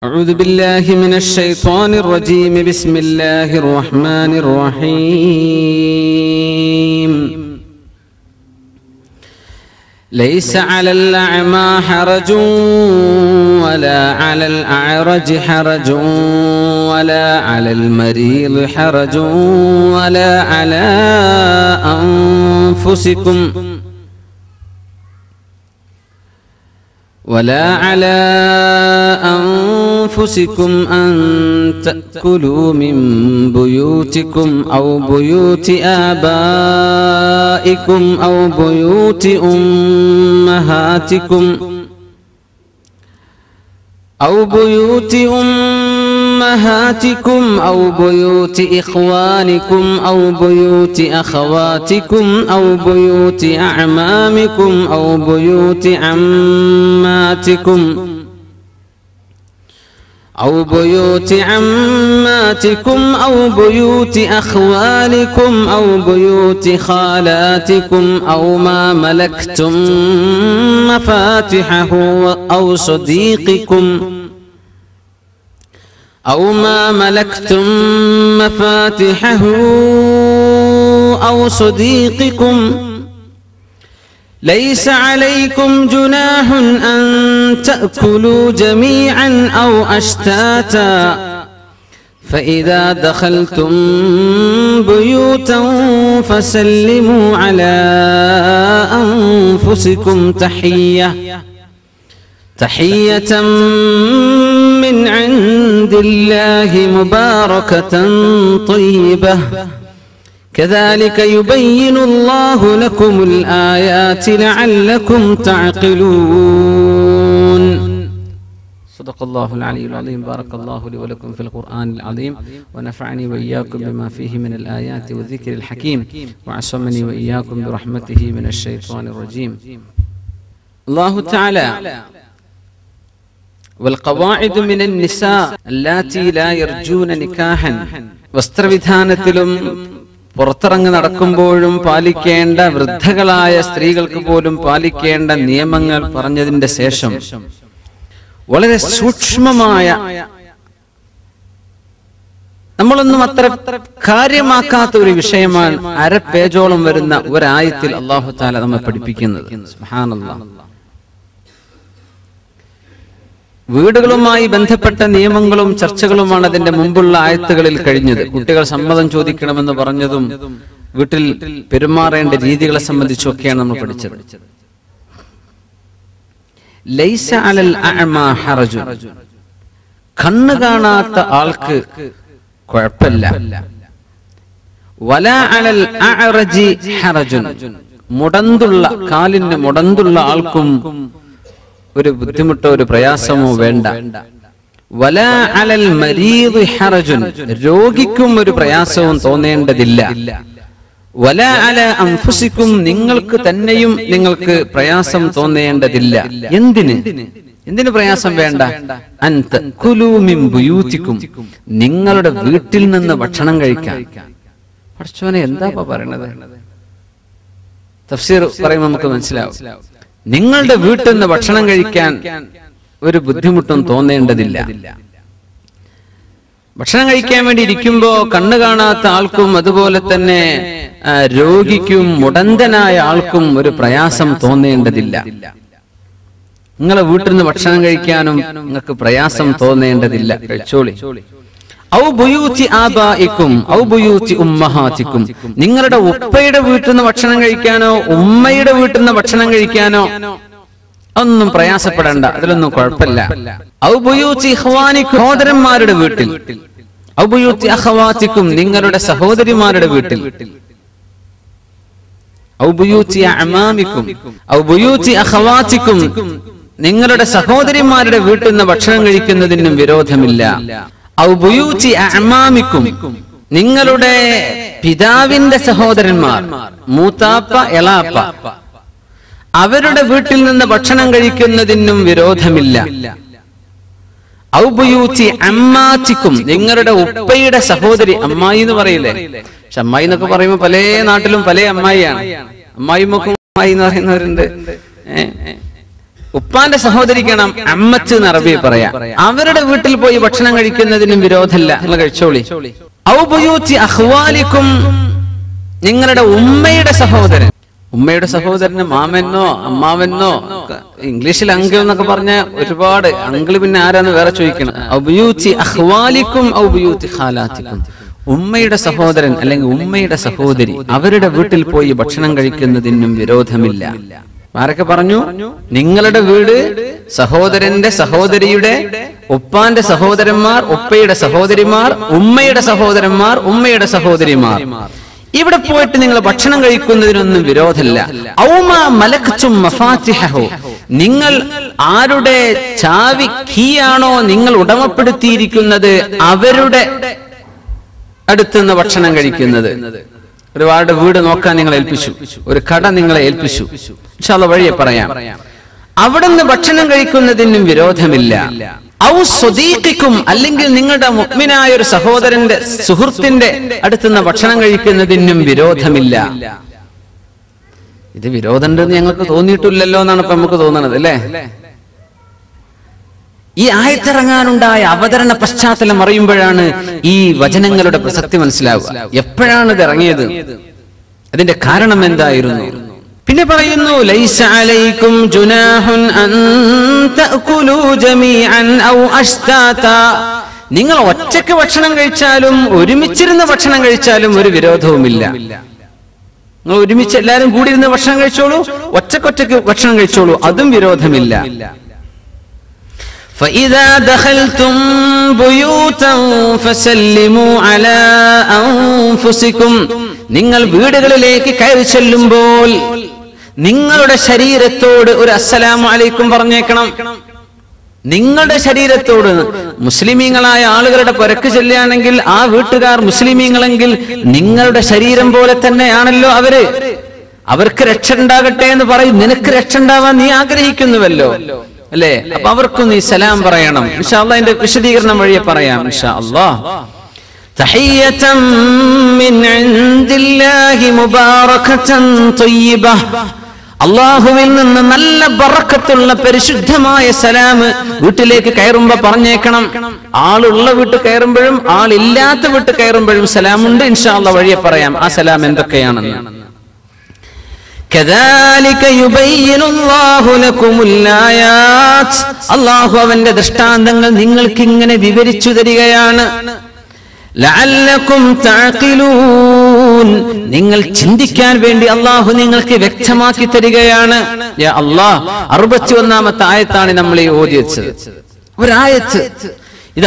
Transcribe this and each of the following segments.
أعوذ بالله من الشيطان الرجيم. بسم الله الرحمن الرحيم. ليس على الأعمى حرج ولا على الأعرج حرج ولا على المريض حرج ولا على أنفسكم أن تأكلوا من بيوتكم أو بيوت آبائكم أو بيوت أمهاتكم أو بيوت إخوانكم أو بيوت أخواتكم أو بيوت أعمامكم أو بيوت عماتكم أو بيوت بيوت أخوالكم أو بيوت خالاتكم أو ما ملكتم مفاتحه أو صديقكم. ليس عليكم جناح أن تأكلوا جميعا أو أشتاتا فإذا دخلتم بيوتا فسلموا على أنفسكم تحية من عند الله مباركة طيبة كذلك يبين الله لكم الآيات لعلكم تعقلون. صدق الله العلي العظيم. بارك الله لي ولكم في القرآن العظيم ونفعني وإياكم بما فيه من الآيات والذكر الحكيم وعصمني وإياكم برحمته من الشيطان الرجيم. الله تعالى والقواعد من النساء اللاتي لا يرجون نكاحا വസ്ത്രവിധാനത്തിലും പുറത്തിറങ്ങി നടക്കുമ്പോഴും പാലിക്കേണ്ട വൃദ്ധകളായ സ്ത്രീകൾക്ക് പോലും പാലിക്കേണ്ട നിയമങ്ങൾ പറഞ്ഞതിന്റെ ശേഷം വളരെ സൂക്ഷ്മമായ, നമ്മളൊന്നും അത്ര കാര്യമാക്കാത്ത ഒരു വിഷയമാണ് അര പേജോളം വരുന്ന ഒരായത്തിൽ അല്ലാഹു തആല നമ്മെ പഠിപ്പിക്കുന്നത്. സുബ്ഹാനല്ലാഹ്. വീടുകളുമായി ബന്ധപ്പെട്ട നിയമങ്ങളും ചർച്ചകളുമാണ് അതിന്റെ മുമ്പുള്ള ആയത്തുകളിൽ കഴിഞ്ഞത്. കുട്ടികൾ സമ്മതം ചോദിക്കണമെന്ന് പറഞ്ഞതും വീട്ടിൽ പെരുമാറേണ്ട രീതികളെ സംബന്ധിച്ചൊക്കെയാണ് നമ്മൾ പഠിച്ചത്. ലൈസ അലൽ അഅ്മാ ഹറജുൻ, കണ്ണ് കാണാത്ത ആൾക്ക് കുഴപ്പമില്ല. വലാ അലൽ അഅ്റജി ഹറജുൻ, കാലിന് മുടന്തുള്ള ആൾക്കും ഒരു ബുദ്ധിമുട്ടോ ഒരു പ്രയാസമോ വേണ്ട. വലാ അലൽ മരീദി ഹറജുൻ, രോഗിക്കും ഒരു പ്രയാസവും തോന്നേണ്ടതില്ല. വലാ അലാ അൻഫുസിക്കും, നിങ്ങൾക്ക് തന്നെയും നിങ്ങൾക്ക് പ്രയാസം തോന്നേണ്ടതില്ല. എന്തിന് പ്രയാസം വേണ്ട? അൻ തഅകുലൂ മിൻ ബുയൂതിക്കും, നിങ്ങളുടെ വീട്ടിൽ നിന്ന് ഭക്ഷണം കഴിക്കാൻ. പടച്ചോനെ എന്താ പറയണത്? തഫ്സീർ പറയുമ്പോൾ നമുക്ക് മനസ്സിലാവും. നിങ്ങളുടെ വീട്ടിൽ നിന്ന് ഭക്ഷണം കഴിക്കാൻ ഒരു ബുദ്ധിമുട്ടും തോന്നേണ്ടതില്ല. ഭക്ഷണം കഴിക്കാൻ വേണ്ടി ഇരിക്കുമ്പോ കണ്ണു കാണാത്ത ആൾക്കും അതുപോലെ തന്നെ രോഗിക്കും മുടന്തനായ ആൾക്കും ഒരു പ്രയാസം തോന്നേണ്ടതില്ല. നിങ്ങളെ വീട്ടിൽ നിന്ന് ഭക്ഷണം കഴിക്കാനും നിങ്ങൾക്ക് പ്രയാസം തോന്നേണ്ടതില്ല. കഴിച്ചോളി. ഔ ബുയൂതി ആബായിക്കും ഔ ബുയൂതി ഉമ്മഹാതിക്കും, നിങ്ങളുടെ ഉപ്പയുടെ വീട്ടിൽ നിന്ന് ഭക്ഷണം കഴിക്കാനോ ഉമ്മയുടെ വീട്ടിൽ നിന്ന് ഭക്ഷണം കഴിക്കാനോ ഒന്നും പ്രയാസപ്പെടേണ്ട, അതിലൊന്നും കുഴപ്പമില്ല. ഔ ബുയൂതി ഇഖ്വാനിക്കും, സഹോദരന്മാരുടെ വീട്ടിൽ. ഔ ബുയൂതി അഖവാതിക്കും, നിങ്ങളുടെ സഹോദരിമാരുടെ വീട്ടിൽ. ഔ ബുയൂതി അഅമാമിക്കും ഔ ബുയൂതി അഖവാതിക്കും, നിങ്ങളുടെ സഹോദരിമാരുടെ വീട്ടിൽ നിന്ന് ഭക്ഷണം കഴിക്കുന്നതിനും വിരോധമില്ല. ഔ ബുയൂതി അഅമാമിക്കും, നിങ്ങളുടെ പിതാവിന്റെ സഹോദരന്മാർ, മൂത്താപ്പ എളാപ്പ, അവരുടെ വീട്ടിൽ നിന്ന് ഭക്ഷണം കഴിക്കുന്നതിനും വിരോധമില്ല. ഔ ബുയൂതി അമ്മാതിക്കും, നിങ്ങളുടെ ഉപ്പയുടെ സഹോദരി. അമ്മായി എന്ന് പറയില്ലേ? പക്ഷെ അമ്മായി എന്നൊക്കെ പറയുമ്പോൾ പല നാട്ടിലും പല അമ്മായിയാണ്. അമ്മായിമ്മക്കും അമ്മായി എന്ന് പറയുന്നവരുണ്ട്. ഉപ്പാന്റെ സഹോദരിക്കണം അമ്മച്ച് എന്ന് അറബി പറയാം. അവരുടെ വീട്ടിൽ പോയി ഭക്ഷണം കഴിക്കുന്നതിനും വിരോധമില്ല, നിങ്ങൾ കഴിച്ചോളി. ഔ ബുയൂത്തി അഖ്വാലിക്കും, നിങ്ങളുടെ ഉമ്മയുടെ സഹോദരൻ. ഉമ്മയുടെ സഹോദരന് മാമനോ അമ്മാവനോ, ഇംഗ്ലീഷിൽ അങ്കിൾ എന്നൊക്കെ പറഞ്ഞ ഒരുപാട് അങ്കിൾ, പിന്നെ ആരാന്ന് വേറെ ചോദിക്കണം. ഔ ബുയൂത്തി അഖ്വാലിക്കും ഔ ബുയൂത്തി ഖാലാത്തിക്കും, ഉമ്മയുടെ സഹോദരൻ അല്ലെങ്കിൽ ഉമ്മയുടെ സഹോദരി, അവരുടെ വീട്ടിൽ പോയി ഭക്ഷണം കഴിക്കുന്നതിനും വിരോധമില്ല. ആരൊക്കെ പറഞ്ഞു? നിങ്ങളുടെ വീട്, സഹോദരന്റെ സഹോദരിയുടെ ഉപ്പാന്റെ സഹോദരന്മാർ, ഉപ്പയുടെ സഹോദരിമാർ, ഉമ്മയുടെ സഹോദരന്മാർ, ഉമ്മയുടെ സഹോദരിമാർ, ഇവിടെ പോയിട്ട് നിങ്ങൾ ഭക്ഷണം കഴിക്കുന്നതിനൊന്നും വിരോധമില്ല. ഔമാ മലക്തും മഫാത്തിഹഹു, നിങ്ങൾ ആരുടെ ചാവി കീയാണോ നിങ്ങൾ ഉടമപ്പെടുത്തിയിരിക്കുന്നത് അവരുടെ അടുത്തുനിന്ന് ഭക്ഷണം കഴിക്കുന്നത്. ഒരുപാട് വീട് നോക്കാൻ നിങ്ങളെ ഏൽപ്പിച്ചു, ഒരു കട നിങ്ങളെ ഏൽപ്പിച്ചു, ഇൻഷാ അല്ലാഹ് വഴിയെ പറയാം. അവിടുന്ന് ഭക്ഷണം കഴിക്കുന്നതിനും വിരോധമില്ല. ഔ സ്വദീഖിക്കും, അല്ലെങ്കിൽ നിങ്ങളുടെ മുഅ്മിനായ ഒരു സഹോദരന്റെ സുഹൃത്തിന്റെ അടുത്തുനിന്ന് ഭക്ഷണം കഴിക്കുന്നതിനും വിരോധമില്ല. ഇത് വിരോധമുണ്ടെന്ന് ഞങ്ങൾക്ക് തോന്നിയിട്ടില്ലല്ലോ എന്നാണ് ഇപ്പൊ നമുക്ക് തോന്നുന്നത്, അല്ലേ? ഈ ആയത്തിറങ്ങാനുണ്ടായ അവതരണ പശ്ചാത്തലം അറിയുമ്പോഴാണ് ഈ വചനങ്ങളുടെ പ്രസക്തി മനസ്സിലാവുക. എപ്പോഴാണ് ഇത് ഇറങ്ങിയത്, അതിന്റെ കാരണം എന്തായിരുന്നു? പിന്നെ പറയുന്നു, ലൈസ അലൈക്കും ജുനാഹുൻ അൻ തഅകുലൂ ജമീഅൻ ഔ അശ്താതാ, നിങ്ങൾ ഒറ്റയ്ക്ക് ഭക്ഷണം കഴിച്ചാലും ഒരുമിച്ചിരുന്ന് ഭക്ഷണം കഴിച്ചാലും ഒരു വിരോധവുമില്ല. നിങ്ങൾ ഒരുമിച്ച് എല്ലാവരും കൂടി ഇരുന്ന് ഭക്ഷണം കഴിച്ചോളൂ, ഒറ്റക്കൊറ്റക്ക് ഭക്ഷണം കഴിച്ചോളൂ, അതും വിരോധമില്ല. فإذا دخلتم بيوتا فسلموا على أنفسكم, നിങ്ങൾ വീടുകളിലേക്ക് കയറി ചെല്ലുമ്പോൾ നിങ്ങളുടെ ശരീരത്തോട് ഒരു അസ്സലാമു അലൈക്കും പറഞ്ഞേക്കണം. നിങ്ങളുടെ ശരീരത്തോട്, മുസ്ലിമീങ്ങളായ ആളുകളുടെ പുരക്ക് ചെല്ലുകയാണെങ്കിൽ ആ വീട്ടുകാർ മുസ്ലിമീങ്ങളെങ്കിൽ നിങ്ങളുടെ ശരീരം പോലെ തന്നെയാണല്ലോ അവര്. അവർക്ക് രക്ഷ ഉണ്ടാകട്ടെ എന്ന് പറയും, നിനക്ക് രക്ഷ ഉണ്ടാവാൻ നീ ആഗ്രഹിക്കുന്നുവല്ലോ, അല്ലേ? അപ്പൊ അവർക്കും നീ സലാം പറയണം. ഇൻഷാ അല്ലാഹ് അതിന്റെ വിശദീകരണം വഴിയെ പറയാം ഇൻഷാ അല്ലാഹ്. തഹിയ്യതൻ മിൻ ഇൻദില്ലാഹി മുബാറകതൻ ത്വയ്യിബഹ, അല്ലാഹുവിൽ നിന്ന് നല്ല ബറക്കത്തുള്ള പരിശുദ്ധമായ സലാം വീട്ടിലേക്ക് കയറുമ്പോ പറഞ്ഞേക്കണം. ആളുള്ള വീട്ടിൽ കയറുമ്പോഴും ആളില്ലാത്ത വീട്ടിൽ കയറുമ്പോഴും സലാമുണ്ട്. ഇൻഷാ അല്ലാഹ് വഴിയെ പറയാം ആ സലാം എന്തൊക്കെയാണെന്ന്. അല്ലാഹു അവന്റെ ദൃഷ്ടാന്തങ്ങൾ നിങ്ങൾക്ക് ഇങ്ങനെ വിവരിച്ചു തരികയാണ്. ലഅല്ലകും തഅഖിലൂൻ, നിങ്ങൾ ചിന്തിക്കാൻ വേണ്ടി അല്ലാഹു നിങ്ങൾക്ക് വ്യക്തമാക്കി തരികയാണ്. യാ അല്ലാഹ്, 61ാമത്തെ ആയത്താണ് നമ്മൾ ഈ ഓതിയത്. ഒരായത്ത് ഇത്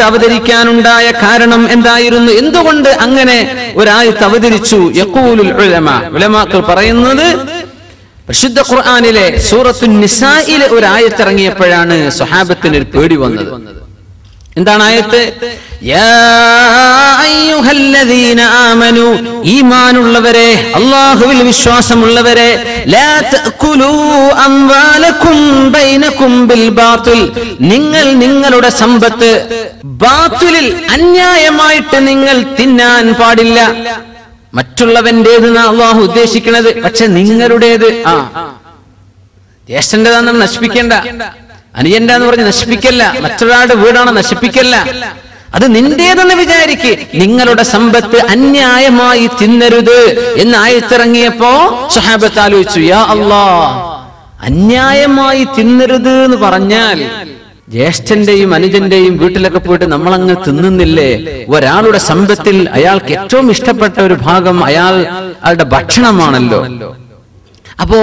അവതരിക്കാനുണ്ടായ കാരണം എന്തായിരുന്നു? എന്തുകൊണ്ട് അങ്ങനെ ഒരായത്ത് അവതരിച്ചു? യഖൂലുൽ ഉലമാ, ഉലമാക്കൾ പറയുന്നത്, പരിശുദ്ധ ഖുർആനിലെ സൂറത്തുൻ നിസായിലെ ഒരു ആയത്ത് ഇറങ്ങിയപ്പോഴാണ് സ്വഹാബത്തിന് ഒരു പേടി വന്നത്. എന്താണ് ആയത്ത്? യാ അയ്യുഹല്ലദീന ആമനു, ഈമാനുള്ളവരെ, അല്ലാഹുവിൽ വിശ്വാസമുള്ളവരെ, ലാ തഅകുലൂ അംവാലകും ബൈനകും ബിൽ ബാത്തിൽ, നിങ്ങൾ നിങ്ങളുടെ സമ്പത്ത് ബാത്തിലിൽ അന്യായമായിട്ട് നിങ്ങൾ തിന്നാൻ പാടില്ല. മറ്റുള്ളവന്റേതെന്ന് അല്ലാഹു ഉദ്ദേശിക്കുന്നത്, പക്ഷെ നിങ്ങളുടേത്. ജ്യേഷ്ഠന്റേതാണെന്ന് നശിപ്പിക്കേണ്ട, അനിയന്റെ എന്ന് പറഞ്ഞ് നശിപ്പിക്കല്ല, മറ്റൊരാളുടെ വീടാണ് നശിപ്പിക്കല്ല, അത് നിന്റേതെന്ന് വിചാരിക്ക്. നിങ്ങളുടെ സമ്പത്ത് അന്യായമായി തിന്നരുത് എന്ന് ആയത്തിറങ്ങിയപ്പോ സ്വഹാബത്ത് ആലോചിച്ചു, യാ അല്ലാഹ്, അന്യായമായി തിന്നരുത് എന്ന് പറഞ്ഞാൽ ജ്യേഷ്ഠന്റെയും അനുജന്റെയും വീട്ടിലൊക്കെ പോയിട്ട് നമ്മളങ്ങ് തിന്നുന്നില്ലേ? ഒരാളുടെ സമ്പത്തിൽ അയാൾക്ക് ഏറ്റവും ഇഷ്ടപ്പെട്ട ഒരു ഭാഗം അയാളുടെ ഭക്ഷണമാണല്ലോ. അപ്പോ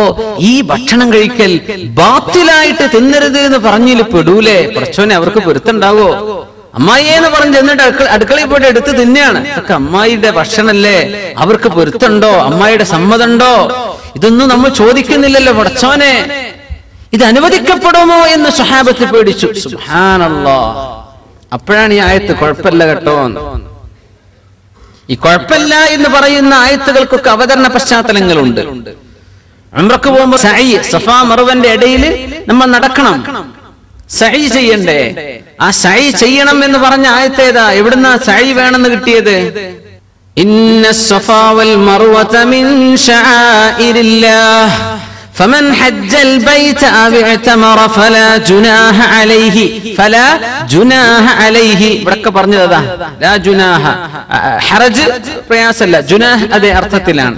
ഈ ഭക്ഷണം കഴിക്കൽ ബാത്തിലായിട്ട് തിന്നരുത് എന്ന് പറഞ്ഞിൽ പെടൂലേ? പടച്ചോനെ, അവർക്ക് പൊരുത്തുണ്ടാവോ? അമ്മായിയെന്ന് പറഞ്ഞ് എന്നിട്ട് അടുക്കളയിൽ പോയിട്ട് എടുത്ത് തിന്നെയാണ്. ഇതൊക്കെ അമ്മായിയുടെ ഭക്ഷണല്ലേ, അവർക്ക് പൊരുത്തുണ്ടോ? അമ്മായിയുടെ സമ്മതമുണ്ടോ? ഇതൊന്നും നമ്മൾ ചോദിക്കുന്നില്ലല്ലോ. പടച്ചോനെ, ഇത് അനുവദിക്കപ്പെടുമോ എന്ന് സ്വഹാബത്ത് പേടിച്ചു. സുബ്ഹാനല്ലാഹ്. അപ്പോഴാണ് ഈ ആയത്ത് കുഴപ്പമില്ല കേട്ടോ. ഈ കുഴപ്പമില്ല എന്ന് പറയുന്ന ആയത്തുകൾക്കൊക്കെ അവതരണ പശ്ചാത്തലങ്ങളുണ്ട്. ഉംറക്ക് പോകുമ്പോ സഅയ്, സഫാ മർവന്റെ ഇടയിൽ നമ്മൾ നടക്കണം, സഅയ് ചെയ്യണ്ടേ? ആ സഅയ് ചെയ്യണം എന്ന് പറഞ്ഞ ആയത്തേതാ? എവിടുന്നാ സഅയ് വേണമെന്ന് കിട്ടിയത്? ഇന്ന സഫാ വൽ മർവത മിൻ ശആഇരില്ലാഹ് فمن حج البيت أو اعتمر فلا جناح عليه ഇവിടൊക്കെ പറഞ്ഞതാ ലാ ജുനാഹ ഹറജ് പ്രയാസല്ല ജുനാഹ് അതേ അർത്ഥത്തിലാണ്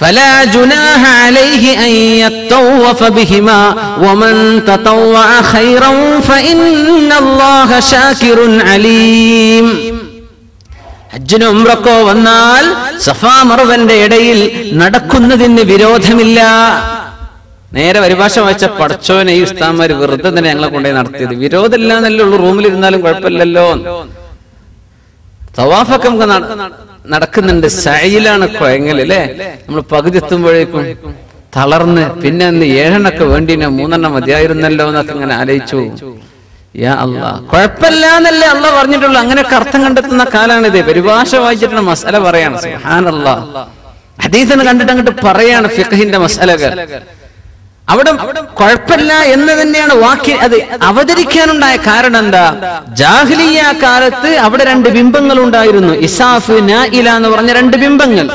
فلا جناح عليه أن يطوف بهما ومن تطوع خيرا فإن الله شاكر عليم ഹജ്ജിനും ഉംറക്കോ വന്നാൽ സഫാ മർവന്റെ ഇടയിൽ നടക്കുന്നതിന് വിരോധമില്ല. നേരെ പരിഭാഷ വായിച്ച പടച്ചോനെ ഈ ഉസ്താദ്മാര് വെറുതെ തന്നെ ഞങ്ങളെ കൊണ്ടുപോയി നടത്തിയത്, വിരോധമില്ല എന്നല്ലേ ഉള്ളൂ, റൂമിലിരുന്നാലും കുഴപ്പമില്ലല്ലോ. തവാഫൊക്കെ നമുക്ക് നടക്കുന്നുണ്ട്, സഅയിലാണ് കുഴങ്ങൽ അല്ലേ. നമ്മൾ പകുതി എത്തുമ്പോഴേക്കും തളർന്ന് പിന്നെ 7 വേണ്ടി 3 മതിയായിരുന്നല്ലോ എന്നൊക്കെ ഇങ്ങനെ ആലോചിച്ചു. യാ അല്ലാഹ്, കുഴപ്പമില്ല എന്നല്ലേ അള്ളാഹ് പറഞ്ഞിട്ടുള്ളൂ. അങ്ങനെയൊക്കെ അർത്ഥം കണ്ടെത്തുന്ന കാലാണിത്. പരിഭാഷ വായിച്ചിട്ടുള്ള മസല പറയാണ്. സുബ്ഹാനല്ലാഹ്, ഹദീസിനെ കണ്ടിട്ട് അങ്ങോട്ട് പറയാണ് ഫിഖ്ഹിന്റെ മസലകൾ. അവിടെ കുഴപ്പമില്ല എന്ന് തന്നെയാണ് വാക്യ അത് അവതരിക്കാനുണ്ടായ കാരണം എന്താ? ജാഹിലിയ്യ കാലത്ത് അവിടെ 2 ബിംബങ്ങൾ ഉണ്ടായിരുന്നു, ഇസാഫ് നായില എന്ന് പറഞ്ഞ 2 ബിംബങ്ങൾ.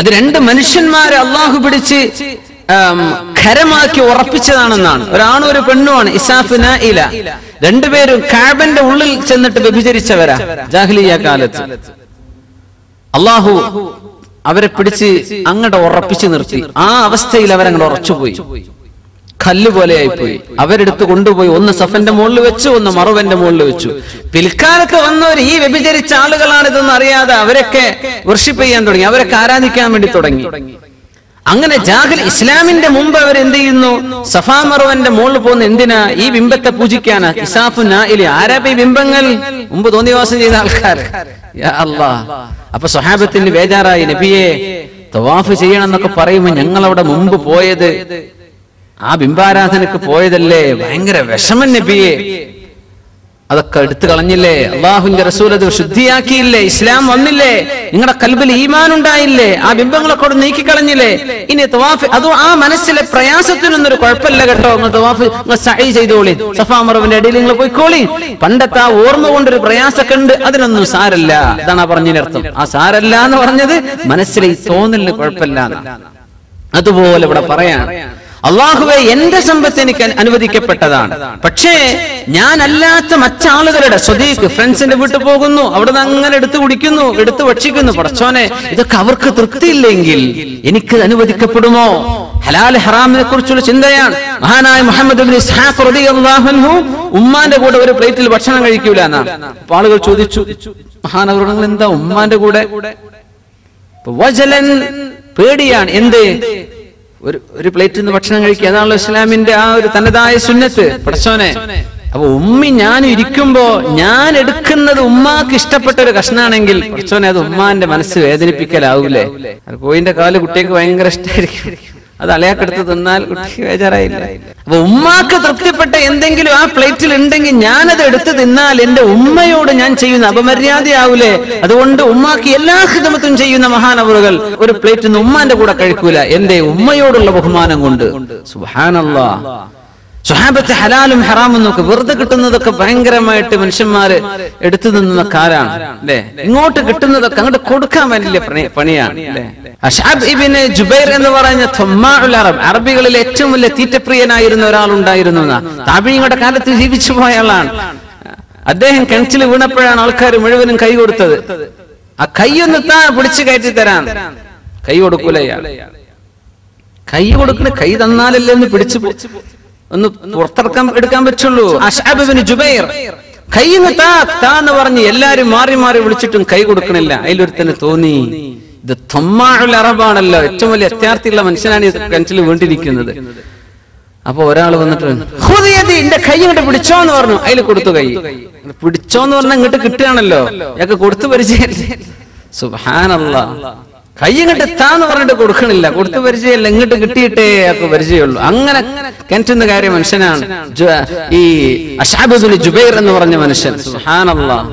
അത് 2 മനുഷ്യന്മാരെ അള്ളാഹു പിടിച്ച് ഖരമാക്കി ഉറപ്പിച്ചതാണെന്നാണ്. ഒരാണും ഒരു പെണ്ണുമാണ്, ഇസാഫ് നായില. 2 പേരും കഅബന്റെ ഉള്ളിൽ ചെന്നിട്ട് വ്യഭിചരിച്ചവരാ ജാഹിലിയ്യ കാലത്ത്. അള്ളാഹു അവരെ പിടിച്ച് അങ്ങോട്ട് ഉറപ്പിച്ചു നിർത്തി. ആ അവസ്ഥയിൽ അവരങ്ങോട്ട് ഉറച്ചുപോയി, കല്ല് പോലെയായിപ്പോയി. അവരെടുത്ത് കൊണ്ടുപോയി ഒന്ന് സഫന്റെ മുകളിൽ വെച്ചു, ഒന്ന് മറുവന്റെ മുകളിൽ വെച്ചു. പിൽക്കാലത്ത് വന്നവർ ഈ വ്യഭിചരിച്ച ആളുകളാണിതെന്ന് അറിയാതെ അവരൊക്കെ വർഷിപ്പ് ചെയ്യാൻ തുടങ്ങി, അവരൊക്കെ ആരാധിക്കാൻ വേണ്ടി തുടങ്ങി. അങ്ങനെ ഇസ്ലാമിന്റെ മുമ്പ് അവർ എന്ത് ചെയ്യുന്നു? സഫാ മറുവന്റെ മുകളിൽ പോകുന്ന എന്തിനാ? ഈ ബിംബത്തെ പൂജിക്കാനാ. ഇസാഫു നായില ആരാ ഈ ബിംബങ്ങൾ? മുമ്പ് തോന്നിവാസം ചെയ്ത ആൾക്കാർ. യാ അല്ലാഹ്, അപ്പൊ സ്വഹാബത്തിന് ബേജാറായി, നബിയെ തവാഫ് ചെയ്യണം എന്നൊക്കെ പറയുമ്പോ ഞങ്ങൾ അവിടെ മുമ്പ് പോയത് ആ ബിംബാരാധനക്ക് പോയതല്ലേ, ഭയങ്കര വിഷമം നബിയെ. അതൊക്കെ എടുത്തു കളഞ്ഞില്ലേ? അള്ളാഹുവിന്റെ റസൂൽ അത് ശുദ്ധിയാക്കിയില്ലേ? ഇസ്ലാം വന്നില്ലേ? നിങ്ങളുടെ കൽബിൽ ഈമാൻ ഉണ്ടായില്ലേ? ആ ബിംബങ്ങളൊക്കെ അവിടെ നീക്കിക്കളഞ്ഞില്ലേ? ഇനി തവാഫ് അതോ ആ മനസ്സിലെ പ്രയാസത്തിനൊന്നും ഒരു കുഴപ്പമില്ല കേട്ടോ. നിങ്ങൾ തവാഫ് സഅയ് ചെയ്തോളി, സഫാ മർവന്റെ ഇടയിൽ നിങ്ങൾ പോയിക്കോളി. പണ്ടത്തെ ആ ഓർമ്മ കൊണ്ടൊരു പ്രയാസമൊക്കെ ഉണ്ട്, അതിനൊന്നും സാരല്ല. ഇതാണ് പറഞ്ഞതിനർത്ഥം. ആ സാരല്ല എന്ന് പറഞ്ഞത് മനസ്സിലെ ഈ തോന്നലിന് കുഴപ്പമില്ല. അതുപോലെ ഇവിടെ പറയാൻ, അള്ളാഹുവെ എന്റെ സമ്പത്ത് എനിക്ക് അനുവദിക്കപ്പെട്ടതാണ്, പക്ഷേ ഞാൻ അല്ലാത്ത മറ്റാളുകളുടെ സ്വദീഖ് ഫ്രണ്ട്സിന്റെ വീട്ടിൽ പോകുന്നു, അവിടെ നിന്ന് അങ്ങനെ എടുത്തു കുടിക്കുന്നു, എടുത്തു ഭക്ഷിക്കുന്നു. പടച്ചോനെ, ഇതൊക്കെ അവർക്ക് തൃപ്തിയില്ലെങ്കിൽ എനിക്ക് അനുവദിക്കപ്പെടുമോ? ഹലാൽ ഹറാമിനെ കുറിച്ചുള്ള ചിന്തയാണ്. മഹാനായ മുഹമ്മദ് ഇബ്നു ഇസ്ഹാഖ് റളിയല്ലാഹു അൻഹു ഉമ്മാന്റെ കൂടെ ഒരു പ്ലേറ്റിൽ ഭക്ഷണം കഴിക്കൂല എന്നാണ്. അപ്പൊ ആളുകൾ ചോദിച്ചു, മഹാനവറുകൾ എന്താ ഉമ്മാന്റെ കൂടെ? വജലൻ, പേടിയാണ്. എന്ത്? ഒരു പ്ലേറ്റിൽ നിന്ന് ഭക്ഷണം കഴിക്കുക, അതാണല്ലോ ഇസ്ലാമിന്റെ ആ ഒരു തനതായ സുന്നത്ത്. പടച്ചോനെ, അപ്പൊ ഉമ്മി ഞാൻ ഇരിക്കുമ്പോ ഞാൻ എടുക്കുന്നത് ഉമ്മാക്ക് ഇഷ്ടപ്പെട്ട ഒരു കഷ്ണാണെങ്കിൽ പടച്ചോനെ അത് ഉമ്മാന്റെ മനസ്സ് വേദനിപ്പിക്കലാവൂലേ? കോയിന്റെ കാല് കുട്ടിക്ക് ഭയങ്കര ഇഷ്ടമായിരിക്കും, അത് അളയാക്കെടുത്ത് തിന്നാൽ കുട്ടിക്ക് ബേജാറായില്ല. അപ്പൊ ഉമ്മാക്ക് തൃപ്തിപ്പെട്ട എന്തെങ്കിലും ആ പ്ലേറ്റിൽ ഉണ്ടെങ്കിൽ ഞാനത് എടുത്ത് തിന്നാൽ എന്റെ ഉമ്മയോട് ഞാൻ ചെയ്യുന്ന അപമര്യാദയാവൂലേ? അതുകൊണ്ട് ഉമ്മാക്ക് എല്ലാ ഖിദ്മത്തും ചെയ്യുന്ന മഹാനവറുകൾ ഒരു പ്ലേറ്റിൽ നിന്ന് ഉമ്മാന്റെ കൂടെ കഴിക്കൂല, എന്റെ ഉമ്മയോടുള്ള ബഹുമാനം കൊണ്ട്. സുബ്ഹാനല്ലാഹ്, സ്വഹാബത്തെ ഹലാലും ഹറാമും നോക്ക്, വെറുതെ കിട്ടുന്നതൊക്കെ ഭയങ്കരമായിട്ട് മനുഷ്യന്മാര് എടുത്തു നിന്ന കാലാണ് അല്ലെ. ഇങ്ങോട്ട് കിട്ടുന്നതൊക്കെ അങ്ങോട്ട് കൊടുക്കാൻ വലിയ പണിയാണ് അല്ലെ. അശ്അബ് ഇബ്നു ജുബൈർ എന്ന് പറയുന്ന തുമ്മാഉൽ അറബ്, അറബികളിൽ ഏറ്റവും വലിയ തീറ്റപ്രിയനായിരുന്ന ഒരാളുണ്ടായിരുന്നു. താബിഈങ്ങളുടെ കാലത്ത് ജീവിച്ചു പോയ ആളാണ് അദ്ദേഹം. കിണറ്റിൽ വീണപ്പോഴാണ് ആൾക്കാർ മുഴുവനും കൈ കൊടുത്തത്. ആ കൈയൊന്ന് പിടിച്ചു കയറ്റി തരാൻ കൈ കൊടുക്കൂല ഇയാൾ. കൈ കൊടുക്കണ, കൈ തന്നാലല്ലേ ഒന്ന് പിടിച്ചു ഒന്ന് എടുക്കാൻ പറ്റുള്ളൂ. അശ്അബ് ഇബ്നു ജുബൈർ കൈന്ന് താന്ന് പറഞ്ഞ് എല്ലാരും മാറി മാറി വിളിച്ചിട്ടും കൈ കൊടുക്കണില്ല. അതിലൊരുത്തന് തോന്നി, ഇത് തുമ്മാഉൽ അറബാണല്ലോ, ഏറ്റവും വലിയ അത്യാർത്ഥിയുള്ള മനുഷ്യനാണ് ഈ കിണറ്റിൽ വീണ്ടിരിക്കുന്നത്. അപ്പൊ ഒരാൾ വന്നിട്ട് എന്റെ കൈ ഇങ്ങോട്ട് പിടിച്ചോന്ന് പറഞ്ഞു. അതിൽ കൊടുത്തു. കൈ പിടിച്ചോന്ന് പറഞ്ഞാൽ ഇങ്ങോട്ട് കിട്ടുകയാണല്ലോ, ഞങ്ങൾക്ക് കൊടുത്തു പരിചയമില്ല. സുബ്ഹാനല്ലാഹ്, കൈ ഇങ്ങോട്ട് താന്ന് പറഞ്ഞിട്ട് കൊടുക്കണില്ല, കൊടുത്തു പരിചയമില്ല, ഇങ്ങോട്ട് കിട്ടിയിട്ടേ അയാൾക്ക് പരിചയമുള്ളൂ. അങ്ങനെ കിണറ്റുന്ന കാര്യം മനുഷ്യനാണ് ഈ അശ്അബ് ഇബ്നു ജുബൈർ എന്ന് പറഞ്ഞ മനുഷ്യൻ. സുബ്ഹാനല്ലാഹ്,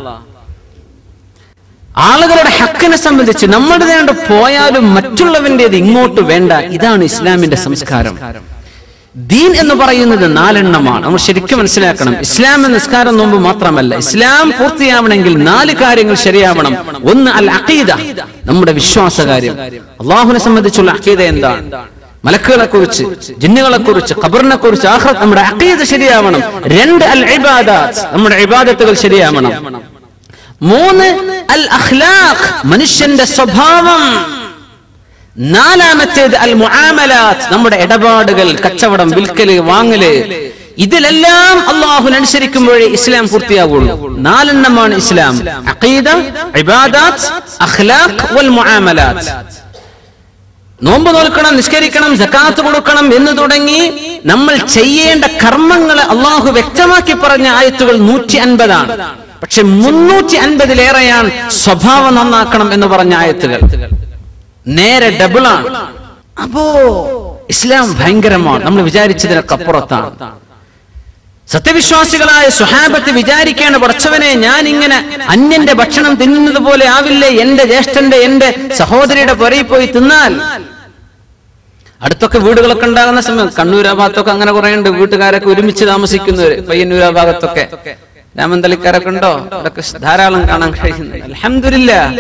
ആളുകളുടെ ഹക്കിനെ സംബന്ധിച്ച് നമ്മുടേതാണ്ട് പോയാലും മറ്റുള്ളവന്റേത് ഇങ്ങോട്ട് വേണ്ട. ഇതാണ് ഇസ്ലാമിന്റെ സംസ്കാരം. ദീൻ എന്ന് പറയുന്നത് 4 എണ്ണമാണ്. നമ്മൾ ശരിക്കും മനസ്സിലാക്കണം. ഇസ്ലാം എന്ന നിസ്കാരം നോമ്പ് മാത്രമല്ല. ഇസ്ലാം പൂർത്തിയാവണമെങ്കിൽ 4 കാര്യങ്ങൾ ശരിയാവണം. ഒന്ന് അൽ അഖീദ, നമ്മുടെ വിശ്വാസ കാര്യം. അള്ളാഹുവിനെ സംബന്ധിച്ചുള്ള അഖീദ എന്താണ്? മലക്കുകളെ കുറിച്ച്, ജിന്നുകളെ കുറിച്ച്, ഖബറിനെ കുറിച്ച്, ആഖിറത്ത്, നമ്മുടെ അഖീദ ശരിയാവണം. 2 അൽ ഇബാദത്ത്, നമ്മുടെ ഇബാദത്തുകൾ ശരിയാവണം. 3 അൽ അഖ്ലാഖ്, മനുഷ്യന്റെ സ്വഭാവം. 4-മത്തേത് അൽ മുആമലാത്ത്, നമ്മുടെ ഇടപാടുകൾ, കച്ചവടം, വിൽക്കല്, വാങ്ങല്. ഇതിലെല്ലാം അല്ലാഹുവിനെ അനുസരിക്കുമ്പോഴേ ഇസ്ലാം പൂർത്തിയാകുള്ളൂ. 4 എണ്ണമാണ് ഇസ്ലാം: അഖീദ, ഇബാദത്ത്, അഖ്ലാഖ് വൽ മുആമലാത്ത്. നോമ്പ് നോൽക്കണം, നിസ്കരിക്കണം, സകാത്ത് കൊടുക്കണം എന്ന് തുടങ്ങി നമ്മൾ ചെയ്യേണ്ട കർമ്മങ്ങൾ അല്ലാഹു വ്യക്തമാക്കി പറഞ്ഞ ആയത്തുകൾ 150 ആണ്. പക്ഷെ 350-ലേറെയാണ് സ്വഭാവം നന്നാക്കണം എന്ന് പറഞ്ഞ ആയത്തുകൾ. നേരെ ഡബിളാണ്. അപ്പോ ഇസ്ലാം ഭയങ്കരമാണ്. നമ്മൾ വിചാരിച്ചതിനൊക്കെ അപ്പുറത്താണ്. സത്യവിശ്വാസികളായ സ്വഹാബത്ത് വിചാരിക്കേണ്ട, പടച്ചവനെ, ഞാൻ ഇങ്ങനെ അന്യന്റെ ഭക്ഷണം തിന്നുന്നത് പോലെ ആവില്ലേ എന്റെ ജ്യേഷ്ഠന്റെ, എന്റെ സഹോദരിയുടെ പുറയിൽ പോയി തിന്നാൽ? അടുത്തൊക്കെ വീടുകളൊക്കെ ഉണ്ടാകുന്ന സമയം, കണ്ണൂർ ആ ഭാഗത്തൊക്കെ അങ്ങനെ കുറെ ഉണ്ട്, വീട്ടുകാരൊക്കെ ഒരുമിച്ച് താമസിക്കുന്നവര്. പയ്യന്നൂർ ആ ഭാഗത്തൊക്കെ, രാമന്തളിക്കാരൊക്കെ ഉണ്ടോ? അതൊക്കെ ധാരാളം കാണാൻ കഴിയുന്നുണ്ട്. അൽഹംദുലില്ലാഹ്.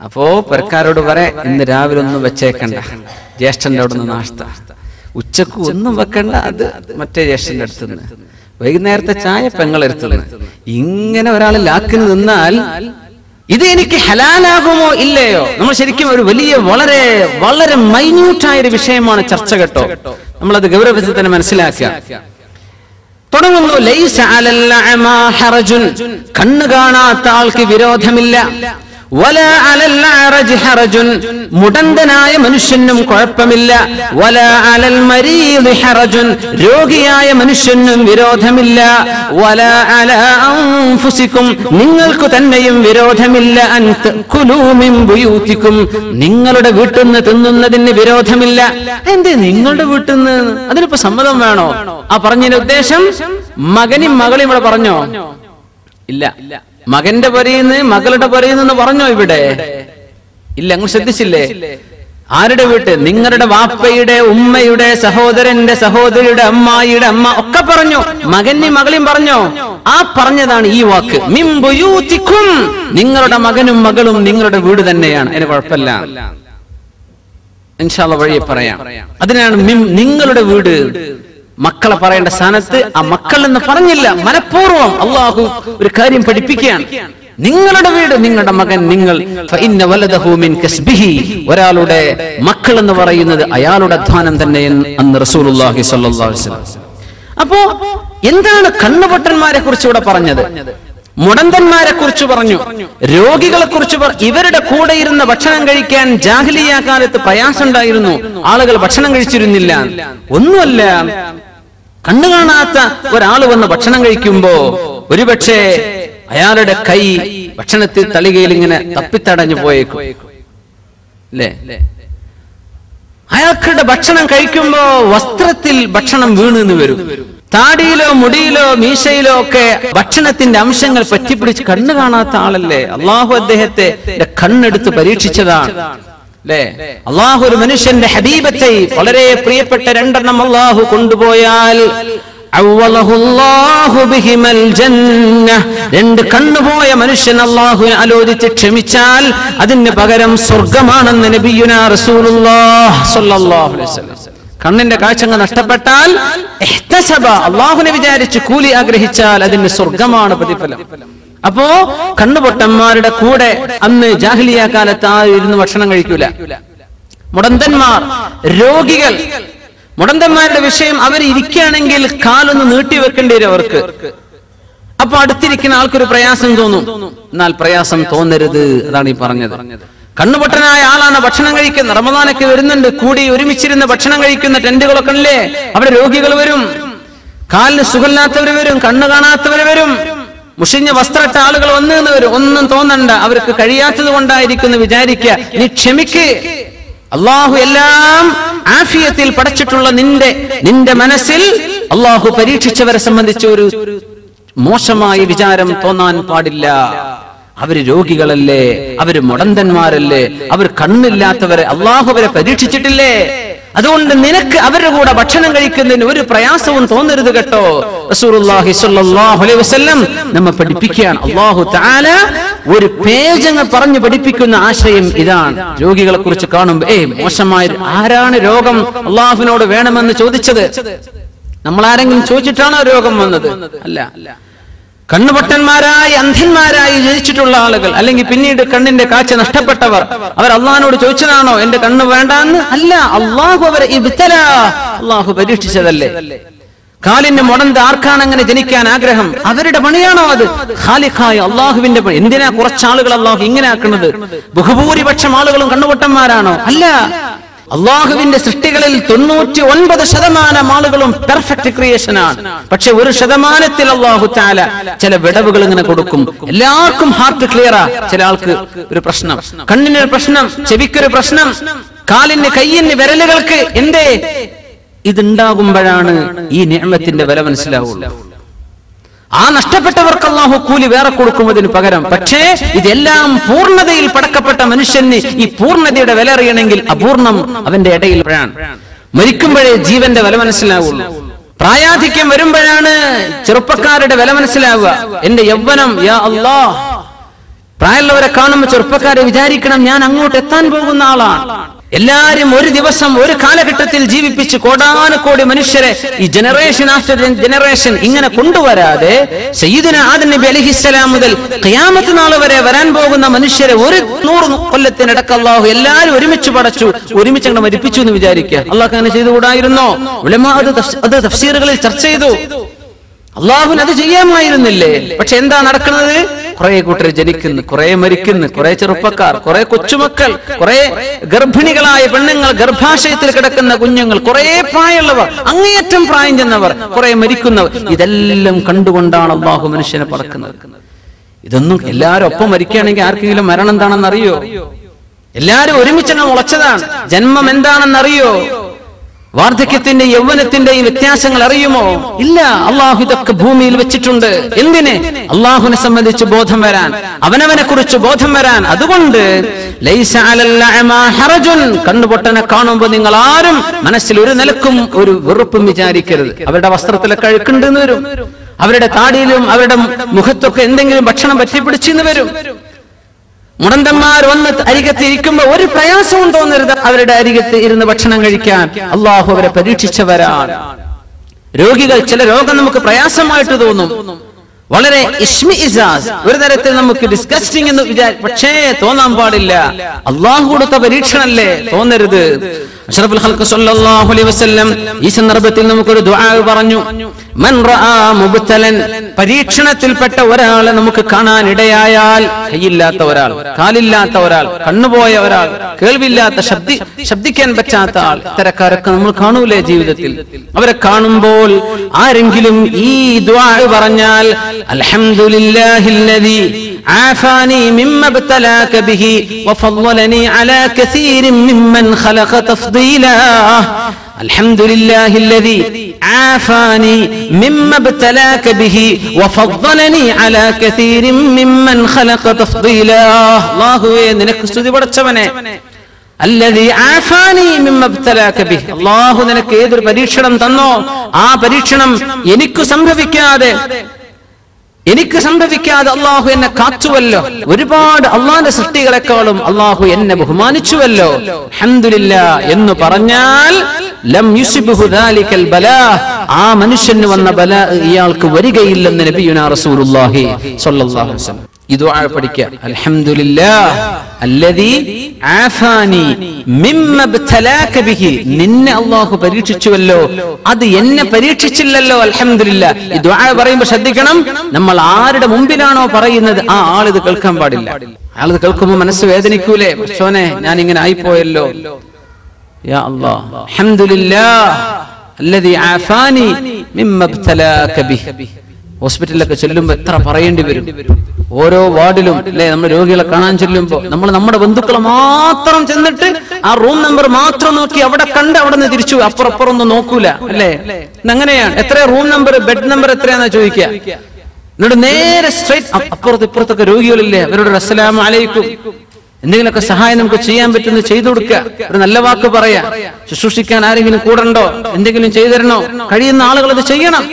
അപ്പോ പെരക്കാരോട് പറയാ, ഇന്ന് രാവിലെ ഒന്നും വെച്ചേക്കണ്ട, ജ്യേഷ്ഠന്റെ അവിടെ നിന്ന് നാഷ്ത. ഉച്ചക്ക് ഒന്നും വെക്കണ്ട, അത് മറ്റേ ജ്യേഷ്ഠന്റെ അടുത്തുനിന്ന്. വൈകുന്നേരത്തെ ചായ പെങ്ങളെടുത്തുനിന്ന്. ഇങ്ങനെ ഒരാൾ ലാക്കിന് നിന്നാൽ ഇത് എനിക്ക് ഹലാലാകുമോ ഇല്ലയോ? നമ്മൾ ശരിക്കും ഒരു വലിയ വളരെ വളരെ മൈന്യൂട്ടായൊരു വിഷയമാണ് ചർച്ച കേട്ടോ. നമ്മളത് ഗൗരവത്തിൽ തന്നെ മനസ്സിലാക്കുക. തുടങ്ങുന്നു, ലൈസ അലൽ അഅമാ ഹറജുൻ, കണ്ണ് കാണാത്ത ആൾക്ക് വിരോധമില്ല. വലാ അലൽ അറജ് ഹറജുൻ, മുടന്തനായ മനുഷ്യനും കുഴപ്പമില്ല. വലാ അലൽ മരീദ് ഹറജുൻ, രോഗിയായ മനുഷ്യനും വിരോധമില്ല. വലാ അലാ അൻഫുസികും, നിങ്ങൾക്ക് തന്നെയും വിരോധമില്ല. അൻ തഅകുലൂ മിൻ ബുയൂതികും, നിങ്ങളുടെ വീട്ടിൽ നിന്ന് തിന്നുന്നതിന് വിരോധമില്ല. എന്തേ നിങ്ങളുടെ വീട്ടിൽ നിന്ന്? അതിനിപ്പോ സമ്മതം വേണോ? ആ പറഞ്ഞതിന്റെ ഉദ്ദേശം മകനും മകളും ഇവിടെ പറഞ്ഞോ? ഇല്ല. മകന്റെ പുരയിന്ന് മകളുടെ പുരയിന്ന് പറഞ്ഞോ ഇവിടെ? ഇല്ല. അങ്ങ് ശ്രദ്ധിച്ചില്ലേ? ആരുടെ വീട്ട്? നിങ്ങളുടെ വാപ്പയുടെ, ഉമ്മയുടെ, സഹോദരന്റെ, സഹോദരിയുടെ, അമ്മായിയുടെ അമ്മ ഒക്കെ പറഞ്ഞു. മകനും മകളും പറഞ്ഞോ? ആ പറഞ്ഞതാണ് ഈ വാക്ക്, മിൻ ബുയൂതികും, നിങ്ങളുടെ മകനും മകളും നിങ്ങളുടെ വീട് തന്നെയാണ്. അതിന് കുഴപ്പമില്ല. ഇൻഷാ അല്ലാഹ് വഴിയെ പറയാം. അതിനാണ് നിങ്ങളുടെ വീട്. മക്കളെ പറയേണ്ട സ്ഥാനത്ത് ആ മക്കൾ എന്ന് പറഞ്ഞില്ല. മനഃപൂർവ്വം അള്ളാഹു ഒരു കാര്യം പഠിപ്പിക്കുകയാണ്. നിങ്ങളുടെ വീട്, നിങ്ങളുടെ മകൻ, നിങ്ങൾ. ഫഇന്ന വലദഹു മിൻ കസ്ബിഹി, ഒരാളുടെ മക്കൾ എന്ന് പറയുന്നത് അയാളുടെ അധ്വാനം തന്നെ എന്ന് റസൂലുള്ളാഹി സ്വല്ലല്ലാഹു അലൈഹി വസല്ലം. അപ്പോ എന്താണ് കണ്ണുപൊട്ടന്മാരെ കുറിച്ച് ഇവിടെ പറഞ്ഞത്? മുടന്തന്മാരെ കുറിച്ച് പറഞ്ഞു, രോഗികളെ കുറിച്ച് ഇവരുടെ കൂടെ ഇരുന്ന് ഭക്ഷണം കഴിക്കാൻ ജാഹിലിയ്യ കാലത്ത് പ്രയാസമുണ്ടായിരുന്നു. ആളുകൾ ഭക്ഷണം കഴിച്ചിരുന്നില്ല. ഒന്നുമല്ല, കണ്ണു കാണാത്ത ഒരാൾ വന്ന് ഭക്ഷണം കഴിക്കുമ്പോ ഒരുപക്ഷെ അയാളുടെ കൈ ഭക്ഷണത്തിൽ തളികയിൽ ഇങ്ങനെ തപ്പിത്തടഞ്ഞു പോയേക്കും അല്ലേ? അയാൾക്കുടെ ഭക്ഷണം കഴിക്കുമ്പോ വസ്ത്രത്തിൽ ഭക്ഷണം വീണെന്ന് വരും. താടിയിലോ മുടിയിലോ മീശയിലോ ഒക്കെ ഭക്ഷണത്തിന്റെ അംശങ്ങൾ പറ്റിപ്പിടിച്ച് കണ്ണു കാണാത്ത ആളല്ലേ? അള്ളാഹു അദ്ദേഹത്തെ കണ്ണെടുത്ത് പരീക്ഷിച്ചതാണ് അല്ലേ? അള്ളാഹു ഒരു മനുഷ്യന്റെ ഹബീബത്തെ, വളരെ പ്രിയപ്പെട്ട 2 അള്ളാഹു കൊണ്ടുപോയാൽ 2 കണ്ണുപോയ മനുഷ്യൻ അള്ളാഹുവിനെ ആലോചിച്ച് ക്ഷമിച്ചാൽ അതിന് പകരം സ്വർഗമാണെന്ന് നബിയുനാ റസൂലുള്ളാഹി സ്വല്ലല്ലാഹു അലൈഹി വസല്ലം. കണ്ണിന്റെ കാഴ്ച നഷ്ടപ്പെട്ടാൽ അള്ളാഹുവിനെ വിചാരിച്ച് കൂലി ആഗ്രഹിച്ചാൽ അതിന് സ്വർഗമാണ് പ്രതിഫലം. അപ്പോ കണ്ണുപൊട്ടന്മാരുടെ കൂടെ അന്ന് ജാഹിലിയ്യ കാലത്ത് ഇരുന്ന് ഭക്ഷണം കഴിക്കൂല. മുടന്തന്മാർ, രോഗികൾ. മുടന്തന്മാരുടെ വിഷയം, അവർ ഇരിക്കുകയാണെങ്കിൽ കാലൊന്ന് നീട്ടിവെക്കേണ്ടി വരും അവർക്ക്. അപ്പൊ അടുത്തിരിക്കുന്ന ആൾക്കൊരു പ്രയാസം തോന്നും. എന്നാൽ പ്രയാസം തോന്നരുത്, അതാണ് ഈ പറഞ്ഞത്. കണ്ണുപൊട്ടനായ ആളാണ് ഭക്ഷണം കഴിക്കുന്ന. റമദാനൊക്കെ വരുന്നുണ്ട്, കൂടി ഒരുമിച്ചിരുന്ന് ഭക്ഷണം കഴിക്കുന്ന ടെന്റുകളൊക്കെ അല്ലേ? അവിടെ രോഗികൾ വരും, കാലിന് സുഖമില്ലാത്തവർ വരും, കണ്ണു കാണാത്തവർ വരും, മുഷിഞ്ഞ വസ്ത്രട്ട ആളുകൾ വന്നു വരും. ഒന്നും തോന്നണ്ട, അവർക്ക് കഴിയാത്തത് കൊണ്ടായിരിക്കും വിചാരിക്കുക. നീ ക്ഷമിക്ക്. അള്ളാഹു എല്ലാം ആഫിയത്തിൽ പടച്ചിട്ടുള്ള നിന്റെ മനസ്സിൽ അള്ളാഹു പരീക്ഷിച്ചവരെ സംബന്ധിച്ച് ഒരു മോശമായ വിചാരം തോന്നാൻ പാടില്ല. അവര് രോഗികളല്ലേ, അവര് മുടന്തന്മാരല്ലേ, അവർ കണ്ണില്ലാത്തവരെ അള്ളാഹു അവരെ പരീക്ഷിച്ചിട്ടില്ലേ? അതുകൊണ്ട് നിനക്ക് അവരുടെ കൂടെ ഭക്ഷണം കഴിക്കുന്നതിന് ഒരു പ്രയാസവും തോന്നരുത് കേട്ടോ. റസൂലുള്ളാഹി സ്വല്ലല്ലാഹു അലൈഹി വസല്ലം നമ്മെ പഠിപ്പിക്കുകയാണ്. അല്ലാഹു തആല ഒരു പേജങ്ങ് പറഞ്ഞു പഠിപ്പിക്കുന്ന ആശയം ഇതാണ്. രോഗികളെ കുറിച്ച് കാണുമ്പോൾ മോശമായ ആരാണ് രോഗം അള്ളാഹുവിനോട് വേണമെന്ന് ചോദിച്ചത്? നമ്മൾ ആരെങ്കിലും ചോദിച്ചിട്ടാണോ രോഗം വന്നത്? അല്ല. കണ്ണുപൊട്ടന്മാരായി അന്ധന്മാരായി ജനിച്ചിട്ടുള്ള ആളുകൾ, അല്ലെങ്കിൽ പിന്നീട് കണ്ണിന്റെ കാഴ്ച നഷ്ടപ്പെട്ടവർ, അവർ അള്ളാഹിനോട് ചോദിച്ചതാണോ എന്റെ കണ്ണ് വേണ്ടാന്ന്? അല്ല, അള്ളാഹു അവരെ ഇബ്തലാ, അള്ളാഹു പരീക്ഷിച്ചതല്ലേ. കാലിന്റെ മുടന്ത് ആർക്കാണ് അങ്ങനെ ജനിക്കാൻ ആഗ്രഹം? അവരുടെ പണിയാണോ അത്? ഖാലിഖായ അള്ളാഹുവിന്റെ പണി. എന്തിനാ കുറച്ചാളുകൾ അള്ളാഹു ഇങ്ങനെ ആക്കുന്നത്? ബഹുഭൂരിപക്ഷം ആളുകളും കണ്ണുപൊട്ടന്മാരാണോ? അല്ല. അള്ളാഹുവിന്റെ സൃഷ്ടികളിൽ 99% ആളുകളും പെർഫെക്റ്റ് ക്രിയേഷൻ ആണ്. പക്ഷെ 1% അള്ളാഹു തആല ചില വിടവുകൾ ഇങ്ങനെ കൊടുക്കും. എല്ലാവർക്കും ഹാർട്ട് ക്ലിയറാ, ചില ആൾക്ക് ഒരു പ്രശ്നം, കണ്ണിനൊരു പ്രശ്നം, ചെവിക്കൊരു പ്രശ്നം, കാലിന് കയ്യിന് വിരലുകൾക്ക്. എന്തേ? ഇതുണ്ടാകുമ്പോഴാണ് ഈ നിഅമത്തിന്റെ വില മനസ്സിലാവുള്ളൂ. ആ നഷ്ടപ്പെട്ടവർക്ക് അല്ലാഹു കൂലി വേറെ കൊടുക്കുന്നതിന് പകരം. പക്ഷേ ഇതെല്ലാം പൂർണ്ണതയിൽ പടക്കപ്പെട്ട മനുഷ്യന് ഈ പൂർണ്ണതയുടെ വില അറിയണമെങ്കിൽ അപൂർണം അവന്റെ ഇടയിൽ മരിക്കുമ്പോഴേ ജീവന്റെ വില മനസ്സിലാവുള്ളൂ. പ്രായാധിക്യം വരുമ്പോഴാണ് ചെറുപ്പക്കാരുടെ വില മനസ്സിലാവുക. എന്റെ യൗവനം, യാ അല്ലാഹ്. പ്രായമുള്ളവരെ കാണുമ്പോൾ ചെറുപ്പക്കാരെ വിചാരിക്കണം, ഞാൻ അങ്ങോട്ട് എത്താൻ പോകുന്ന ആളാണ്. എല്ലാരും ഒരു ദിവസം ഒരു കാലഘട്ടത്തിൽ ജീവിപ്പിച്ച് കോടാനുകോടി മനുഷ്യരെ ഈ ജനറേഷൻ ആഫ്റ്റർ ജനറേഷൻ ഇങ്ങനെ കൊണ്ടുവരാതെ സയ്യിദുനാ ആദം നബി അലൈഹിസ്സലാം മുതൽ ഖിയാമത്ത് നാൾ വരെ വരാൻ പോകുന്ന മനുഷ്യരെ 100 കൊല്ലത്തിനിടക്ക് അല്ലാഹു എല്ലാവരും ഒരുമിച്ച് പടച്ചു, ഒരുമിച്ച് അങ്ങ് മരിപ്പിച്ചു എന്ന് വിചാരിക്കുക. അല്ലാഹു അങ്ങനെ ചെയ്തുകൂടായിരുന്നോ? ഉലമാ അത് തഫ്സീറുകളിൽ ചർച്ച ചെയ്തു. അള്ളാഹുവിന് അത് ചെയ്യാമായിരുന്നില്ലേ? പക്ഷെ എന്താ നടക്കുന്നത്? കുറെ കൂട്ടർ ജനിക്കുന്നു, കുറെ മരിക്കുന്നു, കുറെ ചെറുപ്പക്കാർ, കുറെ കൊച്ചുമക്കൾ, കുറെ ഗർഭിണികളായ പെണ്ണുങ്ങൾ, ഗർഭാശയത്തിൽ കിടക്കുന്ന കുഞ്ഞുങ്ങൾ, കുറെ പ്രായമുള്ളവർ, അങ്ങേയറ്റം പ്രായം ചെന്നവർ, കുറെ മരിക്കുന്നവർ. ഇതെല്ലാം കണ്ടുകൊണ്ടാണ് അള്ളാഹു മനുഷ്യനെ പടക്കുന്നത്. ഇതൊന്നും എല്ലാവരും ഒപ്പം മരിക്കുകയാണെങ്കിൽ ആർക്കെങ്കിലും മരണം എന്താണെന്ന് അറിയോ? എല്ലാവരും ഒരുമിച്ചങ്ങ് മുളച്ചതാണ്. ജന്മം എന്താണെന്നറിയോ? വാർദ്ധക്യത്തിന്റെയും യൗവനത്തിന്റെയും വ്യത്യാസങ്ങൾ അറിയുമോ? ഇല്ല. അള്ളാഹു ഇതൊക്കെ ഭൂമിയിൽ വെച്ചിട്ടുണ്ട്. എന്തിന്? അള്ളാഹുവിനെ സംബന്ധിച്ച് ബോധം വരാൻ, അവനവനെ കുറിച്ച് ബോധം വരാൻ. അതുകൊണ്ട് ലൈസ അലൽ അഅമാ ഹറജുൻ, കണ്ണുപൊട്ടനെ കാണുമ്പോൾ നിങ്ങൾ ആരും മനസ്സിൽ ഒരു നിലക്കും ഒരു വെറുപ്പും വിചാരിക്കരുത്. അവരുടെ വസ്ത്രത്തിലൊക്കെ അഴുക്കുണ്ടെന്ന് വരും, അവരുടെ താടിയിലും അവരുടെ മുഖത്തൊക്കെ എന്തെങ്കിലും ഭക്ഷണം പറ്റിപ്പിടിച്ചെന്ന് വരും. മുടന്തന്മാർ വന്ന് അരികത്ത് ഇരിക്കുമ്പോൾ ഒരു പ്രയാസവും തോന്നരുത് അവരുടെ അരികത്ത് ഇരുന്ന് ഭക്ഷണം കഴിക്കാൻ. അള്ളാഹു അവരെ പരീക്ഷിച്ചവരാണ്. രോഗികൾ, ചില രോഗം നമുക്ക് പ്രയാസമായിട്ട് തോന്നും, വളരെ ഇഷ്മിഇസാസ്, ഒരു തരത്തിൽ നമുക്ക് ഡിസ്കസ്റ്റിംഗ് എന്ന് പക്ഷേ തോന്നാൻ പാടില്ല. അള്ളാഹു കൊടുത്ത പരീക്ഷണല്ലേ, തോന്നരുത്. അഷ്റഫുൽ ഖൽഖ് സ്വല്ലല്ലാഹു അലൈഹി വസല്ലം ഈ സന്ദർഭത്തിൽ നമുക്കൊരു ദുആ പറഞ്ഞു. മൻ റആ മുബ്തലൻ, പരീക്ഷണത്തിൽപ്പെട്ട ഒരാളെ നമുക്ക് കാണാൻ ഇടയായാൽ, കൈയില്ലാത്ത ഒരാൾ, കാലില്ലാത്ത ഒരാൾ, കണ്ണുപോയ ഒരാൾ, കേൾവില്ലാത്ത, ശബ്ദിക്കാൻ പറ്റാത്ത ആൾ, ഇത്തരക്കാരൊക്കെ നമ്മൾ കാണൂലേ ജീവിതത്തിൽ? അവരെ കാണുമ്പോൾ ആരെങ്കിലും ഈ ദുആ പറഞ്ഞാൽ, അൽഹംദുലില്ലാഹില്ലദീ ആഫാനി മിമ്മ ഇബ്തലാക ബിഹി വഫളലനി അലാ കസീരിൻ മിമ്മൻ ഖലഖ തഫ്ദീലാ. അൽഹംദുലില്ലാഹില്ലദീ ആഫാനി മിമ്മ ഇബ്തലാക ബിഹി വഫളലനി അലാ കസീരിൻ മിമ്മൻ ഖലഖ തഫ്ദീലാ. അല്ലാഹുവേ, നിനക്ക് സ്തുതി പടച്ചവനെ. അല്ലദീ ആഫാനി മിമ്മ ഇബ്തലാക ബിഹി, അല്ലാഹു നിനക്ക് ഏതൊരു പരീക്ഷണം തന്നോ ആ പരീക്ഷണം എനിക്ക് സംഭവിക്കാതെ അള്ളാഹു എന്നെ കാത്തുവല്ലോ. ഒരുപാട് അള്ളാന്റെ സൃഷ്ടികളെക്കാളും അള്ളാഹു എന്നെ ബഹുമാനിച്ചുവല്ലോ. അൽഹംദുലില്ലാഹ് എന്ന് പറഞ്ഞാൽ ലം യുസിബ്ഹു ദാലികൽ ബലാ, ആ മനുഷ്യന് വന്ന ബലാ ഇയാൾക്ക് വരികയില്ലെന്ന് നബിയുനാ റസൂലുള്ളാഹി സ്വല്ലല്ലാഹു അലൈഹി വസല്ലം. ഈ ദുആ പഠിക്കുക. അൽഹംദുലില്ലാഹ് അല്ലദീ ആഫാനി മിമ്മ ഇബ്തലാക ബിഹി, നിന്നെ അല്ലാഹു പരീക്ഷിച്ചുവല്ലോ, അത് എന്നെ പരീക്ഷിച്ചില്ലല്ലോ. അൽഹംദുലില്ലാഹ്. ഈ ദുആ പറയുമ്പോൾ ശ്രദ്ധിക്കണം, നമ്മൾ ആരുടെ മുമ്പിലാണോ പറയുന്നത് ആ ആളിത് കേൾക്കാൻ പാടില്ല. ആളിത് കേൾക്കുമ്പോൾ മനസ്സ് വേദനിക്കൂലേ? പക്ഷോനെ, ഞാൻ ഇങ്ങനെ ആയിപ്പോയല്ലോ. യാ അല്ലാഹ്, അൽഹംദുലില്ലാഹ് അല്ലദീ ആഫാനി മിമ്മ ഇബ്തലാക ബിഹി. ഹോസ്പിറ്റലിലൊക്കെ ചെല്ലുമ്പോൾ എത്ര പറയേണ്ടി വരും. ഓരോ വാർഡിലും അല്ലെ, നമ്മൾ രോഗികളെ കാണാൻ ചെല്ലുമ്പോൾ നമ്മൾ നമ്മുടെ ബന്ധുക്കളെ മാത്രം ചെന്നിട്ട് ആ റൂം നമ്പർ മാത്രം നോക്കി അവിടെ കണ്ട് അവിടെ നിന്ന് തിരിച്ചു, അപ്പുറം ഒന്നും നോക്കൂല അല്ലേ? അങ്ങനെയാണ്. എത്ര റൂം നമ്പർ, ബെഡ് നമ്പർ എത്രയാന്നാ ചോദിക്കുക. എന്നിട്ട് നേരെ സ്ട്രൈറ്റ് അപ്പുറത്തൊക്കെ രോഗികളില്ലേ, അവരോട് അസ്സലാമു അലൈക്കും. എന്തെങ്കിലുമൊക്കെ സഹായം നമുക്ക് ചെയ്യാൻ പറ്റുന്ന ചെയ്തു കൊടുക്കുക, ഒരു നല്ല വാക്ക് പറയാ, ശുശ്രൂഷിക്കാൻ ആരെങ്കിലും കൂടണ്ടോ, എന്തെങ്കിലും ചെയ്തു തരണോ, കഴിയുന്ന ആളുകൾ അത് ചെയ്യണം.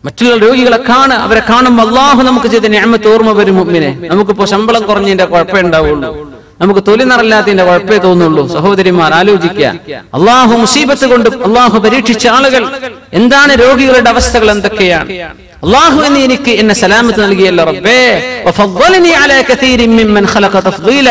മറ്റുള്ള രോഗികളെ അവരെ കാണുമ്പോൾ അള്ളാഹു നമുക്ക് ചെയ്ത നിഅമത്ത് ഓർമ്മ വരും. മുഅ്മിനെ, നമുക്കിപ്പോ ശമ്പളം കുറഞ്ഞതിന്റെ കുഴപ്പമേ ഉണ്ടാവുള്ളൂ, നമുക്ക് തൊലി നിറല്ലാത്തതിന്റെ കുഴപ്പമേ തോന്നുള്ളൂ. സഹോദരിമാർ ആലോചിക്കുക, അള്ളാഹു മുസീബത്ത് കൊണ്ട് അള്ളാഹു പരീക്ഷിച്ച ആളുകൾ എന്താണ്, രോഗികളുടെ അവസ്ഥകൾ എന്തൊക്കെയാണ്. അള്ളാഹു എനിക്ക് എന്നെ സലാമത്ത് നൽകിയല്ലോ റബ്ബേ, വഫദ്ദലനി അലാ കസീരിൻ മിമ്മൻ ഖലഖ തഫ്ദീല,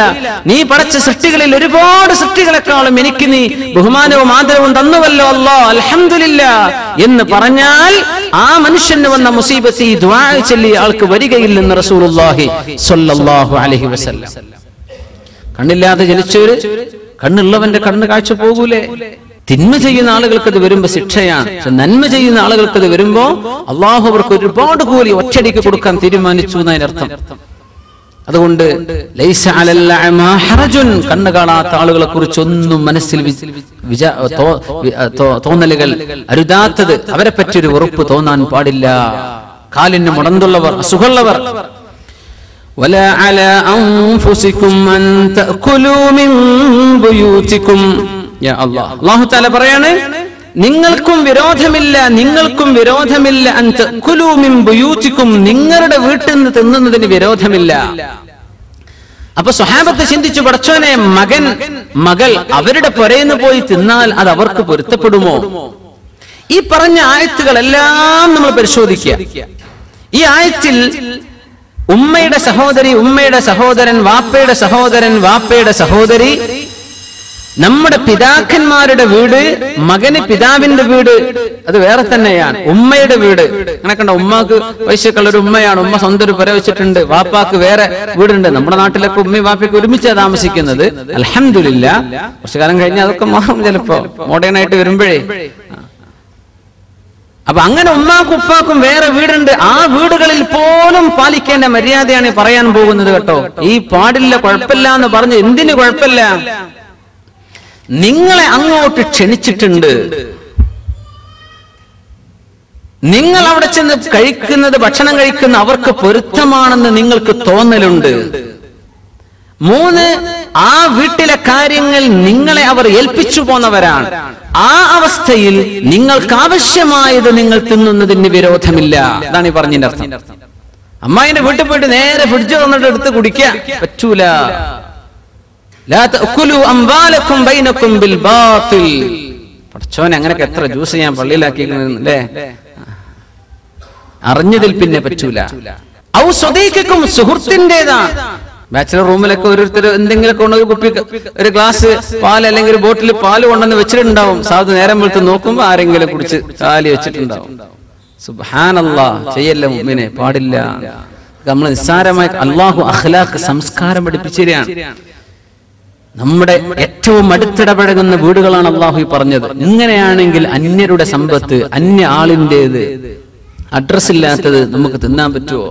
നീ പടച്ച സൃഷ്ടികളിൽ ഒരുപാട് സൃഷ്ടികളെക്കാളും എനിക്ക് നീ ബഹുമാനവും ആദരവും തന്നുവല്ലോ അല്ലാഹ്, അൽഹംദുലില്ലാഹ് എന്ന് പറഞ്ഞാൽ ആ മനുഷ്യന് വന്ന മുസീബത്ത് ഈ ദുആ ചൊല്ലി ആൾക്ക് വരികയില്ലെന്ന് റസൂലുള്ളാഹി സ്വല്ലല്ലാഹു അലൈഹി വസല്ലം. കണ്ണില്ലാതെ ജനിച്ചവര്, കണ്ണുള്ളവന്റെ കണ്ണ് കാഴ്ച പോകൂലേ? തിന്മ ചെയ്യുന്ന ആളുകൾക്ക് അത് വരുമ്പോ ശിക്ഷയാണ്, പക്ഷെ നന്മ ചെയ്യുന്ന ആളുകൾക്ക് അത് വരുമ്പോ അള്ളാഹു അവർക്ക് ഒരുപാട് കൂലി ഒറ്റയടിക്ക് കൊടുക്കാൻ തീരുമാനിച്ചു എന്നതിനർത്ഥം. അതുകൊണ്ട് ലൈസ അലൽ അഅമാ ഹറജുൻ, കണ്ണ് കാണാത്ത ആളുകളെ കുറിച്ച് ഒന്നും മനസ്സിൽ തോന്നലുകൾ അരുതാത്തത്, അവരെ പറ്റി ഒരു വെറുപ്പ് തോന്നാൻ പാടില്ല. കാലിന് മുടന്തുള്ളവർ, അസുഖമുള്ളവർ, വലാ അലാ അൻഫുസികും അൻ തഅകുലൂ മിൻ ബുയൂതികും. യാ അല്ലാഹ്, അല്ലാഹു തആല പറയാണ്, നിങ്ങൾക്കും വിരോധമില്ല അൻ തഅകുലൂ മിൻ ബുയൂതികും, നിങ്ങളുടെ വീട്ടിൽ നിന്ന് തിന്നുന്നതിന് വിരോധമില്ല. അപ്പൊ സ്വഹാബത്ത് ചിന്തിച്ചു, പടച്ചോനെ, മകൾ അവരുടെ പുരയിന്ന് പോയി തിന്നാൽ അത് അവർക്ക് പൊരുത്തപ്പെടുമോ? ഈ പറഞ്ഞ ആയത്തുകളെല്ലാം നമ്മൾ പരിശോധിക്കുക. ഈ ആയത്തിൽ ഉമ്മയുടെ സഹോദരി, ഉമ്മയുടെ സഹോദരൻ, വാപ്പയുടെ സഹോദരൻ, വാപ്പയുടെ സഹോദരി, നമ്മുടെ പിതാക്കന്മാരുടെ വീട്, മകന് പിതാവിന്റെ വീട് അത് വേറെ തന്നെയാണ്. ഉമ്മയുടെ വീട് അങ്ങനെ കണ്ട, ഉമ്മാക്ക് പൈസക്കുള്ള ഒരു ഉമ്മയാണ്, ഉമ്മ സ്വന്തം ഒരു പുര വെച്ചിട്ടുണ്ട്, വാപ്പാക്ക് വേറെ വീടുണ്ട്. നമ്മുടെ നാട്ടിലൊക്കെ ഉമ്മയും വാപ്പയൊക്കെ ഒരുമിച്ചാണ് താമസിക്കുന്നത്. അൽഹംദുലില്ലാ, കുറച്ചു കാലം കഴിഞ്ഞാൽ അതൊക്കെ മാറും, ചിലപ്പോ മോഡേൺ ആയിട്ട് വരുമ്പോഴേ. അപ്പൊ അങ്ങനെ ഉമ്മാക്കും ഉപ്പാക്കും വേറെ വീടുണ്ട്. ആ വീടുകളിൽ പോലും പാലിക്കേണ്ട മര്യാദയാണ് പറയാൻ പോകുന്നത് കേട്ടോ. ഈ പാടില്ല, കുഴപ്പമില്ല എന്ന് പറഞ്ഞ് എന്തിന് കുഴപ്പമില്ല? നിങ്ങളെ അങ്ങോട്ട് ക്ഷണിച്ചിട്ടുണ്ട്, നിങ്ങൾ അവിടെ ചെന്ന് കഴിക്കുന്നത്, ഭക്ഷണം കഴിക്കുന്ന അവർക്ക് പൊരുത്തമാണെന്ന് നിങ്ങൾക്ക് തോന്നലുണ്ട്. 3, ആ വീട്ടിലെ കാര്യങ്ങൾ നിങ്ങളെ അവർ ഏൽപ്പിച്ചു പോന്നവരാണ്. ആ അവസ്ഥയിൽ നിങ്ങൾക്ക് ആവശ്യമായത് നിങ്ങൾ തിന്നുന്നതിന് വിരോധമില്ല. അതാണ് ഈ പറഞ്ഞതിന്റെ അർത്ഥം. അമ്മായിന്റെ വീട്ടിൽ പോയിട്ട് നേരെ ഫ്രിഡ്ജ് വന്നിട്ട് എടുത്ത് കുടിക്കുക പറ്റൂല. ലാ തഅകുലു അംവാലകും ബൈനകും ബിൽ ബാത്തിൽ. പടച്ചോനെ, അങ്ങനെയൊക്കെ എത്ര ജ്യൂസ് ഞാൻ പള്ളിയിലാക്കിയിരുന്നല്ലേ, അറിഞ്ഞതിൽ പിന്നെ പറ്റൂല. ഔ സ്വദീഖിക്കും, സുഹൃത്തിൻ്റെതാണ്. ബാച്ചിലർ റൂമിലൊക്കെ ഓരോരുത്തർ എന്തെങ്കിലുമൊക്കെ കൊണ്ട് ഒരു കുപ്പി, ഒരു ഗ്ലാസ് പാൽ അല്ലെങ്കിൽ ഒരു ബോട്ടിൽ പാല് കൊണ്ടുവന്ന് വെച്ചിട്ടുണ്ടാവും. സാധു നേരം വെളുത്ത് നോക്കുമ്പോ ആരെങ്കിലും കുടിച്ച് കാലി വെച്ചിട്ടുണ്ടാവും. സുബ്ഹാനല്ലാഹ്, ചെയ്യല്ല മുഅ്മിനെ, പാടില്ല. നമ്മൾ നിസ്സാരമായി അല്ലാഹു അഖ്ലാഖ്, സംസ്കാരം പഠിപ്പിച്ചിരിക്കുകയാണ്. നമ്മുടെ ഏറ്റവും അടുത്തിടപഴകുന്ന വീടുകളാണ് അല്ലാഹു ഈ പറഞ്ഞത്. ഇങ്ങനെയാണെങ്കിൽ അന്യരുടെ സമ്പത്ത്, അന്യ ആളിൻ്റെത്, അഡ്രസ് ഇല്ലാത്തത് നമുക്ക് തിന്നാൻ പറ്റുമോ?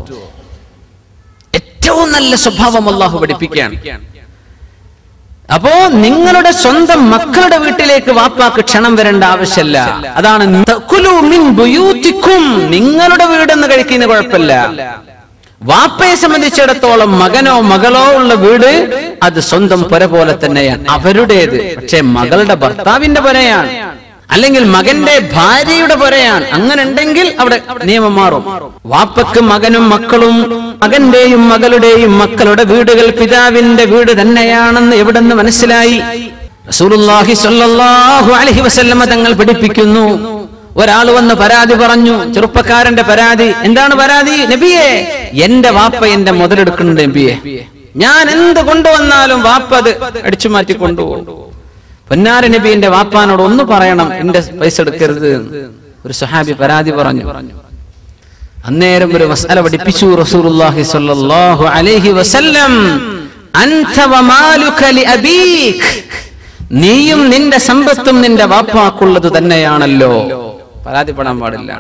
ഏറ്റവും നല്ല സ്വഭാവം അല്ലാഹു പഠിപ്പിക്കുകയാണ്. അപ്പോ നിങ്ങളുടെ സ്വന്തം മക്കളുടെ വീട്ടിലേക്ക് വാപ്പാക്ക് ക്ഷണം വരേണ്ട ആവശ്യമില്ല. അതാണ് തഅകുലു മിൻ ബുയൂതികും, നിങ്ങളുടെ വീടെന്ന് കഴിക്കുന്ന കുഴപ്പമില്ല. വാപ്പയെ സംബന്ധിച്ചിടത്തോളം മകനോ മകളോ ഉള്ള വീട് അത് സ്വന്തം പുര പോലെ തന്നെയാണ്, അവരുടേത്. പക്ഷെ മകളുടെ ഭർത്താവിന്റെ പുരയാണ്, അല്ലെങ്കിൽ മകന്റെ ഭാര്യയുടെ പുരയാണ്. അങ്ങനെ ഉണ്ടെങ്കിൽ അവിടെ നിയമം മാറും. വാപ്പക്ക് മകനും മക്കളും, മകന്റെയും മകളുടെയും മക്കളുടെ വീടുകൾ പിതാവിന്റെ വീട് തന്നെയാണെന്ന് എവിടെന്ന് മനസ്സിലായി? റസൂലുള്ളാഹി സ്വല്ലല്ലാഹു അലൈഹി വസല്ലമ തങ്ങൾ പഠിപ്പിക്കുന്നു. ഒരാൾ വന്ന് പരാതി പറഞ്ഞു, ചെറുപ്പക്കാരന്റെ പരാതി. എന്താണ് പരാതി? നബിയെ, എന്റെ വാപ്പ എന്റെ മുതലെടുക്കുന്നുണ്ട് നബിയെ, ഞാൻ എന്ത് കൊണ്ടുവന്നാലും വാപ്പ അത് അടിച്ചു മാറ്റി കൊണ്ടുപോകും. പൊന്നാര നബി, എന്റെ വാപ്പാനോട് ഒന്ന് പറയണം, എന്റെ പൈസ എടുക്കരുത്. ഒരു സ്വഹാബി പരാതി പറഞ്ഞു. അന്നേരം ഒരു മസ്അല പഠിപ്പിച്ചു റസൂലുള്ളാഹി സ്വല്ലല്ലാഹു അലൈഹി വസല്ലം. അൻത വമാലുക ലിഅബീക്, നീയും നിന്റെ സമ്പത്തും നിന്റെ വാപ്പാക്കുള്ളത് തന്നെയാണല്ലോ, പരാതിപ്പെടാൻ പാടില്ല.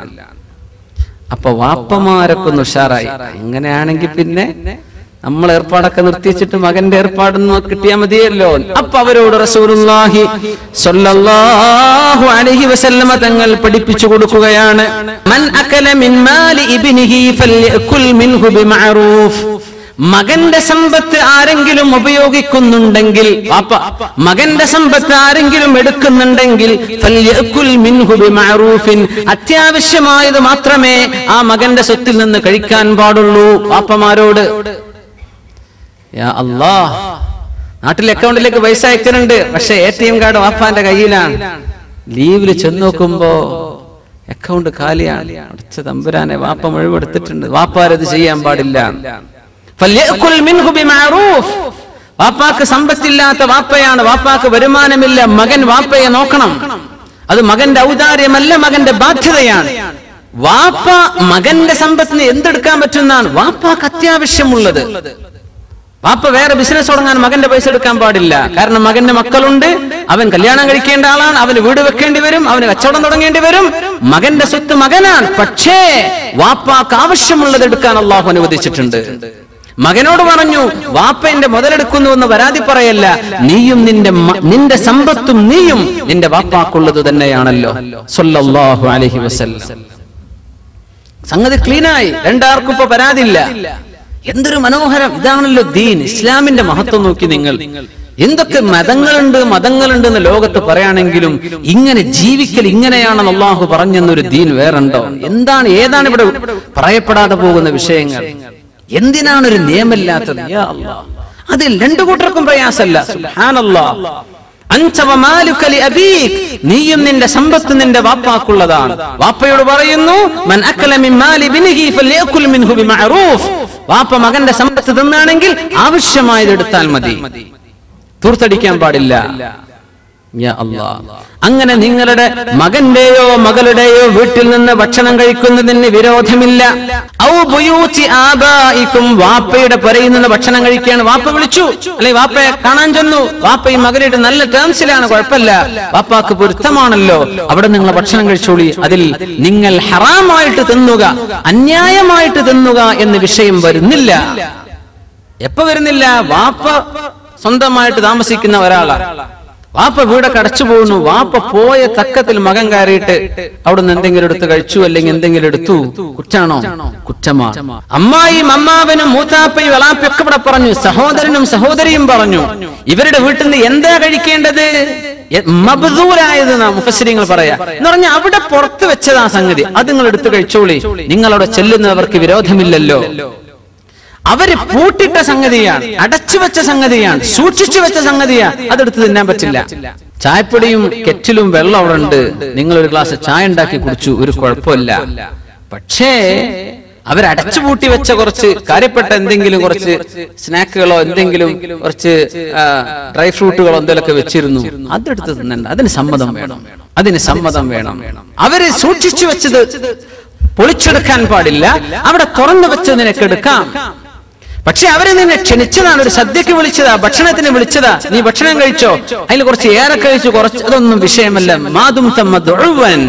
അപ്പൊ വാപ്പമാരൊക്കെ ഒന്ന് ഉഷാറായി. അങ്ങനെയാണെങ്കിൽ പിന്നെ നമ്മൾ ഏർപ്പാടൊക്കെ നിർത്തിച്ചിട്ട് മകന്റെ ഏർപ്പാടൊന്നും കിട്ടിയാൽ മതിയല്ലോ. അപ്പൊ അവരോട് റസൂലുള്ളാഹി സ്വല്ലല്ലാഹു അലൈഹി വസല്ലമ തങ്ങൾ പഠിപ്പിച്ചു കൊടുക്കുകയാണ്, മൻ അകല മിൻ മാലി ഇബ്നിഹി ഫൽയകുൽ മിൻഹു ബിമഅറൂഫ്. മകന്റെ സമ്പത്ത് ആരെങ്കിലും ഉപയോഗിക്കുന്നുണ്ടെങ്കിൽ, വാപ്പ മകന്റെ സമ്പത്ത് ആരെങ്കിലും എടുക്കുന്നുണ്ടെങ്കിൽ ഫൽയഅകുൽ മിൻഹു ബിമഅറൂഫിൻ, അത്യാവശ്യമായത് മാത്രമേ ആ മകന്റെ സ്വത്തിൽ നിന്ന് കഴിക്കാൻ പാടുള്ളൂ. വാപ്പമാരോട് യാ അല്ലാഹ്, നാട്ടിൽ അക്കൗണ്ടിലേക്ക് പൈസ അയക്കുന്നുണ്ട്, പക്ഷെ ATM കാർഡ് വാപ്പാന്റെ കയ്യിലാണ്. ലീവില് ചെന്ന് നോക്കുമ്പോ അക്കൗണ്ട് കാലിയാണ്. അടച്ച തമ്പുരാനെ, വാപ്പ മുഴുവെടുത്തിട്ടുണ്ട്. വാപ്പാരത് ചെയ്യാൻ പാടില്ല. ഫൽയഅകുൽ മിൻഹു ബിമഅറൂഫ്, വാപ്പാക്ക് സമ്പത്തില്ലാത്ത വാപ്പയാണ്, വാപ്പാക്ക് വരുമാനമില്ല, മകൻ വാപ്പയെ നോക്കണം. അത് മകന്റെ ഔദാര്യമല്ല, മകന്റെ ബാധ്യതയാണ്. വാപ്പ മകന്റെ സമ്പത്തിന് എന്തെടുക്കാൻ പറ്റുന്നതാണ് വാപ്പാക്ക് അത്യാവശ്യമുള്ളത്. വാപ്പ വേറെ ബിസിനസ് തുടങ്ങാൻ മകന്റെ പൈസ എടുക്കാൻ പാടില്ല. കാരണം മകന്റെ മക്കളുണ്ട്, അവൻ കല്യാണം കഴിക്കേണ്ട ആളാണ്, അവന് വീട് വെക്കേണ്ടി വരും, അവന് കച്ചവടം തുടങ്ങേണ്ടി വരും. മകന്റെ സ്വത്ത് മകനാണ്, പക്ഷേ വാപ്പാക്ക് ആവശ്യമുള്ളത് എടുക്കാൻ അള്ളാഹു അനുവദിച്ചിട്ടുണ്ട്. മകനോട് പറഞ്ഞു, വാപ്പ എന്റെ മുതലെടുക്കുന്നു എന്ന് പരാതി പറയല്ല, നീയും നിന്റെ സമ്പത്തും നീയും നിന്റെ വാപ്പാക്കുള്ളത് തന്നെയാണല്ലോ സല്ലല്ലാഹു അലൈഹി വസല്ലം. സംഗതി ക്ലീനായി, രണ്ടാർക്കും ഇപ്പൊ പരാതിയില്ല. എന്തൊരു മനോഹരം! ഇതാണല്ലോ ദീൻ. ഇസ്ലാമിന്റെ മഹത്വം നോക്കി നിങ്ങൾ. എന്തൊക്കെ മതങ്ങളുണ്ട് എന്ന് ലോകത്ത് പറയാണെങ്കിലും ഇങ്ങനെ ജീവിക്കൽ ഇങ്ങനെയാണെന്ന് അള്ളാഹു പറഞ്ഞെന്നൊരു ദീൻ വേറുണ്ടോ? ഏതാണ് ഇവിടെ പറയപ്പെടാതെ പോകുന്ന വിഷയങ്ങൾ? എന്തിനാണ് ഒരു നിയമമില്ലാത്തത്? യാ അല്ലാഹ്, അതിൽ രണ്ടു കൂട്ടർക്കും പ്രയാസമല്ല. സുബ്ഹാനല്ലാഹ്. അൻത വമാലുക ലിഅബീക്, നീയും നിന്റെ സമ്പത്ത് നിന്റെ വാപ്പാക്കുള്ളതാണ്. വാപ്പയോട് പറയുന്നു, മൻ അകല മിൻ മാലി ബിനിഹി ഫൽയഅകുൽ മിൻഹു ബിമഅറൂഫ്. വാപ്പ മകന്റെ സമ്പത്ത് തിന്നാണെങ്കിൽ ആവശ്യമായത് എടുത്താൽ മതി, തൂർത്തടിക്കാൻ പാടില്ല. യാ അല്ലാഹ്, അങ്ങനെ നിങ്ങളുടെ മകന്റെയോ മകളുടെയോ വീട്ടിൽ നിന്ന് ഭക്ഷണം കഴിക്കുന്നതിന് വിരോധമില്ല. ഔ ബുയൂതി ആബായിക്കും, വാപ്പയുടെ പുരയിൽ നിന്ന് ഭക്ഷണം കഴിക്കുകയാണ്, വാപ്പ വിളിച്ചു, അല്ലെങ്കിൽ വാപ്പയെ കാണാൻ ചെന്നു, വാപ്പ ഈ മകനായിട്ട് നല്ല ടേംസിലാണ്, കുഴപ്പമില്ല, വാപ്പാക്ക് പൊരുത്തമാണല്ലോ, അവിടെ നിങ്ങൾ ഭക്ഷണം കഴിച്ചോളി. അതിൽ നിങ്ങൾ ഹറാമായിട്ട് തിന്നുക, അന്യായമായിട്ട് തിന്നുക എന്ന വിഷയം വരുന്നില്ല. എപ്പോ വരുന്നില്ല? വാപ്പ സ്വന്തമായിട്ട് താമസിക്കുന്ന ഒരാളാണ്, വാപ്പ വീടൊക്കെ അടച്ചു പോകുന്നു, വാപ്പ പോയ തക്കത്തിൽ മകൻ കയറിയിട്ട് അവിടുന്ന് എന്തെങ്കിലും എടുത്ത് കഴിച്ചു, അല്ലെങ്കിൽ എന്തെങ്കിലും എടുത്തു, കുറ്റാണോ? കുറ്റമാണ്. അമ്മായിയും അമ്മാവനും മൂത്താപ്പയും എളാപ്പയൊക്കെ ഇവിടെ പറഞ്ഞു, സഹോദരനും സഹോദരിയും പറഞ്ഞു. ഇവരുടെ വീട്ടിൽ നിന്ന് എന്താ കഴിക്കേണ്ടത്? മബ്ദൂലായത് മുഫസ്സിരീങ്ങൾ പറയാ എന്ന് പറഞ്ഞാൽ അവിടെ പുറത്ത് വെച്ചതാ സംഗതി, അത് നിങ്ങൾ എടുത്ത് കഴിച്ചോളി, നിങ്ങളവിടെ ചെല്ലുന്നവർക്ക് വിരോധമില്ലല്ലോ. അവര് പൂട്ടിട്ട സംഗതിയാണ്, അടച്ചു വെച്ച സംഗതിയാണ്, സൂക്ഷിച്ചു വെച്ച സംഗതിയാണ്, അതെടുത്ത് തിന്നാൻ പറ്റില്ല. ചായപ്പൊടിയും കെറ്റിലും വെള്ളം അവിടെ ഉണ്ട്, നിങ്ങളൊരു ഗ്ലാസ് ചായ ഉണ്ടാക്കി കുടിച്ചു, ഒരു കുഴപ്പമില്ല. പക്ഷേ അവരടച്ചു പൂട്ടി വെച്ച കുറച്ച് കാര്യപ്പെട്ട എന്തെങ്കിലും കുറച്ച് സ്നാക്കുകളോ എന്തെങ്കിലും കുറച്ച് ഡ്രൈ ഫ്രൂട്ടുകളോ എന്തെങ്കിലുമൊക്കെ വെച്ചിരുന്നു, അതെടുത്ത് തിന്നണ്ട, അതിന് സമ്മതം വേണം, അതിന് സമ്മതം വേണം. അവര് സൂക്ഷിച്ചു വെച്ചത് പൊളിച്ചെടുക്കാൻ പാടില്ല, അവിടെ തുറന്നു വെച്ച് നിനക്ക് എടുക്കാം. പക്ഷെ അവരെ നിന്നെ ക്ഷണിച്ചതാണ്, ഒരു സദ്യക്ക് വിളിച്ചതാ, ഭക്ഷണത്തിന് വിളിച്ചതാ, നീ ഭക്ഷണം കഴിച്ചോ, അതിൽ കുറച്ച് ഏറെ കഴിച്ചു, കുറച്ച്, അതൊന്നും വിഷയമല്ല. മാതും തമ്മദ്ഉവൻ,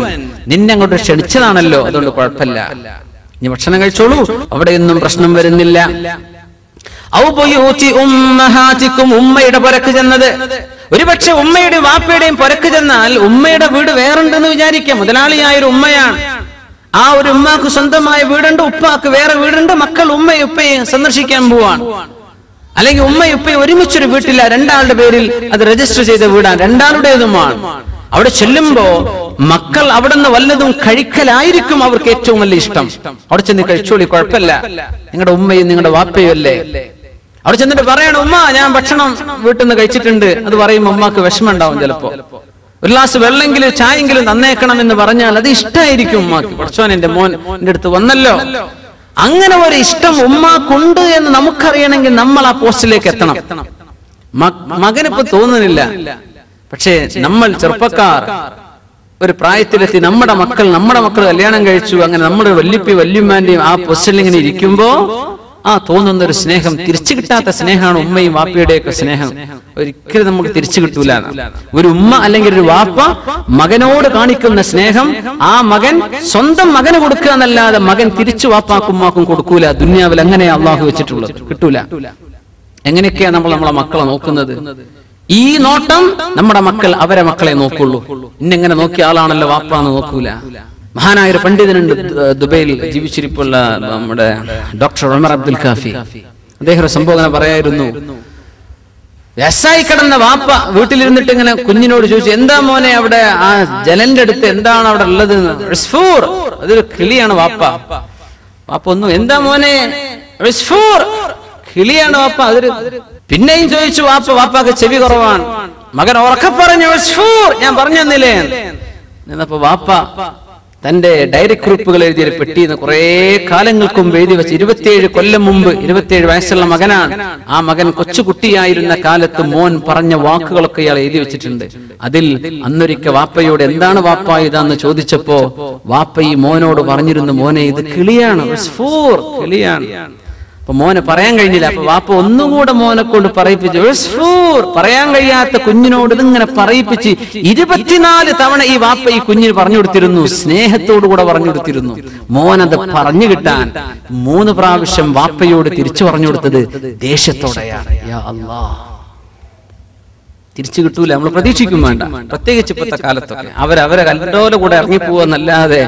നിന്നെ അങ്ങോട്ട് ക്ഷണിച്ചതാണല്ലോ, അതുകൊണ്ട് കുഴപ്പമില്ല, നീ ഭക്ഷണം കഴിച്ചോളൂ, അവിടെയൊന്നും പ്രശ്നം വരുന്നില്ല. ഔ ബുയൂതി ഉമ്മഹാതികും, ഉമ്മയുടെ പുരക്ക് ചെന്നത്. ഒരുപക്ഷെ ഉമ്മയുടെയും വാപ്പയുടെയും പുരക്ക് ചെന്നാൽ ഉമ്മയുടെ വീട് വേറുണ്ടെന്ന് വിചാരിക്കാം, മുതലാളിയായൊരു ഉമ്മയാണ്, ആ ഒരു ഉമ്മാക്ക് സ്വന്തമായ വീടുണ്ട്, ഉപ്പാക്ക് വേറെ വീടുണ്ട്, മക്കൾ ഉമ്മയും ഉപ്പയും സന്ദർശിക്കാൻ പോവാണ്. അല്ലെങ്കിൽ ഉമ്മയും ഉപ്പയും ഒരുമിച്ചൊരു വീട്ടില്ല, രണ്ടാളുടെ പേരിൽ അത് രജിസ്റ്റർ ചെയ്ത വീടാണ്, രണ്ടാളുടേതുമാണ്. അവിടെ ചെല്ലുമ്പോ മക്കൾ അവിടെ നിന്ന് വല്ലതും കഴിക്കലായിരിക്കും അവർക്ക് ഏറ്റവും വലിയ ഇഷ്ടം. അവിടെ ചെന്ന് കഴിച്ചോളി, കുഴപ്പമില്ല, നിങ്ങളുടെ ഉമ്മയും നിങ്ങളുടെ വാപ്പയും അല്ലേ. അവിടെ ചെന്നിട്ട് പറയണം, ഉമ്മ ഞാൻ ഭക്ഷണം വീട്ടിൽ നിന്ന് കഴിച്ചിട്ടുണ്ട്, അത് പറയുമ്പോൾ ഉമ്മാക്ക് വിഷമം ഉണ്ടാവും. ചിലപ്പോ ഒരു ഗ്ലാസ് വെള്ളെങ്കിലും ചായെങ്കിലും തന്നേക്കണം എന്ന് പറഞ്ഞാൽ അത് ഇഷ്ടമായിരിക്കും ഉമ്മാക്ക്. പഠിച്ചോൻ എന്റെ മോൻ എന്റെ അടുത്ത് വന്നല്ലോ, അങ്ങനെ ഒരു ഇഷ്ടം ഉമ്മാക്കുണ്ട് എന്ന് നമുക്കറിയണമെങ്കിൽ നമ്മൾ ആ പോസ്റ്റിലേക്ക് എത്തണം. മകനിപ്പോ തോന്നുന്നില്ല, പക്ഷേ നമ്മൾ ചെറുപ്പക്കാർ ഒരു പ്രായത്തിലെത്തി, നമ്മുടെ മക്കൾ കല്യാണം കഴിച്ചു, അങ്ങനെ നമ്മുടെ വല്യപ്പി വല്യമ്മാന്റെയും ആ പോസ്റ്റിൽ ഇങ്ങനെ ഇരിക്കുമ്പോ ആ തോന്നുന്ന ഒരു സ്നേഹം, തിരിച്ചു കിട്ടാത്ത സ്നേഹമാണ് ഉമ്മയും വാപ്പയുടെയൊക്കെ സ്നേഹം. ഒരിക്കലും നമുക്ക് തിരിച്ചു കിട്ടൂല. ഒരു ഉമ്മ അല്ലെങ്കിൽ ഒരു വാപ്പ മകനോട് കാണിക്കുന്ന സ്നേഹം ആ മകൻ സ്വന്തം മകന് കൊടുക്കുക എന്നല്ലാതെ മകൻ തിരിച്ചു വാപ്പാക്കും ഉമ്മാക്കും കൊടുക്കൂല. ദുനിയാവിൽ അങ്ങനെയാ അള്ളാഹു വെച്ചിട്ടുള്ളത്, കിട്ടൂല. എങ്ങനെയൊക്കെയാ നമ്മളെ മക്കളെ നോക്കുന്നത്? ഈ നോട്ടം നമ്മുടെ മക്കൾ അവരെ മക്കളെ നോക്കുള്ളൂ. ഇന്നെങ്ങനെ നോക്കിയ ആളാണല്ലോ വാപ്പാന്ന് നോക്കൂല. മഹാനായ ഒരു പണ്ഡിതനുണ്ട്, ദുബൈയിൽ ജീവിച്ചിരിപ്പുള്ള നമ്മുടെ ഡോക്ടർ ഉമർ അബ്ദുൽ കാഫി അദ്ദേഹം സംബോധന പറയായിരുന്നു. വയസ്സായി കിടന്ന വാപ്പ വീട്ടിലിരുന്നിട്ട് ഇങ്ങനെ കുഞ്ഞിനോട് ചോദിച്ചു, എന്താ മോനെ അവിടെ ആ ജലന്റെ അടുത്ത് എന്താണ് അവിടെ ഉള്ളത്? അതൊരു കിളിയാണ് വാപ്പ. വാപ്പ ഒന്നും, എന്താ മോനെ? കിളിയാണ് വാപ്പ. അതൊരു പിന്നെയും ചോദിച്ചു വാപ്പാക്ക് ചെവി കുറവാണ്. മകൻ ഉറക്കെ പറഞ്ഞു, ഞാൻ പറഞ്ഞു തന്നില്ലേ എന്നപ്പോ വാപ്പ തന്റെ ഡയറി കുറിപ്പുകൾ എഴുതിയ ഒരു പെട്ടിന്ന് കുറെ കാലങ്ങൾക്ക് മുമ്പ് എഴുതി വെച്ച് 27 കൊല്ലം മുമ്പ്, 27 വയസ്സുള്ള മകനാണ്. ആ മകൻ കൊച്ചുകുട്ടിയായിരുന്ന കാലത്ത് മോൻ പറഞ്ഞ വാക്കുകളൊക്കെ ഇയാൾ എഴുതി വെച്ചിട്ടുണ്ട്. അതിൽ അന്നൊരിക്കൽ വാപ്പയോട് എന്താണ് വാപ്പ ഇതാന്ന് ചോദിച്ചപ്പോ വാപ്പ ഈ മോനോട് പറഞ്ഞിരുന്നു, മോനെ ഇത് കിളിയാണ്, കിളിയാണ്. അപ്പൊ മോനെ പറയാൻ കഴിഞ്ഞില്ല. അപ്പൊ വാപ്പ ഒന്നുകൂടെ മോനെ കൊണ്ട് പറയിപ്പിച്ചു. പറയാൻ കഴിയാത്ത കുഞ്ഞിനോട് ഇതിങ്ങനെ പറയിപ്പിച്ച് 24 തവണ ഈ വാപ്പ ഈ കുഞ്ഞിന് പറഞ്ഞു കൊടുത്തിരുന്നു. സ്നേഹത്തോടുകൂടെ പറഞ്ഞു കൊടുത്തിരുന്നു. മോനത് പറഞ്ഞു കിട്ടാൻ 3 പ്രാവശ്യം വാപ്പയോട് തിരിച്ചു പറഞ്ഞു കൊടുത്തത് ദേഷ്യത്തോടെയാണ്. യാ അല്ലാഹ്, തിരിച്ചു കിട്ടൂല, നമ്മൾ പ്രതീക്ഷിക്കും വേണ്ട. പ്രത്യേകിച്ച് ഇപ്പോഴത്തെ കാലത്തൊക്കെ അവരെ കല്ലോടെ കൂടെ ഇറങ്ങിപ്പോവെന്നല്ലാതെ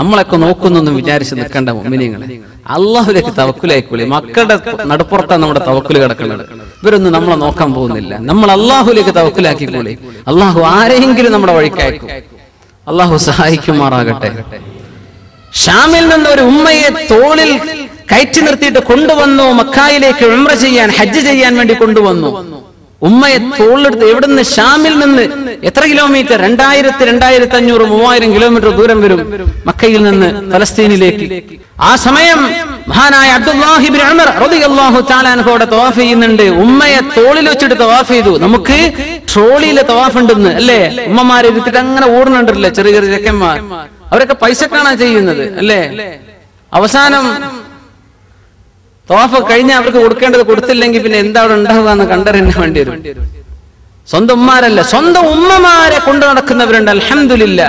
നമ്മളൊക്കെ നോക്കുന്നൊന്നും വിചാരിച്ച് നിൽക്കേണ്ട മുഅ്മിനീങ്ങളെ. അള്ളാഹുലേക്ക് തവക്കുലായിക്കോളി. മക്കളുടെ നടുപ്പുറത്താണ് നമ്മുടെ തവക്കുൽ കിടക്കുന്നത്. ഇവരൊന്നും നമ്മളെ നോക്കാൻ പോകുന്നില്ല. നമ്മൾ അള്ളാഹുലേക്ക് തവക്കുലാക്കിക്കോളി. അള്ളാഹു ആരെങ്കിലും നമ്മുടെ വഴിക്കയക്കും. അള്ളാഹു സഹായിക്കുമാറാകട്ടെ. ഷാമിൽ നിന്ന് ഒരു ഉമ്മയെ തോളിൽ കയറ്റി നിർത്തിയിട്ട് കൊണ്ടുവന്നു. മക്കായിലേക്ക് ഉംറ ചെയ്യാൻ, ഹജ്ജ് ചെയ്യാൻ വേണ്ടി കൊണ്ടുവന്നു. ഉമ്മയെ തോളിലെടുത്ത് എവിടുന്ന്? ഷാമിൽ നിന്ന് എത്ര കിലോമീറ്റർ? 2000, 2500, 3000 കിലോമീറ്റർ ദൂരം വരും മക്കയിൽ നിന്ന് ഫലസ്തീനിലേക്ക്. ആ സമയം മഹാനായ അബ്ദുല്ലാഹി ഇബ്നു ഉമർ റളിയല്ലാഹു തആല അൻഹുടെ തവാഫ് ചെയ്യുന്നുണ്ട്. ഉമ്മയെ തോളിൽ വെച്ചിട്ട് തവാഫ് ചെയ്തു. നമുക്ക് ട്രോളിയിലെ തവാഫ് ഉണ്ടെന്ന് അല്ലേ? ഉമ്മമാരെ ഇരുത്തിട്ട് അങ്ങനെ ഓടുന്നുണ്ടല്ലേ ചെറിയ ചെറിയ ചെക്കന്മാർ. അവരൊക്കെ പൈസക്കാണ് ചെയ്യുന്നത് അല്ലേ? അവസാനം തവാഫ് കഴിഞ്ഞാൽ അവർക്ക് കൊടുക്കേണ്ടത് കൊടുത്തില്ലെങ്കിൽ പിന്നെ എന്താ അവിടെ ഉണ്ടാവുക എന്ന് കണ്ടറിയാൻ വേണ്ടി വരും. സ്വന്തം ഉമ്മാരല്ല, സ്വന്തം ഉമ്മമാരെ കൊണ്ടു നടക്കുന്നവരുണ്ട്. അൽഹംദുലില്ലാ,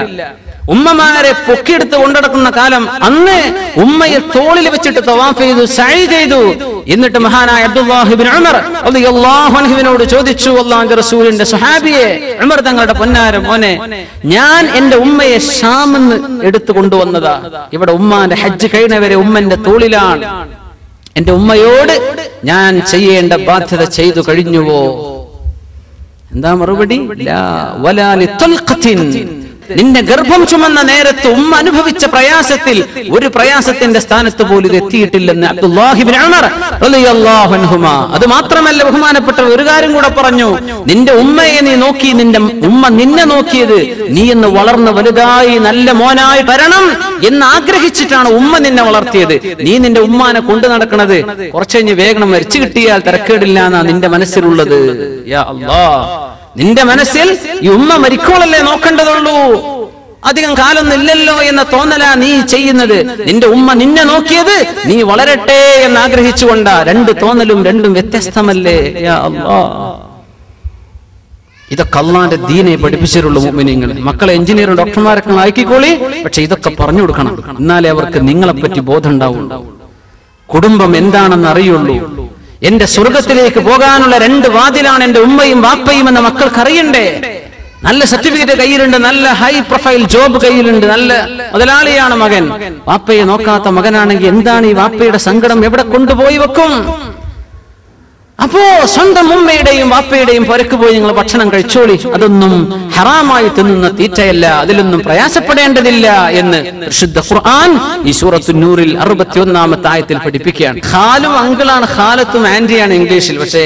ഉമ്മമാരെ പൊക്കിയെടുത്ത് കൊണ്ടുനടക്കുന്ന കാലം. അന്ന് ഉമ്മയെ തോളിൽ വെച്ചിട്ട് തവാഫ് ചെയ്തു, സഅയ് ചെയ്തു. എന്നിട്ട് മഹാനായ അബ്ദുല്ലാഹി ഇബ്നു ഉമർ റളിയല്ലാഹു അൻഹുവിനോട് ചോദിച്ചു, അല്ലാഹുവിന്റെ റസൂലിന്റെ സ്വഹാബിയെ, ഉമർ തങ്ങളുടെ പൊന്നാര മോനെ, ഞാൻ എന്റെ ഉമ്മയെ ഷാമിന്ന് എടുത്തു കൊണ്ടുവന്നതാ. ഇവിടെ ഉമ്മാന്റെ ഹജ്ജ് കഴിഞ്ഞവരെ ഉമ്മന്റെ തോളിലാണ്. എന്റെ ഉമ്മയോട് ഞാൻ ചെയ്യേണ്ട ബാധ്യത ചെയ്തു കഴിഞ്ഞുവോ? എന്താ മറുപടി? ലാ വലാ ലിതൽഖത്തിൻ. നിന്റെ ഗർഭം ചുമന്ന നേരത്ത് ഉമ്മ അനുഭവിച്ച പ്രയാസത്തിൽ ഒരു പ്രയാസത്തിന്റെ സ്ഥാനത്ത് പോലും ഇത് എത്തിയിട്ടില്ലെന്ന് അബ്ദുല്ലാഹി ഇബ്നു ഉമർ റളിയല്ലാഹു അൻഹുമാ. അത് മാത്രമല്ല, ബഹുമാനപ്പെട്ട ഒരു കാര്യം കൂടെ പറഞ്ഞു. നിന്റെ ഉമ്മയെ നീ നോക്കി, നിന്റെ ഉമ്മ നിന്നെ നോക്കിയത് നീ എന്ന് വളർന്ന് വലുതായി നല്ല മോനായി വരണം എന്ന് ആഗ്രഹിച്ചിട്ടാണ് ഉമ്മ നിന്നെ വളർത്തിയത്. നീ നിന്റെ ഉമ്മാനെ കൊണ്ടു നടക്കണത് കുറച്ചു കഴിഞ്ഞ് വേഗം മരിച്ചു കിട്ടിയാൽ തിരക്കേടില്ല എന്നാ നിന്റെ മനസ്സിലുള്ളത്. യാ അല്ലാഹ്, നിന്റെ മനസ്സിൽ ഈ ഉമ്മ മരിക്കോളല്ലേ നോക്കേണ്ടതുള്ളൂ, അധികം കാലൊന്നും ഇല്ലല്ലോ എന്ന തോന്നലാ നീ ചെയ്യുന്നത്. നിന്റെ ഉമ്മ നിന്നെ നോക്കിയത് നീ വളരട്ടെ എന്ന് ആഗ്രഹിച്ചുകൊണ്ടാ. രണ്ട് തോന്നലും രണ്ടും വ്യത്യസ്തമല്ലേ? യാ അല്ലാഹ്, ഇതൊക്കെ അള്ളാന്റെ ദീനെ പഠിപ്പിച്ചിട്ടുള്ളൂ മുഅ്മിനീങ്ങളെ. മക്കളെ എഞ്ചിനീയറും ഡോക്ടർമാരൊക്കെ ആക്കിക്കോളി, പക്ഷെ ഇതൊക്കെ പറഞ്ഞു കൊടുക്കണം. എന്നാലേ അവർക്ക് നിങ്ങളെപ്പറ്റി ബോധം ഉണ്ടാവുള്ളൂ, കുടുംബം എന്താണെന്ന് അറിയുള്ളൂ. എന്റെ സ്വർഗത്തിലേക്ക് പോകാനുള്ള 2 വാതിലാണ് എന്റെ ഉമ്മയും വാപ്പയും എന്ന മക്കൾക്ക് അറിയണ്ടേ. നല്ല സർട്ടിഫിക്കറ്റ് കയ്യിലുണ്ട്, നല്ല ഹൈ പ്രൊഫൈൽ ജോബ് കയ്യിലുണ്ട്, നല്ല മുതലാളിയാണ് മകൻ. വാപ്പയെ നോക്കാത്ത മകനാണെങ്കിൽ എന്താണ് ഈ വാപ്പയുടെ സങ്കടം എവിടെ കൊണ്ടുപോയി വെക്കും? അപ്പോ സ്വന്തം ഉമ്മയുടെയും വാപ്പയുടെയും പുരക്ക് പോയി നിങ്ങൾ ഭക്ഷണം കഴിച്ചോളി, അതൊന്നും ഹറാമായി തിന്നുന്ന തീറ്റയല്ല, അതിലൊന്നും പ്രയാസപ്പെടേണ്ടതില്ല എന്ന് പരിശുദ്ധ ഖുർആൻ ഈ സൂറത്തുൻ നൂറിൽ 61-ാമത്തെ ആയത്തിൽ പഠിപ്പിക്കുകയാണ്. ഖാലും അങ്കിളാണ്, ഖാലത്തും ആന്റിയാണ് ഇംഗ്ലീഷിൽ. പക്ഷേ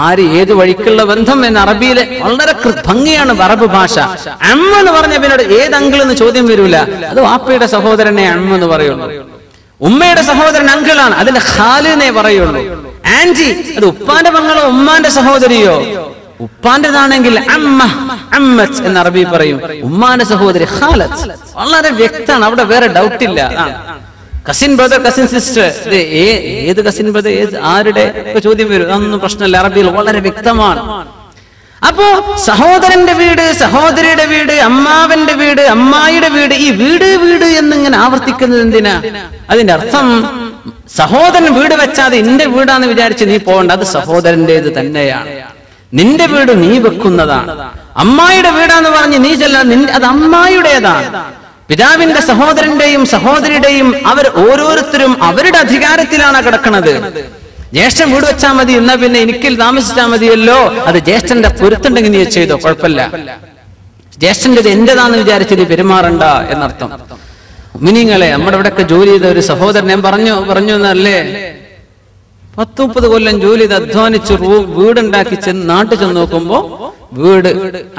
ആര് ഏത് വഴിക്കുള്ള ബന്ധം എന്ന് അറബിയിലെ വളരെ ഭംഗിയാണ് അറബ് ഭാഷ. അമ്മ എന്ന് പറഞ്ഞ പിന്നീട് ഏത് അങ്കിൾ എന്ന് ചോദ്യം വരൂല. അത് വാപ്പയുടെ സഹോദരനെ അമ്മ എന്ന് പറയുള്ളൂ. ഉമ്മയുടെ സഹോദരൻ അങ്കിളാണ്, അതിന്റെ ഖാലിനെ പറയുള്ളൂ. ആന്റി അത് ഉപ്പാന്റെ മകളോ ഉമ്മാന്റെ സഹോദരിയോ? ഉപ്പാന്റേതാണെങ്കിൽ അമ്മ, അമ്മത്ത് എന്ന് അറബി പറയും. ഉമ്മാന്റെ സഹോദരി ഖാലത്ത്. വളരെ വ്യക്തമാണ്, അവിടെ വേറെ ഡൗട്ട് ഇല്ല. കസിൻ ബ്രദർ, കസിൻ സിസ്റ്റർ, ഏത് കസിൻ ബ്രദർ, ആരുടെ ചോദ്യം വരും, അതൊന്നും പ്രശ്നമില്ല. അറബിയിൽ വളരെ വ്യക്തമാണ്. അപ്പോ സഹോദരന്റെ വീട്, സഹോദരിയുടെ വീട്, അമ്മാവന്റെ വീട്, അമ്മായിയുടെ വീട്, ഈ വീട് വീട് എന്നിങ്ങനെ ആവർത്തിക്കുന്നത് എന്തിനാ? അതിന്റെ അർത്ഥം സഹോദരൻ വീട് വെച്ചാതെ എന്റെ വീടാന്ന് വിചാരിച്ച് നീ പോകണ്ട, അത് സഹോദരന്റേത് തന്നെയാണ്. നിന്റെ വീട് നീ വെക്കുന്നതാണ്. അമ്മായിയുടെ വീടാന്ന് പറഞ്ഞ് നീ ചെല്ലാൻ, അത് അമ്മായിയുടേതാണ്. പിതാവിന്റെ സഹോദരന്റെയും സഹോദരിയുടെയും അവർ ഓരോരുത്തരും അവരുടെ അധികാരത്തിലാണ് കിടക്കുന്നത്. ജ്യേഷ്ഠൻ വീട് വെച്ചാൽ മതി, എന്നാ പിന്നെ എനിക്കിൽ താമസിച്ചാൽ മതിയല്ലോ. അത് ജ്യേഷ്ഠന്റെ പൊരുത്തുണ്ടെങ്കിൽ നീ ചെയ്തോ, കുഴപ്പമില്ല. ജ്യേഷ്ഠന്റെ എന്റേതാന്ന് വിചാരിച്ച് നീ പെരുമാറണ്ട എന്നർത്ഥം. മിനിങ്ങളെ, നമ്മുടെ ഇവിടെയൊക്കെ ജോലി ചെയ്ത ഒരു സഹോദരൻ ഞാൻ പറഞ്ഞു എന്നല്ലേ, 10-30 കൊല്ലം ജോലി ചെയ്ത് അധ്വാനിച്ച് വീടുണ്ടാക്കി നാട്ടിൽ ചെന്ന് നോക്കുമ്പോ വീട്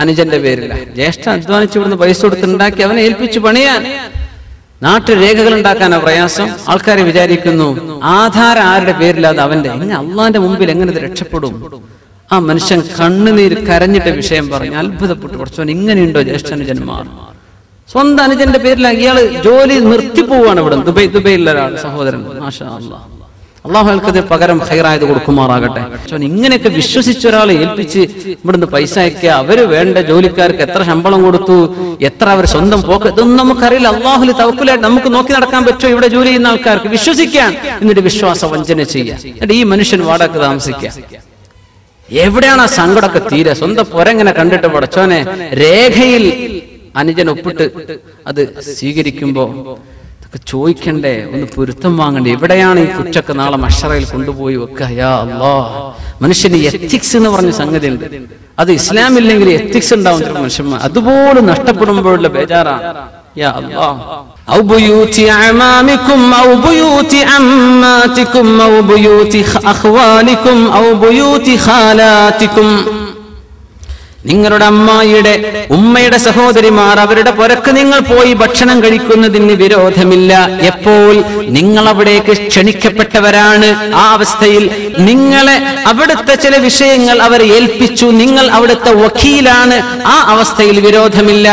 അനുജന്റെ പേരില്ല. ജ്യേഷ്ഠൻ അധ്വാനിച്ച് ഇവിടുന്ന് പൈസ കൊടുത്തുണ്ടാക്കി അവനെ ഏൽപ്പിച്ചു പണിയാൻ. നാട്ടിൽ രേഖകൾ ഉണ്ടാക്കാനാ പ്രയാസം. ആൾക്കാരെ വിചാരിക്കുന്നു ആധാരം ആരുടെ പേരില്ലാതെ അവന്റെ. എങ്ങനെ അള്ളാന്റെ മുമ്പിൽ എങ്ങനെ ഇത് രക്ഷപ്പെടും? ആ മനുഷ്യൻ കണ്ണുനീര് കരഞ്ഞിട്ട് വിഷയം പറഞ്ഞു. അത്ഭുതപ്പെട്ടു, കുറച്ചവൻ ഇങ്ങനെയുണ്ടോ ജ്യേഷ്ഠനുജന്മാർ? സ്വന്തം അനുജന്റെ പേരിലാണ്. ഇയാള് ജോലി നിർത്തിപ്പോവാണ് ഇവിടെ. ദുബൈയിലുള്ള ഒരാൾ സഹോദരൻ. മാഷാ അല്ലാഹ്, അള്ളാഹു അയാൾക്കത് പകരം ഖൈറായത് കൊടുക്കുമാറാകട്ടെ. ഇങ്ങനെയൊക്കെ വിശ്വസിച്ച ഒരാളെ ഏൽപ്പിച്ച് ഇവിടുന്ന് പൈസ അയക്കുക, അവര് വേണ്ട ജോലിക്കാർക്ക് എത്ര ശമ്പളം കൊടുത്തു, എത്ര അവർ സ്വന്തം പോക്ക്, ഇതൊന്നും നമുക്കറിയില്ല. അള്ളാഹുൽ തവക്കുലായിട്ട് നമുക്ക് നോക്കി നടക്കാൻ പറ്റുമോ? ഇവിടെ ജോലി ചെയ്യുന്ന ആൾക്കാർക്ക് വിശ്വസിക്കാൻ, എന്നിട്ട് വിശ്വാസ വഞ്ചന ചെയ്യുക. എന്നിട്ട് ഈ മനുഷ്യൻ വാടക താമസിക്കുക. എവിടെയാണ് ആ സങ്കടമൊക്കെ തീരെ? സ്വന്തം പൊരങ്ങനെ കണ്ടിട്ട് പടച്ചോനെ, രേഖയിൽ അനുജൻ ഒപ്പിട്ട് അത് സ്വീകരിക്കുമ്പോ ചോദിക്കണ്ടേ, ഒന്ന് പൊരുത്തം വാങ്ങണ്ടേ? എവിടെയാണ് ഈ കുറ്റൊക്കെ നാളെ മഹ്ശറയിൽ കൊണ്ടുപോയി വെക്കുക? യാ അല്ലാഹ്, മനുഷ്യന് എത്തിക്സ് എന്ന് പറഞ്ഞ സംഗതി ഉണ്ട്. അത് ഇസ്ലാമില്ലെങ്കിൽ എത്തിക്സ് ഉണ്ടാവും ചില മനുഷ്യന്മാർ. അതുപോലെ നഷ്ടപ്പെടുമ്പോഴുള്ള ബേജാറാണ്. യാ അല്ലാഹ്, ഔ ബുയൂതി അമാമികും ഔ ബുയൂതി അമ്മാതികും ഔ ബുയൂതി അഖ്വാലികും ഔ ബുയൂതി ഖാലാതികും. നിങ്ങളുടെ അമ്മായിയുടെ ഉമ്മയുടെ സഹോദരിമാർ അവരുടെ പുരക്ക് നിങ്ങൾ പോയി ഭക്ഷണം കഴിക്കുന്നതിന് വിരോധമില്ല. എപ്പോൾ നിങ്ങൾ അവിടേക്ക് ക്ഷണിക്കപ്പെട്ടവരാണ്. ആ അവസ്ഥയിൽ നിങ്ങളെ അവിടുത്തെ ചില വിഷയങ്ങൾ അവർ ഏൽപ്പിച്ചു, നിങ്ങൾ അവിടുത്തെ വക്കീലാണ്. ആ അവസ്ഥയിൽ വിരോധമില്ല.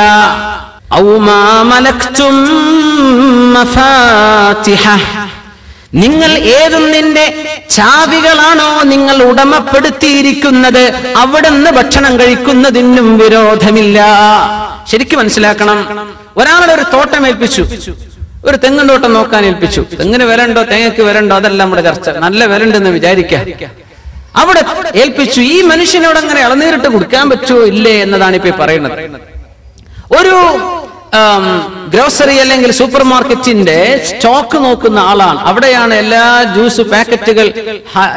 ഔ മാ മലക്തും മഫാതിഹ, നിങ്ങൾ ഏതൊന്നിന്റെ ചാവികളാണോ നിങ്ങൾ ഉടമപ്പെടുത്തിയിരിക്കുന്നത് അവിടുന്ന് ഭക്ഷണം കഴിക്കുന്നതിനും വിരോധമില്ല. ശരിക്കും മനസ്സിലാക്കണം. ഒരാളുടെ ഒരു തോട്ടം ഏൽപ്പിച്ചു, ഒരു തെങ്ങിൻ തോട്ടം നോക്കാൻ ഏൽപ്പിച്ചു. തെങ്ങിന് വിലണ്ടോ തേങ്ങയ്ക്ക് വിലണ്ടോ അതല്ല നമ്മുടെ ചർച്ച. നല്ല വിലണ്ടെന്ന് വിചാരിക്കാം. അവിടെ ഏൽപ്പിച്ചു. ഈ മനുഷ്യനോട് അങ്ങനെ ഇളനീരിട്ട് കുടിക്കാൻ പറ്റുമോ ഇല്ലേ എന്നതാണ് ഇപ്പൊ പറയുന്നത്. ഒരു ഗ്രോസറി അല്ലെങ്കിൽ സൂപ്പർ മാർക്കറ്റിന്റെ സ്റ്റോക്ക് നോക്കുന്ന ആളാണ്. അവിടെയാണ് എല്ലാ ജ്യൂസ് പാക്കറ്റുകൾ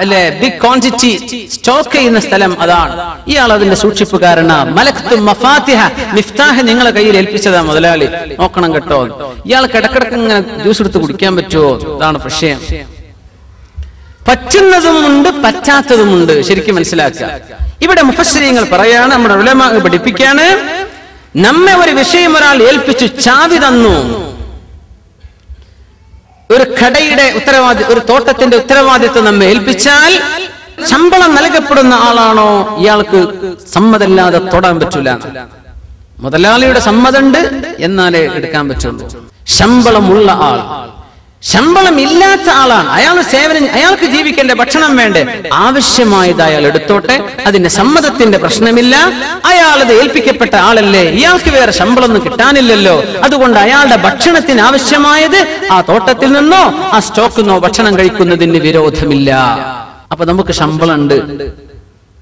അല്ലെ ബിഗ് ക്വാണ്ടിറ്റി സ്റ്റോക്ക് ചെയ്യുന്ന സ്ഥലം അതാണ്. ഇയാൾ അതിന്റെ സൂക്ഷിപ്പുകാരനാണ്. മലക്തും മഫാത്തിഹ, മിഫ്താഹ് നിങ്ങളെ കയ്യിൽ ഏൽപ്പിച്ചതാ മുതലാളി, നോക്കണം കേട്ടോ. ഇയാൾക്ക് ഇടക്കിടക്ക് ഇങ്ങനെ ജ്യൂസ് എടുത്ത് കുടിക്കാൻ പറ്റുമോ? ഇതാണ് വിഷയം. പറ്റുന്നതുമുണ്ട് പറ്റാത്തതുമുണ്ട്. ശരിക്കും മനസ്സിലാക്കുക. ഇവിടെ മുഫസ്സിരീങ്ങൾ പറയാണ്, നമ്മുടെ ഉലമാ പഠിപ്പിക്കാണ്, നമ്മെ ഒരു വിഷയം ഒരാൾ ഏൽപ്പിച്ചു, ചാവി തന്നു. ഒരു കടയുടെ ഒരു തോട്ടത്തിന്റെ ഉത്തരവാദിത്വം നമ്മെ ഏൽപ്പിച്ചാൽ ശമ്പളം നൽകപ്പെടുന്ന ആളാണോ ഇയാൾക്ക് സമ്മതമില്ലാതെ തൊടാൻ പറ്റൂല. മുതലാളിയുടെ സമ്മതമുണ്ട് എന്നാലേ എടുക്കാൻ പറ്റുള്ളൂ. ശമ്പളമുള്ള ആൾ, ശമ്പളം ഇല്ലാത്ത ആളാണ്. അയാൾക്ക് ജീവിക്കേണ്ട ഭക്ഷണം വേണ്ടേ? ആവശ്യമായത് അയാൾ എടുത്തോട്ടെ, അതിന്റെ സമ്മതത്തിന്റെ പ്രശ്നമില്ല. അയാൾ അത് ഏൽപ്പിക്കപ്പെട്ട ആളല്ലേ, ഇയാൾക്ക് വേറെ ശമ്പളം ഒന്നും കിട്ടാനില്ലല്ലോ. അതുകൊണ്ട് അയാളുടെ ഭക്ഷണത്തിന് ആവശ്യമായത് ആ തോട്ടത്തിൽ നിന്നോ ആ സ്റ്റോക്കിൽ നിന്നോ ഭക്ഷണം കഴിക്കുന്നതിന് വിരോധമില്ല. അപ്പൊ നമുക്ക് ശമ്പളം ഉണ്ട്,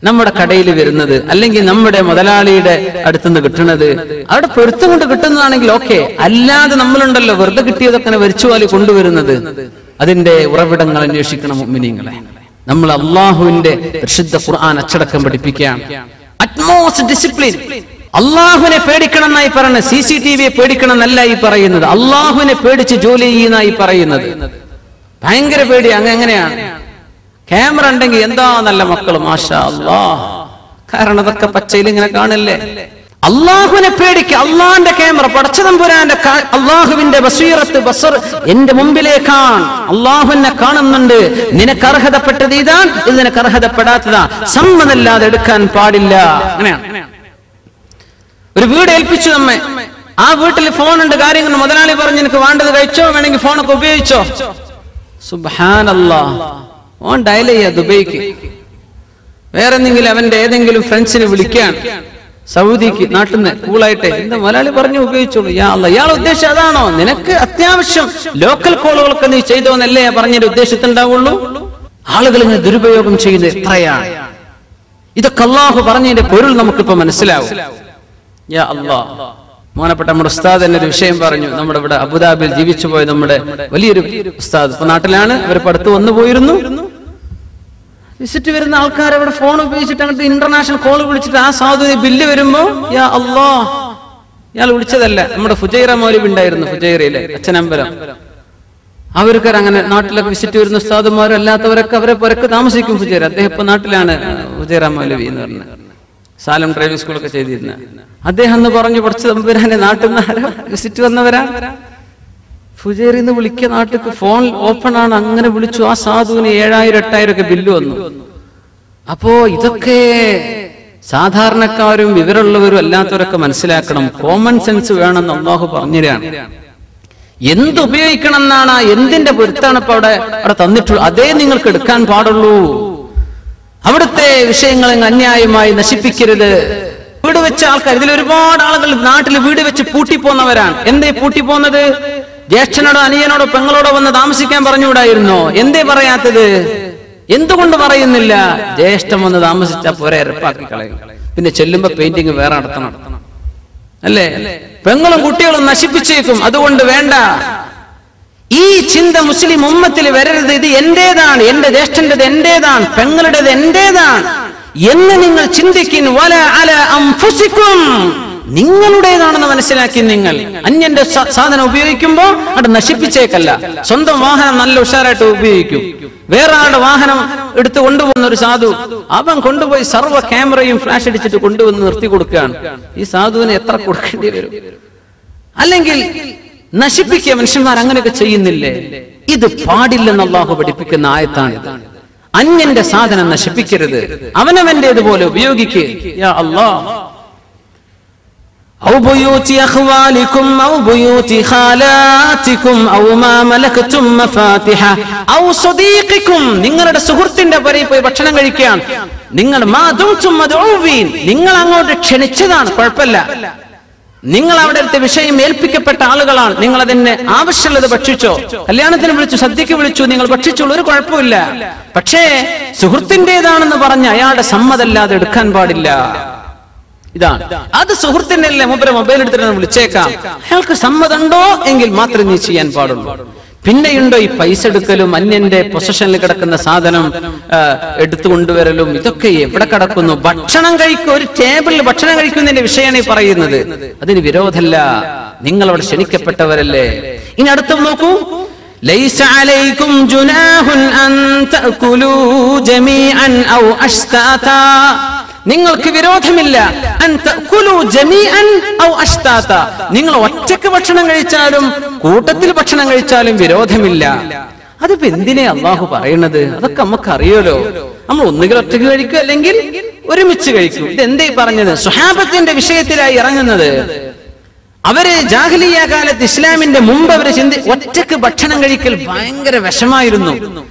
നമ്മുടെ കടയിൽ വരുന്നത് അല്ലെങ്കിൽ നമ്മുടെ മുതലാളിയുടെ അടുത്തുനിന്ന് കിട്ടുന്നത് അവിടെ പൊരുത്തം കൊണ്ട് കിട്ടുന്നതാണെങ്കിൽ ഓക്കെ. അല്ലാതെ നമ്മളുണ്ടല്ലോ വെറുതെ കിട്ടിയതൊക്കെ വരിച്ചുവാലി കൊണ്ടുവരുന്നത്. അതിന്റെ ഉറവിടങ്ങൾ അന്വേഷിക്കണം മുഅ്മിനീങ്ങളെ. നമ്മൾ അള്ളാഹുവിന്റെ പരിശുദ്ധ ഖുർആൻ അച്ചടക്കം പഠിപ്പിക്കുകയാണ്. Utmost discipline. അള്ളാഹുവിനെ പേടിക്കണം എന്നായി പറയുന്നത്, CCTVയെ പേടിക്കണം എന്നല്ല ഈ പറയുന്നത്. അള്ളാഹുവിനെ പേടിച്ച് ജോലി ചെയ്യുന്നതായി പറയുന്നത്. ഭയങ്കര പേടി. അങ്ങനെയാണ്. ക്യാമറ ഉണ്ടെങ്കിൽ എന്താ നല്ല മക്കള്, മാഷാ അല്ലാഹ്. കാരണം അതൊക്കെ പച്ചയിൽ ഇങ്ങനെ കാണല്ലേ. അള്ളാഹുവിനെ പേടിക്കുക. അള്ളാഹിന്റെ ക്യാമറ, പടച്ചതമ്പുരാന്റെ അള്ളാഹുവിന്റെ ബസീറത്ത്, ബസർ എന്റെ മുമ്പിലേക്കാണ്. അള്ളാഹുവിനെ കാണുന്നുണ്ട്. നിനക്ക് അർഹതപ്പെട്ടത് ഇതാണ്, ഇത് നിനക്ക് അർഹതപ്പെടാത്തതാ. സമ്മതമില്ലാതെ എടുക്കാൻ പാടില്ല. അങ്ങനെയാണ്. ഒരു വീട് ഏൽപ്പിച്ചു നമ്മെ. ആ വീട്ടിൽ ഫോണുണ്ട്, കാര്യങ്ങൾ മുതലാളി പറഞ്ഞു നിനക്ക് വേണ്ടത് കഴിച്ചോ, വേണമെങ്കിൽ ഫോണൊക്കെ ഉപയോഗിച്ചോ. സുബ്ഹാനല്ലാഹ്, ഓൻ ഡയൽ ചെയ്യാ ദുബൈക്ക്. വേറെ എന്തെങ്കിലും അവന്റെ ഏതെങ്കിലും ഫ്രണ്ട്സിനെ വിളിക്കാൻ സൗദിക്ക് നാട്ടിൽ നിന്ന് കൂളായിട്ട് എന്താ മുതലാളി പറഞ്ഞു ഉപയോഗിച്ചോളൂ. യാ അല്ലാഹ്, ഇയാൾ ഉദ്ദേശം അതാണോ? നിനക്ക് അത്യാവശ്യം ലോക്കൽ കോളുകളൊക്കെ നീ ചെയ്തോന്നല്ലേ പറഞ്ഞൊരു ഉദ്ദേശത്തുണ്ടാവുള്ളൂ. ആളുകൾ ഇങ്ങനെ ദുരുപയോഗം ചെയ്യുന്നത് എത്രയാണ്. ഇതൊക്കെ അള്ളാഹു പറഞ്ഞതിന്റെ പൊരുൾ നമുക്കിപ്പോ മനസ്സിലാവും. യാ അല്ലാഹ്, മോനപ്പെട്ട നമ്മുടെ ഉസ്താദ് തന്നെ ഒരു വിഷയം പറഞ്ഞു. നമ്മുടെ ഇവിടെ അബുദാബിയിൽ ജീവിച്ചു പോയ നമ്മുടെ വലിയൊരു ഉസ്താദ് ഇപ്പൊ നാട്ടിലാണ്. അവർ അടുത്ത് വന്നു പോയിരുന്നു. വിസിറ്റ് വരുന്ന ആൾക്കാർ അവിടെ ഫോൺ ഉപയോഗിച്ചിട്ട് അങ്ങോട്ട് ഇന്റർനാഷണൽ കോൾ വിളിച്ചിട്ട് ആ സാധുവിന് ബില്ല് വരുമ്പോ യാ അല്ലാ, ഇയാൾ വിളിച്ചതല്ല. നമ്മുടെ ഫുജൈറ മൗലവി ഉണ്ടായിരുന്നു ഫുജൈറയിലെ അച്ഛനമ്പലം. അവർക്ക് അങ്ങനെ നാട്ടിലൊക്കെ വിസിറ്റ് വരുന്ന ഉസ്താദുമാരും അല്ലാത്തവരൊക്കെ അവരെ പുരക്ക് താമസിക്കും ഫുജൈറ. അദ്ദേഹം ഇപ്പൊ നാട്ടിലാണ്, ഫുജൈറ മൗലവി എന്ന് പറഞ്ഞ സാലം ഡ്രൈവിംഗ് സ്കൂളൊക്കെ ചെയ്തിരുന്ന അദ്ദേഹം എന്ന് പറഞ്ഞു കുറച്ച് തമ്പുരാനെ നാട്ടിൽ നിന്ന് വിസിറ്റ് വന്നവരാ. ഫുജൈറിന്ന് വിളിക്കുക, നാട്ടിൽ ഫോൺ ഓപ്പൺ ആണ്. അങ്ങനെ വിളിച്ചു. ആ സാധുവിന് 7000-8000 ഒക്കെ ബില്ല് വന്നു. അപ്പോ ഇതൊക്കെ സാധാരണക്കാരും വിവരമുള്ളവരും അല്ലാത്തവരൊക്കെ മനസ്സിലാക്കണം. കോമൺ സെൻസ് വേണമെന്ന് അല്ലാഹു പറഞ്ഞുതരാണ്. എന്തുപയോഗിക്കണം എന്നാണ്, എന്തിന്റെ പൊരുത്താണ് ഇപ്പൊ അവിടെ തന്നിട്ടുള്ളൂ, അതേ നിങ്ങൾക്ക് എടുക്കാൻ പാടുള്ളൂ. അവിടുത്തെ വിഷയങ്ങളെ അന്യായമായി നശിപ്പിക്കരുത്. വീട് വെച്ച ആൾക്കാർ, ഇതിൽ ഒരുപാട് ആളുകൾ നാട്ടിൽ വീട് വെച്ച് പൂട്ടിപ്പോന്നവരാണ്. എന്തേ പൂട്ടിപ്പോന്നത്? ജ്യേഷ്ഠനോടോ അനിയനോടോ പെങ്ങളോടോ വന്ന് താമസിക്കാൻ പറഞ്ഞുകൂടായിരുന്നോ? എന്തേ പറയാത്തത്? എന്തുകൊണ്ട് പറയുന്നില്ല? ജ്യേഷ്ഠം വന്ന് താമസിച്ചാൽ പോരെ, ഇരപ്പാക്കി കളയും. പിന്നെ ചെല്ലുമ്പോ പെയിന്റിങ് വേറെ നടത്തണം അല്ലേ? പെങ്ങളും കുട്ടികളും നശിപ്പിച്ചേക്കും. അതുകൊണ്ട് വേണ്ട. ഈ ചിന്ത മുസ്ലിം ഉമ്മത്തിൽ വരരുത്. ഇത് എന്റേതാണ്, എന്റെ ജ്യേഷ്ഠന്റേത് എന്റേതാണ്, പെങ്ങളുടേത് എന്റേതാണ് എന്ന് നിങ്ങൾ ചിന്തിക്കും. വല അല അൻഫുസികും, നിങ്ങളുടേതാണെന്ന് മനസ്സിലാക്കി നിങ്ങൾ അന്യന്റെ സാധനം ഉപയോഗിക്കുമ്പോ അത് നശിപ്പിച്ചേക്കല്ല. സ്വന്തം വാഹനം നല്ല ഉഷാറായിട്ട് ഉപയോഗിക്കും. വേറെ ആളുടെ വാഹനം എടുത്ത് കൊണ്ടുപോകുന്ന ഒരു സാധു, അവൻ കൊണ്ടുപോയി സർവ്വ ക്യാമറയും ഫ്ലാഷ് അടിച്ചിട്ട് കൊണ്ടുവന്ന് നിർത്തി കൊടുക്കുകയാണ്. ഈ സാധുവിന് എത്ര കൊടുക്കേണ്ടി വരും? അല്ലെങ്കിൽ നശിപ്പിക്കുക. മനുഷ്യന്മാർ അങ്ങനെയൊക്കെ ചെയ്യുന്നില്ലേ? ഇത് പാടില്ലെന്ന് അല്ലാഹു പഠിപ്പിക്കുന്ന ആയത്താണിത്. അന്യന്റെ സാധനം നശിപ്പിക്കരുത്, അവനവന്റേതുപോലെ ഉപയോഗിക്കുക. യാ അല്ലാഹ്, ഔ ബുയൂതി അഖ്വാലികും ഔ ബുയൂതി ഖാലാതികും ഔ മാ മലകതും മഫാതിഹ ഔ സദീഖികും, നിങ്ങളുടെ സുഹൃത്തിന്റെ പുരയിൽ പോയി ഭക്ഷണം കഴിക്കാൻ നിങ്ങൾ മാദുതും മദ്ഊവീൻ, നിങ്ങൾ അങ്ങോട്ട് ക്ഷണിച്ചതാണ്, കുഴപ്പമില്ല. നിങ്ങൾ അവിടുത്തെ വിഷയം ഏൽപ്പിക്കപ്പെട്ട ആളുകളാണ്. നിങ്ങൾ അതിന് ആവശ്യമുള്ളത് ഭക്ഷിച്ചോ. കല്യാണത്തിന് വിളിച്ചു, സദ്യക്ക് വിളിച്ചു, നിങ്ങൾ ഭക്ഷിച്ചോളൂ, ഒരു കുഴപ്പമില്ല. പക്ഷേ സുഹൃത്തിൻ്റെതാണെന്ന് പറഞ്ഞ് അയാളുടെ സമ്മതമല്ലാതെ എടുക്കാൻ പാടില്ല. ഇതാണ് അത്. സുഹൃത്തിന്റെ അല്ലേ, മൂപ്പരെ മൊബൈൽ എടുത്തിട്ട് വിളിച്ചേക്കാം. അയാൾക്ക് സമ്മതമുണ്ടോ എങ്കിൽ മാത്രമേ നീ ചെയ്യാൻ പാടുള്ളൂ. പിന്നെയുണ്ടോ ഈ പൈസ എടുക്കലും അന്യന്റെ പൊസഷനിൽ കിടക്കുന്ന സാധനം എടുത്തു കൊണ്ടുവരലും, ഇതൊക്കെ എവിടെ കിടക്കുന്നു? ഭക്ഷണം കഴിക്കും, ഒരു ടേബിളിൽ ഭക്ഷണം കഴിക്കുന്നതിന്റെ വിഷയമാണ് ഈ പറയുന്നത്. അതിന് വിരോധമല്ല. നിങ്ങൾ അവിടെ ക്ഷണിക്കപ്പെട്ടവരല്ലേ. ഇനി അടുത്ത് നോക്കൂ. ലൈസ അലൈക്കും ജുനാഹുൻ അൻ തഅകുലൂ ജമീഅൻ ഔ അശ്താതാ, നിങ്ങൾക്ക് വിരോധമില്ല. അൻ തഅകുലൂ ജമീഅൻ ഔ അശ്താതാ, നിങ്ങൾ ഒറ്റയ്ക്ക് ഭക്ഷണം കഴിച്ചാലും കൂട്ടത്തിൽ ഭക്ഷണം കഴിച്ചാലും വിരോധമില്ല. അതിപ്പോ എന്തിനാ അല്ലാഹു പറയണത്? അതൊക്കെ നമുക്ക് അറിയാലോ. നമ്മൾ ഒന്നുകിൽ ഒറ്റയ്ക്ക് കഴിക്കും, അല്ലെങ്കിൽ ഒരുമിച്ച് കഴിക്കും. ഇതെന്തേ പറഞ്ഞത്? സ്വഹാബത്തിന്റെ വിഷയത്തിലായി ഇറങ്ങുന്നത്. അവര് ജാഹിലിയ്യ കാലത്ത്, ഇസ്ലാമിന്റെ മുമ്പ് അവര് ഒറ്റയ്ക്ക് ഭക്ഷണം കഴിക്കൽ ഭയങ്കര വിഷമായിരുന്നു.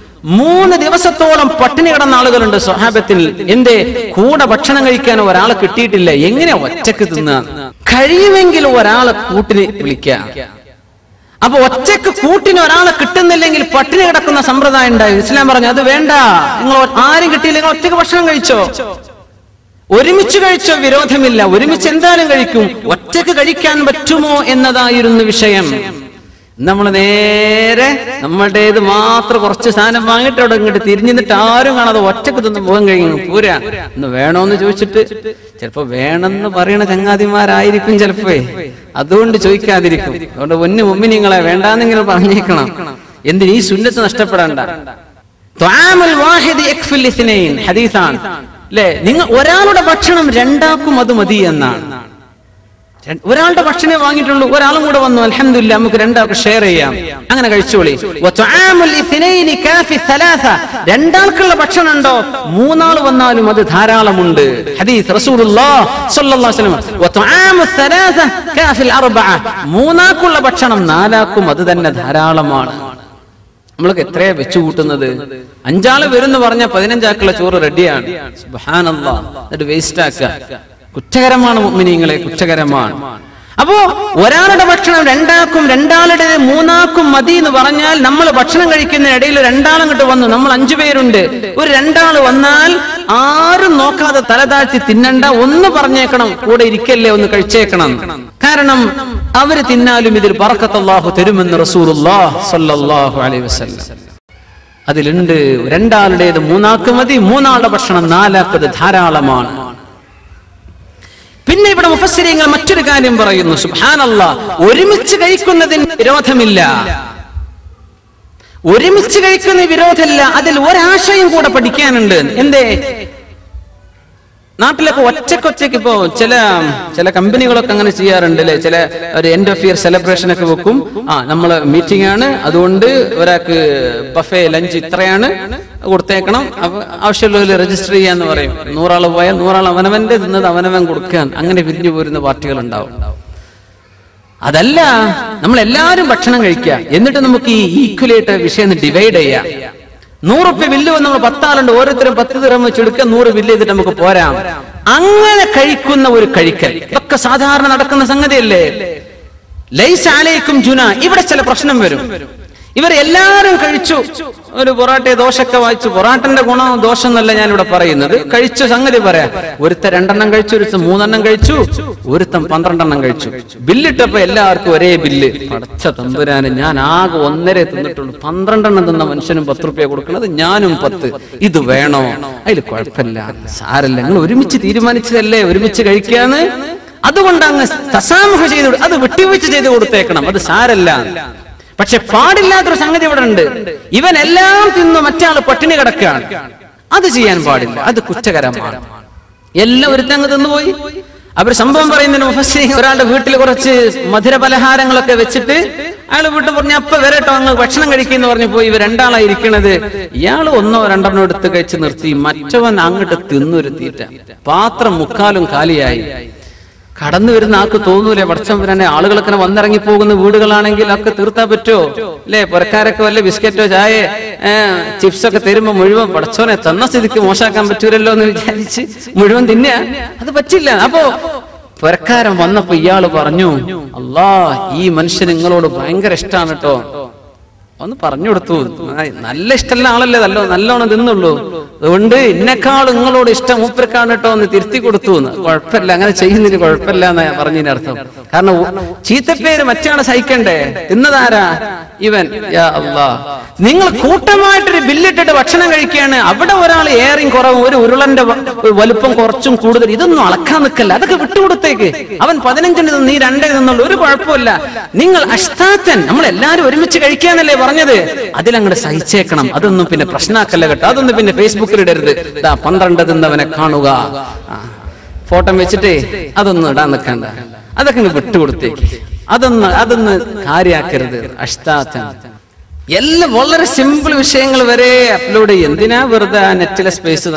3 ദിവസത്തോളം പട്ടിണി കിടന്ന ആളുകളുണ്ട് സ്വഹാബത്തിൽ. എന്തേ? കൂടെ ഭക്ഷണം കഴിക്കാൻ ഒരാളെ കിട്ടിയിട്ടില്ല. എങ്ങനെ ഒറ്റക്ക് തിന്നാ? കഴിയുമെങ്കിൽ ഒരാളെ കൂട്ടിന് വിളിക്കുക. അപ്പൊ ഒറ്റക്ക് കൂട്ടിന് ഒരാളെ കിട്ടുന്നില്ലെങ്കിൽ പട്ടിണി കിടക്കുന്ന സമ്പ്രദായം ഉണ്ടായി. ഇസ്ലാം പറഞ്ഞു അത് വേണ്ട, നിങ്ങൾ ആരും കിട്ടിയില്ലെങ്കിൽ ഒറ്റക്ക് ഭക്ഷണം കഴിച്ചോ, ഒരുമിച്ച് കഴിച്ചോ, വിരോധമില്ല. ഒരുമിച്ച് എന്തായാലും കഴിക്കും. ഒറ്റക്ക് കഴിക്കാൻ പറ്റുമോ എന്നതായിരുന്നു വിഷയം. നമ്മൾ നേരെ നമ്മളുടേത് മാത്രം കുറച്ച് സാധനം വാങ്ങിയിട്ട് അവിടെ ഇങ്ങോട്ട് തിരിഞ്ഞിട്ട് ആരും കാണാതെ ഒറ്റക്ക് തിന്ന് മുഖം കഴിയുന്നു. പോരാ, ഒന്ന് വേണോന്ന് ചോദിച്ചിട്ട് ചിലപ്പോ വേണമെന്ന് പറയണ ചങ്ങാതിമാരായിരിക്കും ചിലപ്പോ, അതുകൊണ്ട് ചോദിക്കാതിരിക്കും. അതുകൊണ്ട് ഒന്നു മുമ്പിൽ നിങ്ങളെ വേണ്ടാന്നെങ്കിലും പറഞ്ഞേക്കണം. എന്തിന് ഈ സുന്നത്ത് നഷ്ടപ്പെടണ്ട. ഹദീസാണ് അല്ലെ? നിങ്ങൾ ഒരാളുടെ ഭക്ഷണം രണ്ടാക്കും അത് മതി എന്നാണ്. ഒരാളുടെ ഭക്ഷണമേ വാങ്ങിയിട്ടുള്ളൂ, ഒരാളും കൂടെ വന്നു, അൽഹംദുലില്ലാ നമുക്ക് രണ്ടാൾക്ക് ഷെയർ ചെയ്യാം, അങ്ങനെ കഴിച്ചോളി. രണ്ടാൾക്കുള്ള ഭക്ഷണം ഉണ്ടോ, 3 ആൾ വന്നാലും അത് ധാരാളമുണ്ട്. ഹദീസ് റസൂലുള്ളാഹി സ്വല്ലല്ലാഹു അലൈഹി വസല്ലം, 3 ആൾക്കുള്ള ഭക്ഷണം 4 ആൾക്കും അത് തന്നെ ധാരാളമാണ്. നമ്മൾക്ക് എത്രയാ വെച്ചു കൂട്ടുന്നത്? 5 ആള് വരുന്ന് പറഞ്ഞാൽ 15 ആൾക്കുള്ള ചോറ് റെഡിയാണ്. സുബ്ഹാനല്ലാഹ്, അത് വേസ്റ്റ് ആക്കുക കുറ്റകരമാണ്. മുഅ്മിനീങ്ങളെ, കുറ്റകരമാണ്. അപ്പോ ഒരാളുടെ ഭക്ഷണം 2 ആൾക്കും 2 ആളുടെ 3 ആൾക്കും മതി എന്ന് പറഞ്ഞാൽ, നമ്മൾ ഭക്ഷണം കഴിക്കുന്ന ഇടയിൽ 2 ആൾ അങ്ങോട്ട് വന്നു, നമ്മൾ 5 പേരുണ്ട്, ഒരു 2 ആൾ വന്നാൽ ആരും നോക്കാതെ തല താഴ്ത്തി തിന്നണ്ട, ഒന്ന് പറഞ്ഞേക്കണം, കൂടെ ഇരിക്കല്ലേ, ഒന്ന് കഴിച്ചേക്കണം. കാരണം അവര് തിന്നാലും ഇതിൽ ബറക്കത്ത് അല്ലാഹു തരുമെന്ന് റസൂലുള്ളാഹി സ്വല്ലല്ലാഹു അലൈഹി വസല്ലം. അതിലുണ്ട് രണ്ടാളുടേത് മൂന്നാൾക്ക് മതി, മൂന്നാളുടെ ഭക്ഷണം നാലാക്കത് ധാരാളമാണ്. പിന്നെ ഇവിടെ മുഫസ്സിരീങ്ങൾ മറ്റൊരു കാര്യം പറയുന്നു, സുബ്ഹാനല്ലാഹ്, ഒരുമിച്ച് കഴിക്കുന്നതിന് വിരോധമില്ല. ഒരുമിച്ച് കഴിക്കുന്ന വിരോധമില്ല. അതിൽ ഒരാശയം കൂടെ പഠിക്കാനുണ്ട്. എന്തേ? നാട്ടിലൊക്കെ ഒറ്റക്കൊറ്റയ്ക്ക് ഇപ്പോ ചില കമ്പനികളൊക്കെ അങ്ങനെ ചെയ്യാറുണ്ട് അല്ലെ. ചില ഒരു എൻഡ് ഓഫ് ഇയർ സെലിബ്രേഷൻ ഒക്കെ വെക്കും. നമ്മള് മീറ്റിംഗ് ആണ്, അതുകൊണ്ട് ഒരാൾക്ക് ബഫേ ലഞ്ച് ഇത്രയാണ് കൊടുത്തേക്കണം, ആവശ്യമുള്ളവർ രജിസ്റ്റർ ചെയ്യാന്ന് പറയും. 100 ആള് പോയാൽ 100 ആൾ അവനവന്റെ തിന്നത് അവനവൻ കൊടുക്കാൻ, അങ്ങനെ പിരിഞ്ഞു പോരുന്ന പാർട്ടികൾ ഉണ്ടാവും. അതല്ല, നമ്മൾ എല്ലാവരും ഭക്ഷണം കഴിക്കുക, എന്നിട്ട് നമുക്ക് ഈ ഈക്വലായിട്ട് വിഷയം ഡിവൈഡ് ചെയ്യാം. 100 റുപ്യ ബില്ല് വന്ന് നമ്മൾ 10 ആളുണ്ട്, ഓരോരുത്തരും 10 ദിർഹം വെച്ച് എടുക്കുക, 100 ബില്ല് ചെയ്തിട്ട് നമുക്ക് പോരാം. അങ്ങനെ കഴിക്കുന്ന ഒരു കഴിക്കൽ ഇതൊക്കെ സാധാരണ നടക്കുന്ന സംഗതിയല്ലേ. ലൈസ അലൈക്കും ജുനാ. ഇവിടെ ചില പ്രശ്നം വരും. ഇവർ എല്ലാവരും കഴിച്ചു, ഒരു പൊറാട്ട ദോശയൊക്കെ വായിച്ചു. പൊറാട്ടന്റെ ഗുണം ദോഷം എന്നല്ല ഞാൻ ഇവിടെ പറയുന്നത്, കഴിച്ചു സംഗതി പറയാം. ഒരുത്ത 2 എണ്ണം കഴിച്ചു, ഒരുത്ത 3 എണ്ണം കഴിച്ചു, ഒരുത്തം 12 എണ്ണം കഴിച്ചു. ബില്ലിട്ടപ്പോ എല്ലാവർക്കും ഒരേ ബില്ല്. പടച്ച തമ്പുരാന്, ഞാൻ ആകെ 1.5 തിന്നിട്ടുള്ളൂ, 12 എണ്ണം തിന്ന മനുഷ്യനും 10 റുപ്യ കൊടുക്കുന്നത്, ഞാനും 10. ഇത് വേണോ? അതിൽ കുഴപ്പമില്ല, സാരല്ല, നിങ്ങൾ ഒരുമിച്ച് തീരുമാനിച്ചതല്ലേ ഒരുമിച്ച് കഴിക്കാന്ന്. അതുകൊണ്ട് അങ്ങ് തസാമുഹ ചെയ്ത്, അത് വിട്ടുവീഴ്ച ചെയ്ത് കൊടുത്തേക്കണം, അത് സാരല്ല. പക്ഷെ പാടില്ലാത്തൊരു സംഗതി ഇവിടെ ഉണ്ട്. ഇവൻ എല്ലാം തിന്നു, മറ്റാള് പട്ടിണി കിടക്കുകയാണ്. അത് ചെയ്യാൻ പാടില്ല, അത് കുറ്റകരമാണ്. എല്ലാം ഒരുത്തങ്ങ് തിന്നുപോയി. അവർ സംഭവം പറയുന്നതിന് മുഫസ്സിരീൻ, ഒരാളുടെ വീട്ടിൽ കുറച്ച് മധുര പലഹാരങ്ങളൊക്കെ വെച്ചിട്ട് അയാൾ വീട്ടിൽ പറഞ്ഞു, അപ്പൊ വരട്ടോ അങ്ങ് ഭക്ഷണം കഴിക്കുന്നു പറഞ്ഞു പോയി. ഇവർ 2 ആളായി ഇരിക്കണത്. ഇയാൾ 1 or 2 എണ്ണം എടുത്ത് കഴിച്ച് നിർത്തി, മറ്റവൻ അങ്ങോട്ട് തിന്നൊരു തീറ്റ. പാത്രം മുക്കാലും കാലിയായി. കടന്നു വരുന്ന ആൾക്ക് തോന്നൂലേ, പടച്ചം വരാനെ ആളുകളൊക്കെ വന്നിറങ്ങി പോകുന്ന വീടുകളാണെങ്കിൽ ഒക്കെ തീർത്താ പറ്റോ അല്ലെ? പുരക്കാരൊക്കെ വല്ല ബിസ്ക്കറ്റോ ചായ ചിപ്സൊക്കെ തരുമ്പോ മുഴുവൻ പടച്ചോനെ തന്ന സ്ഥിതിക്ക് മോശമാക്കാൻ പറ്റൂലല്ലോ എന്ന് വിചാരിച്ച് മുഴുവൻ തിന്നാ, അത് പറ്റില്ല. അപ്പോ പുരക്കാരൻ വന്നപ്പോ ഇയാള് പറഞ്ഞു, അല്ലാ, ഈ മനുഷ്യൻ നിങ്ങളോട് ഭയങ്കര ഇഷ്ടമാണ് കേട്ടോ, ഒന്ന് പറഞ്ഞു കൊടുത്തു. നല്ല ഇഷ്ടമുള്ള ആളല്ലേ, നല്ലോണം തിന്നുള്ളൂ, അതുകൊണ്ട് എന്നെക്കാൾ നിങ്ങളോട് ഇഷ്ടം മൂപ്പർക്കാണ് കേട്ടോ എന്ന് തിരുത്തി കൊടുത്തു. കുഴപ്പമില്ല, അങ്ങനെ ചെയ്യുന്നതിന് കുഴപ്പമില്ല എന്നാ പറഞ്ഞതിന് അർത്ഥം. കാരണം ചീത്തപ്പേര് മറ്റാണ് സഹിക്കണ്ടേ, തിന്നതാരാ? ഇവൻ. യാ അല്ലാ, നിങ്ങൾ കൂട്ടമായിട്ടൊരു ബില്ലിട്ടിട്ട് ഭക്ഷണം കഴിക്കുകയാണ്, അവിടെ ഒരാൾ ഏറെയും കുറവും, ഒരു ഉരുളന്റെ വലുപ്പം കുറച്ചും കൂടുതൽ, ഇതൊന്നും അളക്കാൻ നിൽക്കല്ല, അതൊക്കെ വിട്ടുകൊടുത്തേക്ക്. അവൻ 15 തിന്ന്, നീ 2 തിന്നുള്ളൂ, ഒരു കുഴപ്പമില്ല. നിങ്ങൾ അഷ്താത്തൻ, നമ്മൾ എല്ലാരും ഒരുമിച്ച് കഴിക്കാന്നല്ലേ പറഞ്ഞത്, അതിലങ്ങോട്ട് സഹിച്ചേക്കണം. അതൊന്നും പിന്നെ പ്രശ്നമാക്കല്ല കേട്ടോ, അതൊന്നും പിന്നെ ഫേസ്ബുക്കിൽ ഇടരുത്. 12 തിന്നവനെ കാണുക, ഫോട്ടോ വെച്ചിട്ടേ അതൊന്നും ഇടാൻ നിൽക്കണ്ട, അതൊക്കെ വിട്ടുകൊടുത്തേക്ക്. അതൊന്ന് കാര്യാക്കരുത്. അഷ്താത്തൻ എല്ലാം വളരെ സിമ്പിൾ വിഷയങ്ങൾ വരെ അപ്ലോഡ് ചെയ്യും. എന്തിനാ വെറുതെ നെറ്റിലെ സ്പേസ്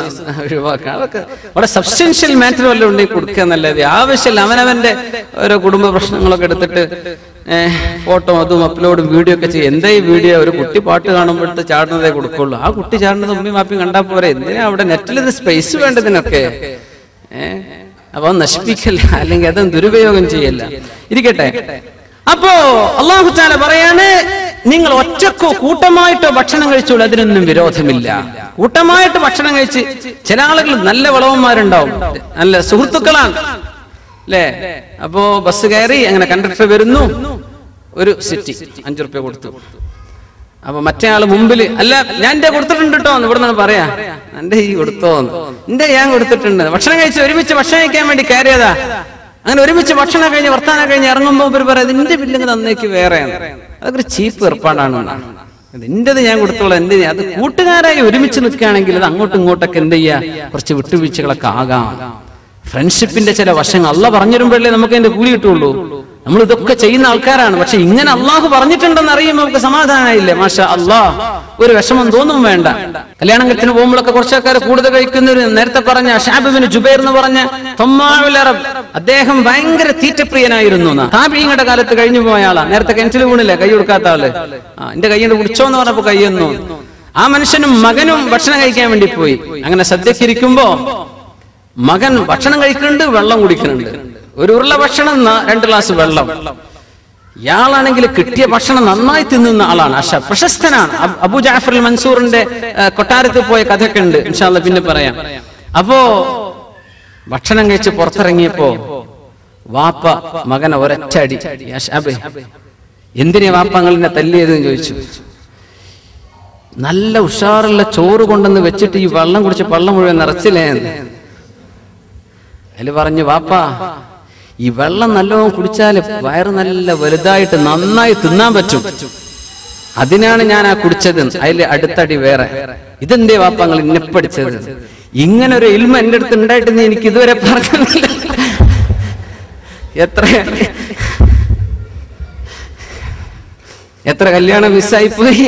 ഒഴിവാക്കുക? അതൊക്കെ വളരെ സബ്സ്റ്റൻഷ്യൽ മാറ്റർ വല്ലതും ഉണ്ടെങ്കിൽ കൊടുക്കുക എന്നല്ലാതെ ആവശ്യമില്ല. അവനവന്റെ ഓരോ കുടുംബ പ്രശ്നങ്ങളൊക്കെ എടുത്തിട്ട് ഫോട്ടോ അതും അപ്ലോഡും വീഡിയോ ഒക്കെ ചെയ്യും. എന്താ ഈ വീഡിയോ? ഒരു കുട്ടി പാട്ട് കാണുമ്പോഴത്തെ ചാടുന്നതേ കൊടുക്കുള്ളൂ. ആ കുട്ടി ചാടുന്നത് ഉമ്മയും മാപ്പിയും കണ്ടാൽ പോരെ, എന്തിനാ അവിടെ നെറ്റിൽ ഇത് സ്പേസ് വേണ്ടതിനൊക്കെ? അപ്പൊ നശിപ്പിക്കല്ല, അല്ലെങ്കിൽ അതും ദുരുപയോഗം ചെയ്യല്ല. ഇരിക്കട്ടെ. അപ്പോ അല്ലാഹു തആല പറയാണ്, നിങ്ങൾ ഒറ്റക്കോ കൂട്ടമായിട്ടോ ഭക്ഷണം കഴിച്ചോളൂ, അതിനൊന്നും വിരോധമില്ല. കൂട്ടമായിട്ട് ഭക്ഷണം കഴിച്ച്, ചില ആളുകൾ നല്ല വളവന്മാരുണ്ടാവും, നല്ല സുഹൃത്തുക്കളാണ് അല്ലേ. അപ്പോ ബസ് കയറി, അങ്ങനെ കണ്ടക്ടർ വരുന്നു, ഒരു സിറ്റി 5 റുപ്യ കൊടുത്തു. അപ്പൊ മറ്റേ ആള് മുമ്പില്, അല്ല ഞാൻ എന്റെ കൊടുത്തിട്ടുണ്ട് കേട്ടോ എന്ന് ഇവിടെ നിന്ന് പറയാ, എന്റെ ഈ കൊടുത്തോന്ന്, എന്റെ ഞാൻ കൊടുത്തിട്ടുണ്ട്. ഭക്ഷണം കഴിച്ച് ഒരുമിച്ച് ഭക്ഷണം കഴിക്കാൻ വേണ്ടി കയറിയതാ. അങ്ങനെ ഒരുമിച്ച് ഭക്ഷണം കഴിഞ്ഞ് വർത്താനം കഴിഞ്ഞ് ഇറങ്ങുമ്പോ ഇവർ പറയാം, നിന്റെ ബില്ലിങ് തന്നേക്ക് വേറെയാണ്. അതൊക്കെ ചീപ്പ് ഏർപ്പാടാണ്. എന്റേത് ഞാൻ കൊടുത്തോളാം, എന്റെ. അത് കൂട്ടുകാരായി ഒരുമിച്ച് നിൽക്കുകയാണെങ്കിൽ അത് അങ്ങോട്ടും ഇങ്ങോട്ടൊക്കെ എന്ത് ചെയ്യാ, കുറച്ച് വിട്ടുവീഴ്ചകളൊക്കെ ആകാം. ഫ്രണ്ട്ഷിപ്പിന്റെ ചില വശങ്ങൾ അള്ളാഹ് പറഞ്ഞിരുമ്പോഴല്ലേ നമുക്ക് അതിന്റെ കൂലി കിട്ടുള്ളൂ. നമ്മൾ ഇതൊക്കെ ചെയ്യുന്ന ആൾക്കാരാണ്. പക്ഷെ ഇങ്ങനെ അള്ളാഹു പറഞ്ഞിട്ടുണ്ടെന്ന് അറിയുമ്പോൾ നമുക്ക് സമാധാനമായില്ലേ? മാഷാ അള്ളാഹ്, ഒരു വിഷമം തോന്നും വേണ്ട. കല്യാണത്തിന് പോകുമ്പോഴൊക്കെ കുറച്ച് ആൾക്കാർ കൂടുതൽ കഴിക്കുന്നവര്, നേരത്തെ പറഞ്ഞ ശഅബ് ബിൻ ജുബൈർ എന്ന് പറഞ്ഞ തമ്മാഉൽ അറബ്, അദ്ദേഹം ഭയങ്കര തീറ്റപ്രിയനായിരുന്നു. താബിഈങ്ങളുടെ കാലത്ത് കഴിഞ്ഞു പോയ ആളാ. നേരത്തെ കിണറ്റിൽ വീണില്ലേ, കൈ കൊടുക്കാത്ത ആള്. എന്റെ കൈയ്യുണ്ട് കുടിച്ചോന്ന് പറഞ്ഞപ്പോ കൈയ്യൊന്നു. ആ മനുഷ്യനും മകനും ഭക്ഷണം കഴിക്കാൻ വേണ്ടി പോയി. അങ്ങനെ സദ്യക്ക് ഇരിക്കുമ്പോ മകൻ ഭക്ഷണം കഴിക്കുന്നുണ്ട്, വെള്ളം കുടിക്കുന്നുണ്ട്. ഒരു ഉരുള ഭക്ഷണം, 2 ഗ്ലാസ് വെള്ളം. ഇയാളാണെങ്കിൽ കിട്ടിയ ഭക്ഷണം നന്നായി തിന്നുന്ന ആളാണ്. പ്രശസ്തനാണ്. അബൂ ജഅഫർ അൽ മൻസൂറിന്റെ കൊട്ടാരത്തിൽ പോയ കഥയൊക്കെ ഉണ്ട്, ഇൻഷാ അല്ലാഹ് പിന്നെ പറയാം. അപ്പോ ഭക്ഷണം കഴിച്ച് പുറത്തിറങ്ങിയപ്പോ വാപ്പ മകനെ ഒരൊറ്റ അടി. എന്തിനാ വാപ്പ നിങ്ങളെന്നെ തല്ലിയതെന്ന് ചോദിച്ചു. നല്ല ഉഷാറുള്ള ചോറ് കൊണ്ടുവന്ന് വെച്ചിട്ട് ഈ വെള്ളം കുടിച്ച് പള്ളം മുഴുവൻ നിറച്ചില്ലേ. അതിൽ പറഞ്ഞു, വാപ്പാ ഈ വെള്ളം നല്ലോണം കുടിച്ചാല് വയറ് നല്ല വലുതായിട്ട് നന്നായി തിന്നാൻ പറ്റും, അതിനാണ് ഞാൻ ആ കുടിച്ചത്. അതിൽ അടുത്തടി വേറെ, ഇതെന്തേ വാപ്പ നിങ്ങൾ ഇന്നെ പഠിച്ചത്? ഇങ്ങനെ ഒരു ഇൽമ എന്റെ അടുത്ത് ഉണ്ടായിട്ടെന്ന് എനിക്ക് ഇതുവരെ പറഞ്ഞില്ല. എത്ര കല്യാണം മിസ്സായിപ്പോയി.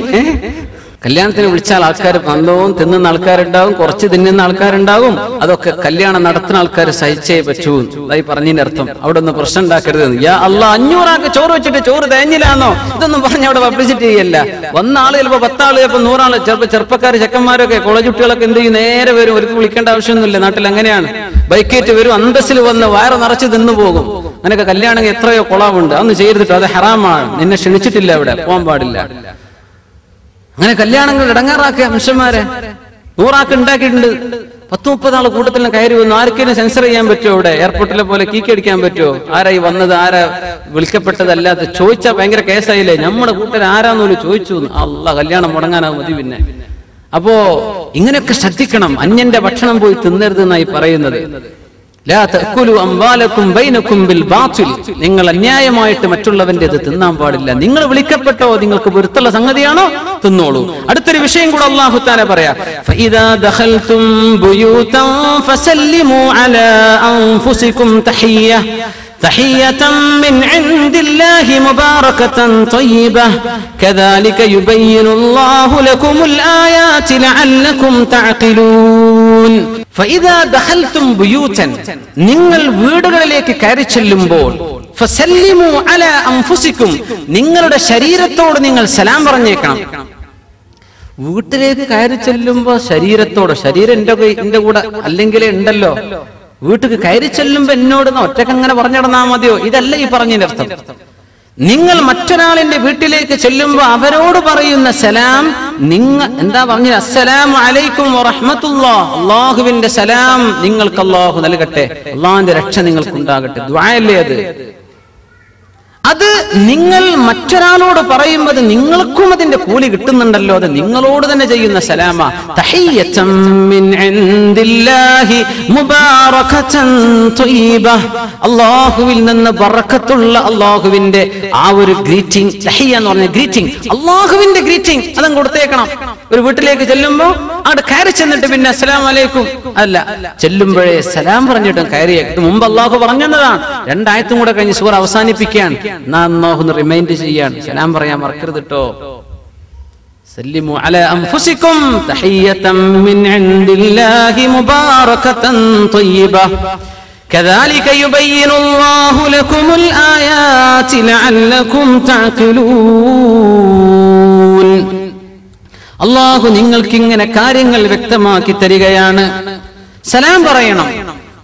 കല്യാണത്തിന് വിളിച്ചാൽ ആൾക്കാർ നല്ലോണം തിന്നുന്ന ആൾക്കാരുണ്ടാവും, കുറച്ച് തിന്നുന്ന ആൾക്കാരുണ്ടാവും. അതൊക്കെ കല്യാണം നടത്തുന്ന ആൾക്കാർ സഹിച്ചേ പറ്റൂ. അതായി പറഞ്ഞതിന്റെ അർത്ഥം അവിടെ ഒന്ന് പ്രശ്നം ഉണ്ടാക്കരുത്. യാ അല്ലാ, 500 ആൾക്ക് ചോറ് വെച്ചിട്ട് ചോറ് തേഞ്ഞില്ലാന്നോ ഇതൊന്നും പറഞ്ഞ് അവിടെ പബ്ലിസിറ്റി ചെയ്യല്ല. വന്ന ആള് ചിലപ്പോ 10 ആള്, ചിലപ്പോ 100 ആള്, ചിലപ്പോ ചെറുപ്പക്കാർ ചെക്കന്മാരൊക്കെ കോളേജ് കുട്ടികളൊക്കെ എന്ത് ചെയ്യും, നേരെ വരും. അവർക്ക് വിളിക്കേണ്ട ആവശ്യമൊന്നുമില്ല. നാട്ടിൽ അങ്ങനെയാണ്. ബൈക്കേറ്റ് വരും, അന്തസ്സിൽ വന്ന് വയറ് നിറച്ച് തിന്നു പോകും. അങ്ങനെയൊക്കെ കല്യാണം എത്രയോ കൊളാവുണ്ട്. അതൊന്നും ചെയ്തിട്ട് അത് ഹറാമാണ്. നിന്നെ ക്ഷണിച്ചിട്ടില്ല, അവിടെ പോകാൻ പാടില്ല. അങ്ങനെ കല്യാണങ്ങൾ ഇടങ്ങാറാക്കിയ മനുഷ്യന്മാരെ 100 ആൾക്ക് ഉണ്ടാക്കിയിട്ടുണ്ട്. 10-30 ആള് കൂട്ടത്തിൽ കയറി വന്നു. ആർക്കെങ്കിലും സെൻസർ ചെയ്യാൻ പറ്റുമോ? ഇവിടെ എയർപോർട്ടിലെ പോലെ കീക്കടിക്കാൻ പറ്റുമോ? ആരായി വന്നത്, ആരാ വിളിക്കപ്പെട്ടതല്ലാതെ ചോദിച്ചാൽ ഭയങ്കര കേസായില്ലേ. നമ്മുടെ കൂട്ടർ ആരാന്നോലും ചോദിച്ചു. അല്ലാ, കല്യാണം മുടങ്ങാനാവും മതി. പിന്നെ അപ്പോ ഇങ്ങനെയൊക്കെ ശ്രദ്ധിക്കണം. അന്യന്റെ ഭക്ഷണം പോയി തിന്നരുത് എന്നായി പറയുന്നത്. നിങ്ങൾ അന്യായമായിട്ട് മറ്റുള്ളവന്റെ തിന്നാൻ പാടില്ല. നിങ്ങൾ വിളിക്കപ്പെട്ടോ, നിങ്ങൾക്ക് പൊരുത്തുള്ള സംഗതിയാണോ, തിന്നോളൂ. അടുത്തൊരു വിഷയം കൂടെ അല്ലാഹു തആല പറയാ, ഫഇദാ ദഖൽതും ബുയൂതൻ ഫസല്ലിമു അലാ അൻഫുസികും തഹിയ്യതൻ മിൻ ഇൻദില്ലാഹി മുബാറകതൻ ത്വയ്യിബഹ കദാലിക യുബയ്യിനുല്ലാഹു ലകുമുൽ ആയാതി ലഅല്ലകും തഅഖിലൂൻ. ഫഇദാ ദഖൽതും ബുയൂതൻ, നിങ്ങൾ വീടുകളിലേക്ക് കയറി ചെല്ലുമ്പോൾ, ഫസല്ലിമു അലാ അൻഫുസികും, നിങ്ങളുടെ ശരീരത്തോട് നിങ്ങൾ സലാം പറഞ്ഞേക്കണം. വീട്ടിലേക്ക് കയറി ചെല്ലുമ്പോ ശരീരത്തോട്, ശരീരം എന്റെ കൂടെ അല്ലെങ്കിലേ ഉണ്ടല്ലോ. വീട്ടിൽ കയറി ചെല്ലുമ്പോ എന്നോട് ഒറ്റക്ക് അങ്ങനെ പറഞ്ഞിടന്നാ മതിയോ? ഇതല്ല ഈ പറഞ്ഞതിന്റെ അർത്ഥം. നിങ്ങൾ മറ്റൊരാളിന്റെ വീട്ടിലേക്ക് ചെല്ലുമ്പോ അവരോട് പറയുന്ന സലാം എന്താ പറഞ്ഞത്? അസ്സലാമു അലൈക്കും വറഹ്മത്തുള്ളാഹ്, അല്ലാഹുവിന്റെ സലാം നിങ്ങൾക്ക് അല്ലാഹു നൽകട്ടെ, അല്ലാഹുവിന്റെ രക്ഷ നിങ്ങൾക്ക് ഉണ്ടാകട്ടെ. ദുആയല്ലേ അത്? അത് നിങ്ങൾ മറ്റൊരാളോട് പറയുമ്പോൾ നിങ്ങൾക്കും അതിന്റെ കൂലി കിട്ടുന്നുണ്ടല്ലോ. അത് നിങ്ങളോട് തന്നെ ചെയ്യുന്ന സലാമ. തഹിയ്യതൻ മിൻ ഇൻദില്ലാഹി മുബാറകതൻ ത്വയ്യിബഹ, അല്ലാഹുവിൽ നിന്ന് ബറക്കത്തുള്ള അല്ലാഹുവിന്റെ ആ ഒരു ഗ്രീറ്റിംഗ്. തഹിയ്യ എന്ന് പറഞ്ഞ ഗ്രീറ്റിംഗ്, അല്ലാഹുവിന്റെ ഗ്രീറ്റിംഗ് അതങ്ങ് കൊടുത്തേക്കണം. ഒരു വീട്ടിലേക്ക് ചെല്ലുമ്പോ അവിടെ കയറി ചെന്നിട്ട് പിന്നെ അസ്സലാമു അലൈക്കും അല്ല, ചെല്ലുമ്പോഴേ സലാം പറഞ്ഞിട്ടും കയറിയ. ഇത് മുമ്പ് അല്ലാഹു പറഞ്ഞതാണ്. 2 ആയത്തും കൂടെ കഴിഞ്ഞ് സൂറ അവസാനിപ്പിക്കാൻ അല്ലാഹു റിമൈൻഡ് ചെയ്യാൻ, സലാം പറയാൻ മറക്കരുത് കേട്ടോ. സല്ലിമു അലാ അൻഫുസികും തഹിയ്യതൻ മിൻ ഇൻദില്ലാഹി മുബാറകതൻ ത്വയ്യിബഹ കദാലിക യുബയ്യിനുല്ലാഹു ലകുമുൽ ആയാതി ലഅല്ലകും തഅഖിലൂൻ. അല്ലാഹു നിങ്ങൾക്ക് ഇങ്ങനെ കാര്യങ്ങൾ വ്യക്തമാക്കി തരികയാണ്. സലാം പറയണം.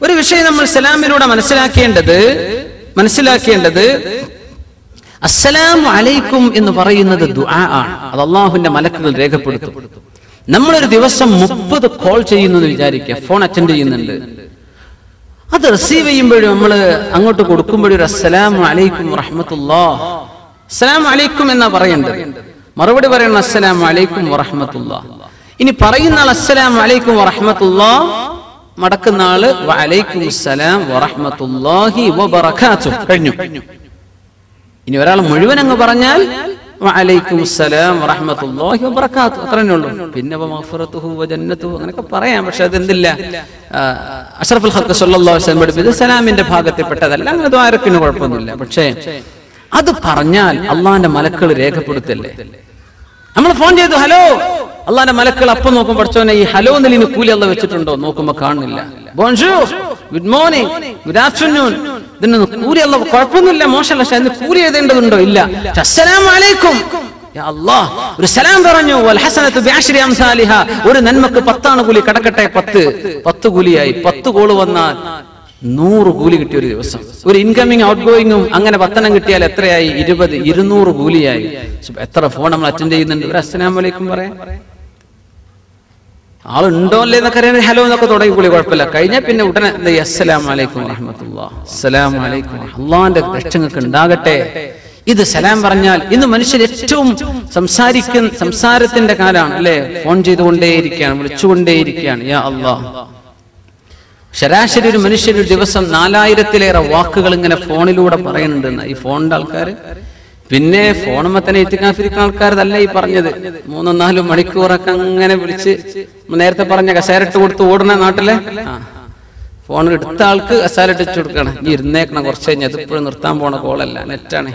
ഒരു വിഷയം നമ്മൾ സലാമിലൂടെ മനസ്സിലാക്കേണ്ടത് അസ്സലാമു അലൈക്കും എന്ന് പറയുന്നത് ദുആ ആണ്. അത് അല്ലാഹുവിന്റെ മലക്കുകൾ രേഖപ്പെടുത്തും. നമ്മളൊരു ദിവസം 30 കോൾ ചെയ്യുന്നു എന്ന് വിചാരിക്കുക, ഫോൺ അറ്റൻഡ് ചെയ്യുന്നുണ്ട്. അത് റിസീവ് ചെയ്യുമ്പോഴും നമ്മൾ അങ്ങോട്ട് കൊടുക്കുമ്പോഴും ഒരു അസ്സലാമു അലൈക്കും വറഹ്മത്തുള്ളാഹ്, അസ്സലാമു അലൈക്കും എന്നാ പറയേണ്ടത്. മറുപടി പറയണം അസ്സലാമു അലൈക്കും വറഹ്മത്തുള്ളാഹ്. ഇനി പറയുന്ന ആൾ അസ്സലാമു അലൈക്കും വറഹ്മത്തുള്ളാഹ്, മടക്കുന്ന ആള് വഅലൈക്കും അസ്സലാം വറഹ്മത്തുള്ളാഹി വബറകാതുഹു. കഴിഞ്ഞു. ഇനി ഒരാൾ മുഴുവൻ അങ്ങ് പറഞ്ഞാൽ വഅലൈക്കും അസ്സലാം വറഹ്മത്തുള്ളാഹി വബറകാതുഹു, അത്രയേ ഉള്ളൂ. പിന്നെ മഗ്ഫിറതുഹു വജന്നതുഹു അങ്ങനെയൊക്കെ പറയാം. പക്ഷെ അതെന്തില്ല, അഷ്റഫുൽ ഖൽഖ് സല്ലല്ലാഹു അലൈഹി വസല്ലം പഠിപ്പിച്ച സലാമിന്റെ ഭാഗത്തിൽപ്പെട്ടതല്ല. അങ്ങനെ ദ്വാരക്കിന് കുഴപ്പമൊന്നുമില്ല. പക്ഷേ അത് പറഞ്ഞാൽ അള്ളാന്റെ മലക്കൾ രേഖപ്പെടുത്തല്ലേ. നമ്മൾ ഫോൺ ചെയ്തു ഹലോ, അള്ളാന്റെ മലക്കൾ അപ്പം നോക്കും, പഠിച്ചോനെ ഈ ഹലോ എന്നതിന് കൂലി അള്ള വെച്ചിട്ടുണ്ടോ? നോക്കുമ്പോ കാണുന്നില്ല. ബോൺജൂർ, ഗുഡ് മോർണിംഗ്, ഗുഡ് ആഫ്റ്റർനൂൺ, ഇതിനൊന്നും കൂലി അള്ള കുഴപ്പമൊന്നുമില്ല, മോശമല്ല. പക്ഷെ അതിന് കൂലി എഴുതേണ്ടതുണ്ടോ? ഇല്ല. അസ്സലാമു അലൈക്കും, യാ അല്ലാഹ് ഒരു സലാം പറഞ്ഞു. വൽ ഹസനതു ബിഅശ്രി അംസാലിഹാ, ഒരു നന്മക്ക് 10 കൂലി. കടക്കട്ടെ 10 കൂലിയായി. 10 കോള് വന്നാൽ 100 കൂലി കിട്ടിയ ഒരു ദിവസം. ഒരു ഇൻകമിങ് ഔട്ട് ഗോയിങ്ങും അങ്ങനെ 10 കിട്ടിയാൽ എത്രയായി? 200 കൂലിയായി. എത്ര ഫോൺ നമ്മൾ അറ്റൻഡ് ചെയ്യുന്നുണ്ട്? ഒരു അസ്സലാമു അലൈക്കും പറയാം. ആളുണ്ടോ അല്ലേ എന്നൊക്കെ അറിയാൻ ഹലോ എന്നൊക്കെ തുടങ്ങി കൂലി, കുഴപ്പമില്ല. കഴിഞ്ഞാൽ പിന്നെ ഉടനെ അസ്സലാമു അലൈക്കും വറഹ്മത്തുള്ളാഹി, അസ്സലാമു അലൈക്കും, അല്ലാഹുവിന്റെ രക്ഷങ്ങൾക്ക് ഉണ്ടാകട്ടെ. ഇത് സലാം പറഞ്ഞാൽ ഇന്ന് മനുഷ്യർ ഏറ്റവും സംസാരത്തിന്റെ കാലാണ് അല്ലെ. ഫോൺ ചെയ്തുകൊണ്ടേയിരിക്കുകയാണ്, വിളിച്ചുകൊണ്ടേയിരിക്കുകയാണ്. യാ അല്ലാഹ്, ശരാശരി ഒരു മനുഷ്യൻ ഒരു ദിവസം 4000-ലേറെ വാക്കുകൾ ഇങ്ങനെ ഫോണിലൂടെ പറയുന്നുണ്ടെന്ന് ഈ ഫോണിന്റെ ആൾക്കാർ. പിന്നെ ഫോണുമ്മ തന്നെ ഇത്തിക്കാഫിരിക്കുന്ന ആൾക്കാരല്ല ഈ പറഞ്ഞത്. 3-4 മണിക്കൂറൊക്കെ അങ്ങനെ വിളിച്ച് നേരത്തെ പറഞ്ഞ കസേരട്ട് കൊടുത്ത് ഓടുന്ന നാട്ടിലെ ഫോണിൽ എടുത്ത ആൾക്ക് കസേരട്ട് ഇട്ട് കൊടുക്കണം. ഈ ഇരുന്നേക്കണം കുറച്ച് കഴിഞ്ഞ്, അതിപ്പോഴും നിർത്താൻ പോണ കോളല്ല, നെറ്റാണ്.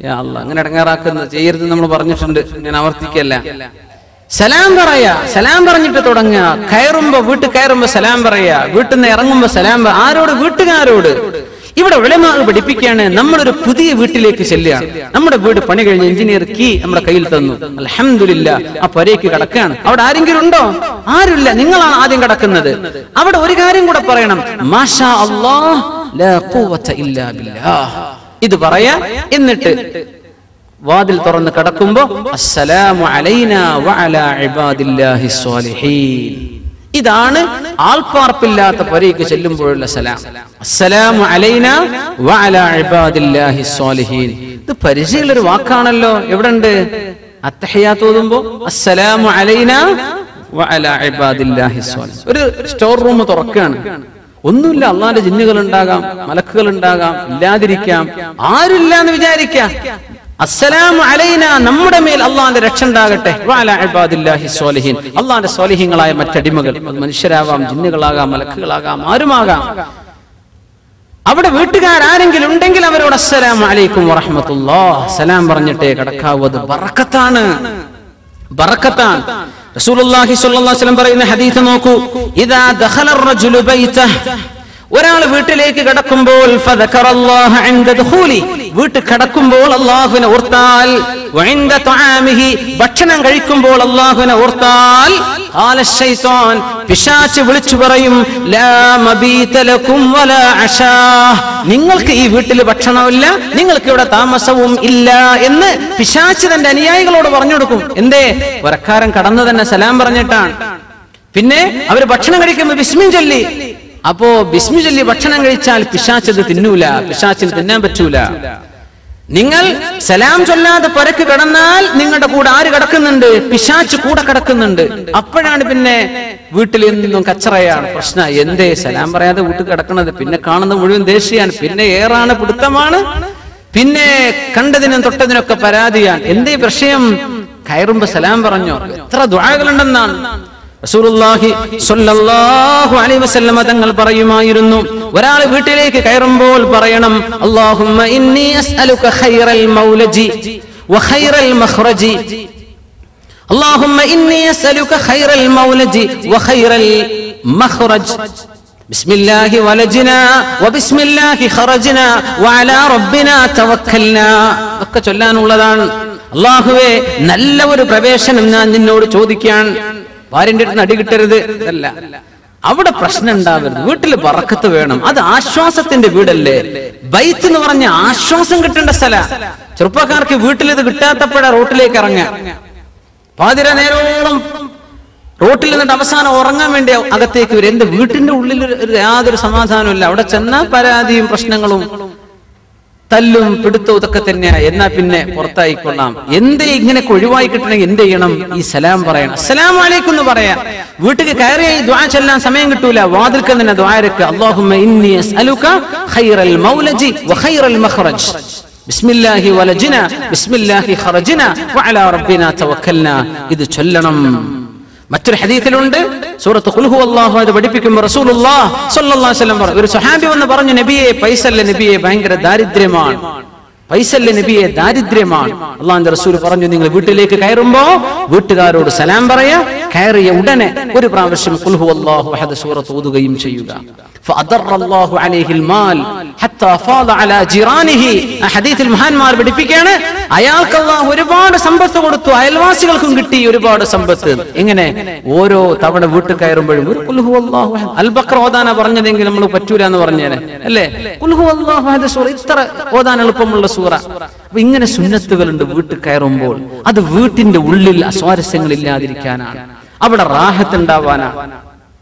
യാ അല്ലാഹ്, അങ്ങനെ ഇടങ്ങാറാക്കുന്നത് ചെയ്യരുത് നമ്മൾ പറഞ്ഞിട്ടുണ്ട്, ഞാൻ ആവർത്തിക്കല്ല. സലാം പറയാ, സലാം പറഞ്ഞിട്ട് തുടങ്ങുക. വീട്ടിൽ കയറുമ്പോ സലാം പറയാ, വീട്ടിൽ നിന്ന് ഇറങ്ങുമ്പോ സലാം. ആരോട്? വീട്ടുകാരോട്. ഇവിടെ ഉലമാ പഠിപ്പിക്കുകയാണ്, നമ്മളൊരു പുതിയ വീട്ടിലേക്ക് ചെല്ലുകയാണ്. നമ്മുടെ വീട് പണി കഴിഞ്ഞ് എഞ്ചിനീയർ കീ നമ്മുടെ കയ്യിൽ തന്നു, അൽഹംദുലില്ലാ, ആ പുരയ്ക്ക് കിടക്കുകയാണ്. അവിടെ ആരെങ്കിലും ഉണ്ടോ? ആരുമില്ല, നിങ്ങളാണ് ആദ്യം കിടക്കുന്നത്. അവിടെ ഒരു കാര്യം കൂടെ പറയണം, മാഷാ അല്ലാഹ് ലാ ഖുവത ഇല്ലാ ബില്ലാഹ്. ഇത് പറയാ. എന്നിട്ട് വാതിൽ തുറന്ന് കിടക്കുമ്പോ അസ്സലാമു അലൈനാ വഅലാ ഇബാദില്ലാഹിസ് സ്വാലിഹീൻ. ഇതാണ് ആൾപ്പാർപ്പില്ലാത്ത പുരയ്ക്ക് ചെല്ലുമ്പോഴുള്ള സലാം. അസ്സലാമു അലൈനാ വഅലാ ഇബാദില്ലാഹിസ് സ്വാലിഹീൻ. ഇത് പരിചയമുള്ളൊരു വാക്കാണല്ലോ. എവിടെ ഉണ്ട്? അത്തഹിയാത്ത് ഓതുമ്പോ അസ്സലാമു അലൈനാ വഅലാ ഇബാദില്ലാഹിസ് സ്വാലിഹീൻ. ഒരു സ്റ്റോർ റൂം തുറക്കുകയാണ്. ഒന്നുമില്ല, അള്ളാന്റെ ജിന്നുകൾ ഉണ്ടാകാം, മലക്കുകൾ ഉണ്ടാകാം, ഇല്ലാതിരിക്കാം, ആരുമില്ല എന്ന് വിചാരിക്കാം. അസ്സലാമു അലൈനാ, നമ്മുടെ മേൽ അള്ളാന്റെ രക്ഷ ഉണ്ടാകട്ടെ, വഅലാ ഇബാദില്ലാഹിസ് സ്വാലിഹീൻ, അള്ളാന്റെ സ്വാലിഹീങ്ങളായ മറ്റടിമകൾ, മനുഷ്യരാവാം, ജിന്നുകളാകാം, മലക്കുകളാകാം, ആരുമാകാം. അവിടെ വീട്ടുകാരെങ്കിലും ഉണ്ടെങ്കിൽ അവരോട് അസ്സലാമു അലൈക്കും വറഹ്മത്തുള്ളാഹ് സലാം പറഞ്ഞിട്ടേ കിടക്കാവൂ. അത് ബറക്കത്താണ്, ബറക്കത്താണ്. റസൂലുള്ളാഹി സ്വല്ലല്ലാഹു അലൈഹി വസല്ലം പറയുന്ന ഹദീസ് നോക്കൂ. ഇദാ ദഖല അർ-റജുലു ബൈതഹ, ഒരാൾ വീട്ടിലേക്ക് കടക്കുമ്പോൾ ഫദകറല്ലാഹ ഇൻദ ദുഖൂലി, വീട്ടിൽ കടക്കുമ്പോൾ അല്ലാഹുവിനെ ഓർത്താൽ, വഇൻദ തആമിഹി, ഭക്ഷണം കഴിക്കുമ്പോൾ അല്ലാഹുവിനെ ഓർത്താൽ, ഖാല ശൈത്താൻ, പിശാച് വിളിച്ചു പറയും, ലാ മബീത ലക്കും വലാ അശാ, നിങ്ങൾക്ക് ഈ വീട്ടിൽ ഭക്ഷണമില്ല, നിങ്ങൾക്ക് ഇവിടെ താമസവും ഇല്ല എന്ന് പിശാച് തന്റെ അനുയായികളോട് പറഞ്ഞു കൊടുക്കും. എന്തേ? വരക്കാരൻ കടന്നു തന്നെ സലാം പറഞ്ഞിട്ടാണ്. പിന്നെ അവര് ഭക്ഷണം കഴിക്കുമ്പോൾ ബിസ്മിൻ ചൊല്ലി. അപ്പോ ബിസ്മി ചൊല്ലി ഭക്ഷണം കഴിച്ചാൽ പിശാചത് തിന്നൂല, പിശാചിന് തിന്നാൻ പറ്റൂല. നിങ്ങൾ സലാം ചൊല്ലാതെ പുരക്ക് കിടന്നാൽ നിങ്ങളുടെ കൂടെ ആര് കിടക്കുന്നുണ്ട്? പിശാച് കൂടെ കിടക്കുന്നുണ്ട്. അപ്പോഴാണ് പിന്നെ വീട്ടിൽ നിന്നും കച്ചറയാണ്, പ്രശ്നം. എന്തേ സലാം പറയാതെ വീട്ടിൽ കിടക്കണത്? പിന്നെ കാണുന്ന മുഴുവൻ ദേഷ്യാണ്, പിന്നെ ഏറാണ്, പിടുത്തമാണ്, പിന്നെ കണ്ടതിനും തൊട്ടതിനൊക്കെ പരാതിയാണ്. എന്തേ വിഷയം? കയറുമ്പോ സലാം പറഞ്ഞോ? എത്ര ദുആകളുണ്ടെന്നാണ് റസൂലുള്ളാഹി സ്വല്ലല്ലാഹു അലൈഹി വസല്ലം തങ്ങൾ പറയുമായിരുന്നു, ഒരാൾ വീട്ടിലേക്ക് കയറുമ്പോൾ പറയണം, അല്ലാഹുമ്മ ഇന്നി അസ്അലുക ഖൈറൽ മൗലജി വഖൈറൽ മഖ്റജി, അല്ലാഹുമ്മ ഇന്നി അസ്അലുക ഖൈറൽ മൗലജി വഖൈറൽ മഖ്റജ്, ബിസ്മില്ലാഹി വലജ്നാ വബിസ്മില്ലാഹി ഖറജ്നാ വഅലാ റബ്ബിനാ തവക്കൽനാ. ഒക്കെ ചൊല്ലാനുള്ളതാണ്. അല്ലാഹുവേ, നല്ല ഒരു പ്രവേശനം ഞാൻ നിന്നോട് ചോദിക്കാൻ. ഭാര്യന്റെ അടുത്ത് അടി കിട്ടരുത്, അതല്ല. അവിടെ പ്രശ്നം ഉണ്ടാവരുത്. വീട്ടിൽ ബറക്കത്ത് വേണം. അത് ആശ്വാസത്തിന്റെ വീടല്ലേ. ബൈത്ത് എന്ന് പറഞ്ഞ ആശ്വാസം കിട്ടേണ്ട സ്ഥല. ചെറുപ്പക്കാർക്ക് വീട്ടിൽ ഇത് കിട്ടാത്തപ്പോഴാ റോട്ടിലേക്ക് ഇറങ്ങുക. പാതിര നേരോളം റോട്ടിൽ നിന്നിട്ട് അവസാനം ഉറങ്ങാൻ വേണ്ടി അകത്തേക്ക് വരും. എന്റെ വീട്ടിന്റെ ഉള്ളിൽ യാതൊരു സമാധാനവും ഇല്ല. അവിടെ ചെന്നാൽ പരാതിയും പ്രശ്നങ്ങളും തല്ലും പിടുത്തവും ഇതൊക്കെ തന്നെയാ. എന്നാ പിന്നെ പുറത്തായിക്കൊള്ളാം. എന്തേ ഇങ്ങനെയൊക്കെ ഒഴിവായി കിട്ടണമെങ്കിൽ എന്ത് ചെയ്യണം? ഈ സലാം പറയണം. അസ്സലാമു അലൈക്കും എന്ന് പറയാം. വീട്ടിൽ കയറിയ ഈ ദുആ ചൊല്ലാൻ സമയം കിട്ടൂല. വാതിൽക്കൽ തന്നെ ദുആ ഇറക്കുക. അല്ലാഹുമ്മ ഇന്നി അസ്അലുക ഖൈറൽ മൗലജി വഖൈറൽ മഖ്റജ്, ബിസ്മില്ലാഹി വലജ്നാ വബിസ്മില്ലാഹി ഖറജ്നാ വഅലാ റബ്ബിനാ തവക്കൽനാ. ഇത് ചൊല്ലണം. മറ്റൊരു ഹദീസിലുണ്ട്, സൂറത്ത് ഖുൽ ഹുവല്ലാഹു അത് പഠിപ്പിക്കുമ്പോൾ റസൂലുള്ളാഹി സ്വല്ലല്ലാഹു അലൈഹി വസല്ലം ഒരു സ്വഹാബി വന്ന് പറഞ്ഞു, നബിയെ, പൈസല്ല നബിയെ, ഭയങ്കര ദാരിദ്ര്യമാണ്, പൈസല്ല നബിയെ, ദാരിദ്ര്യമാണ്. അല്ലാഹുവിന്റെ റസൂൽ പറഞ്ഞു, നിങ്ങൾ വീട്ടിലേക്ക് കയറുമ്പോ വീട്ടുകാരോട് സലാം പറയാ. കയറിയ ഉടനെ ഒരു പ്രാവശ്യം ഖുൽ ഹുവല്ലാഹു അഹദ് സൂറത്ത് ഓതുകയും ചെയ്യുക. ഫഅദറല്ലാഹു അലൈഹിൽ മാൽ ഹത്താ ഫാദ അലാ ജിറാനിഹി. ആ ഹദീസിൽ മഹാന്മാർ പഠിപ്പിക്കുകയാണ്, അയാൾക്ക് അല്ലാഹു ഒരുപാട് സമ്പത്ത് കൊടുത്തു, അയൽവാസികൾക്കും കിട്ടി ഒരുപാട് സമ്പത്ത്. എങ്ങനെ? ഓരോ തവണ വീട്ടിൽ കയറുമ്പോഴും ഒരു ഖുൽ ഹുവല്ലാഹു അഹദ്. അൽ ബഖറ ഓതാനാ പറഞ്ഞതെങ്കിൽ നമ്മൾ പറ്റൂല എന്ന് പറഞ്ഞേനെ അല്ലേ? ഖുൽ ഹുവല്ലാഹു അഹദ് സൂറ ഇത്ര ഓതാൻ എളുപ്പമുള്ള സൂറ. അപ്പൊ ഇങ്ങനെ സുന്നത്തുകളുണ്ട് വീട്ടിൽ കയറുമ്പോൾ. അത് വീട്ടിന്റെ ഉള്ളിൽ അസ്വാരസ്യങ്ങൾ ഇല്ലാതിരിക്കാനാണ്, അവിടെ റാഹത്ത് ഉണ്ടാവാനാണ്.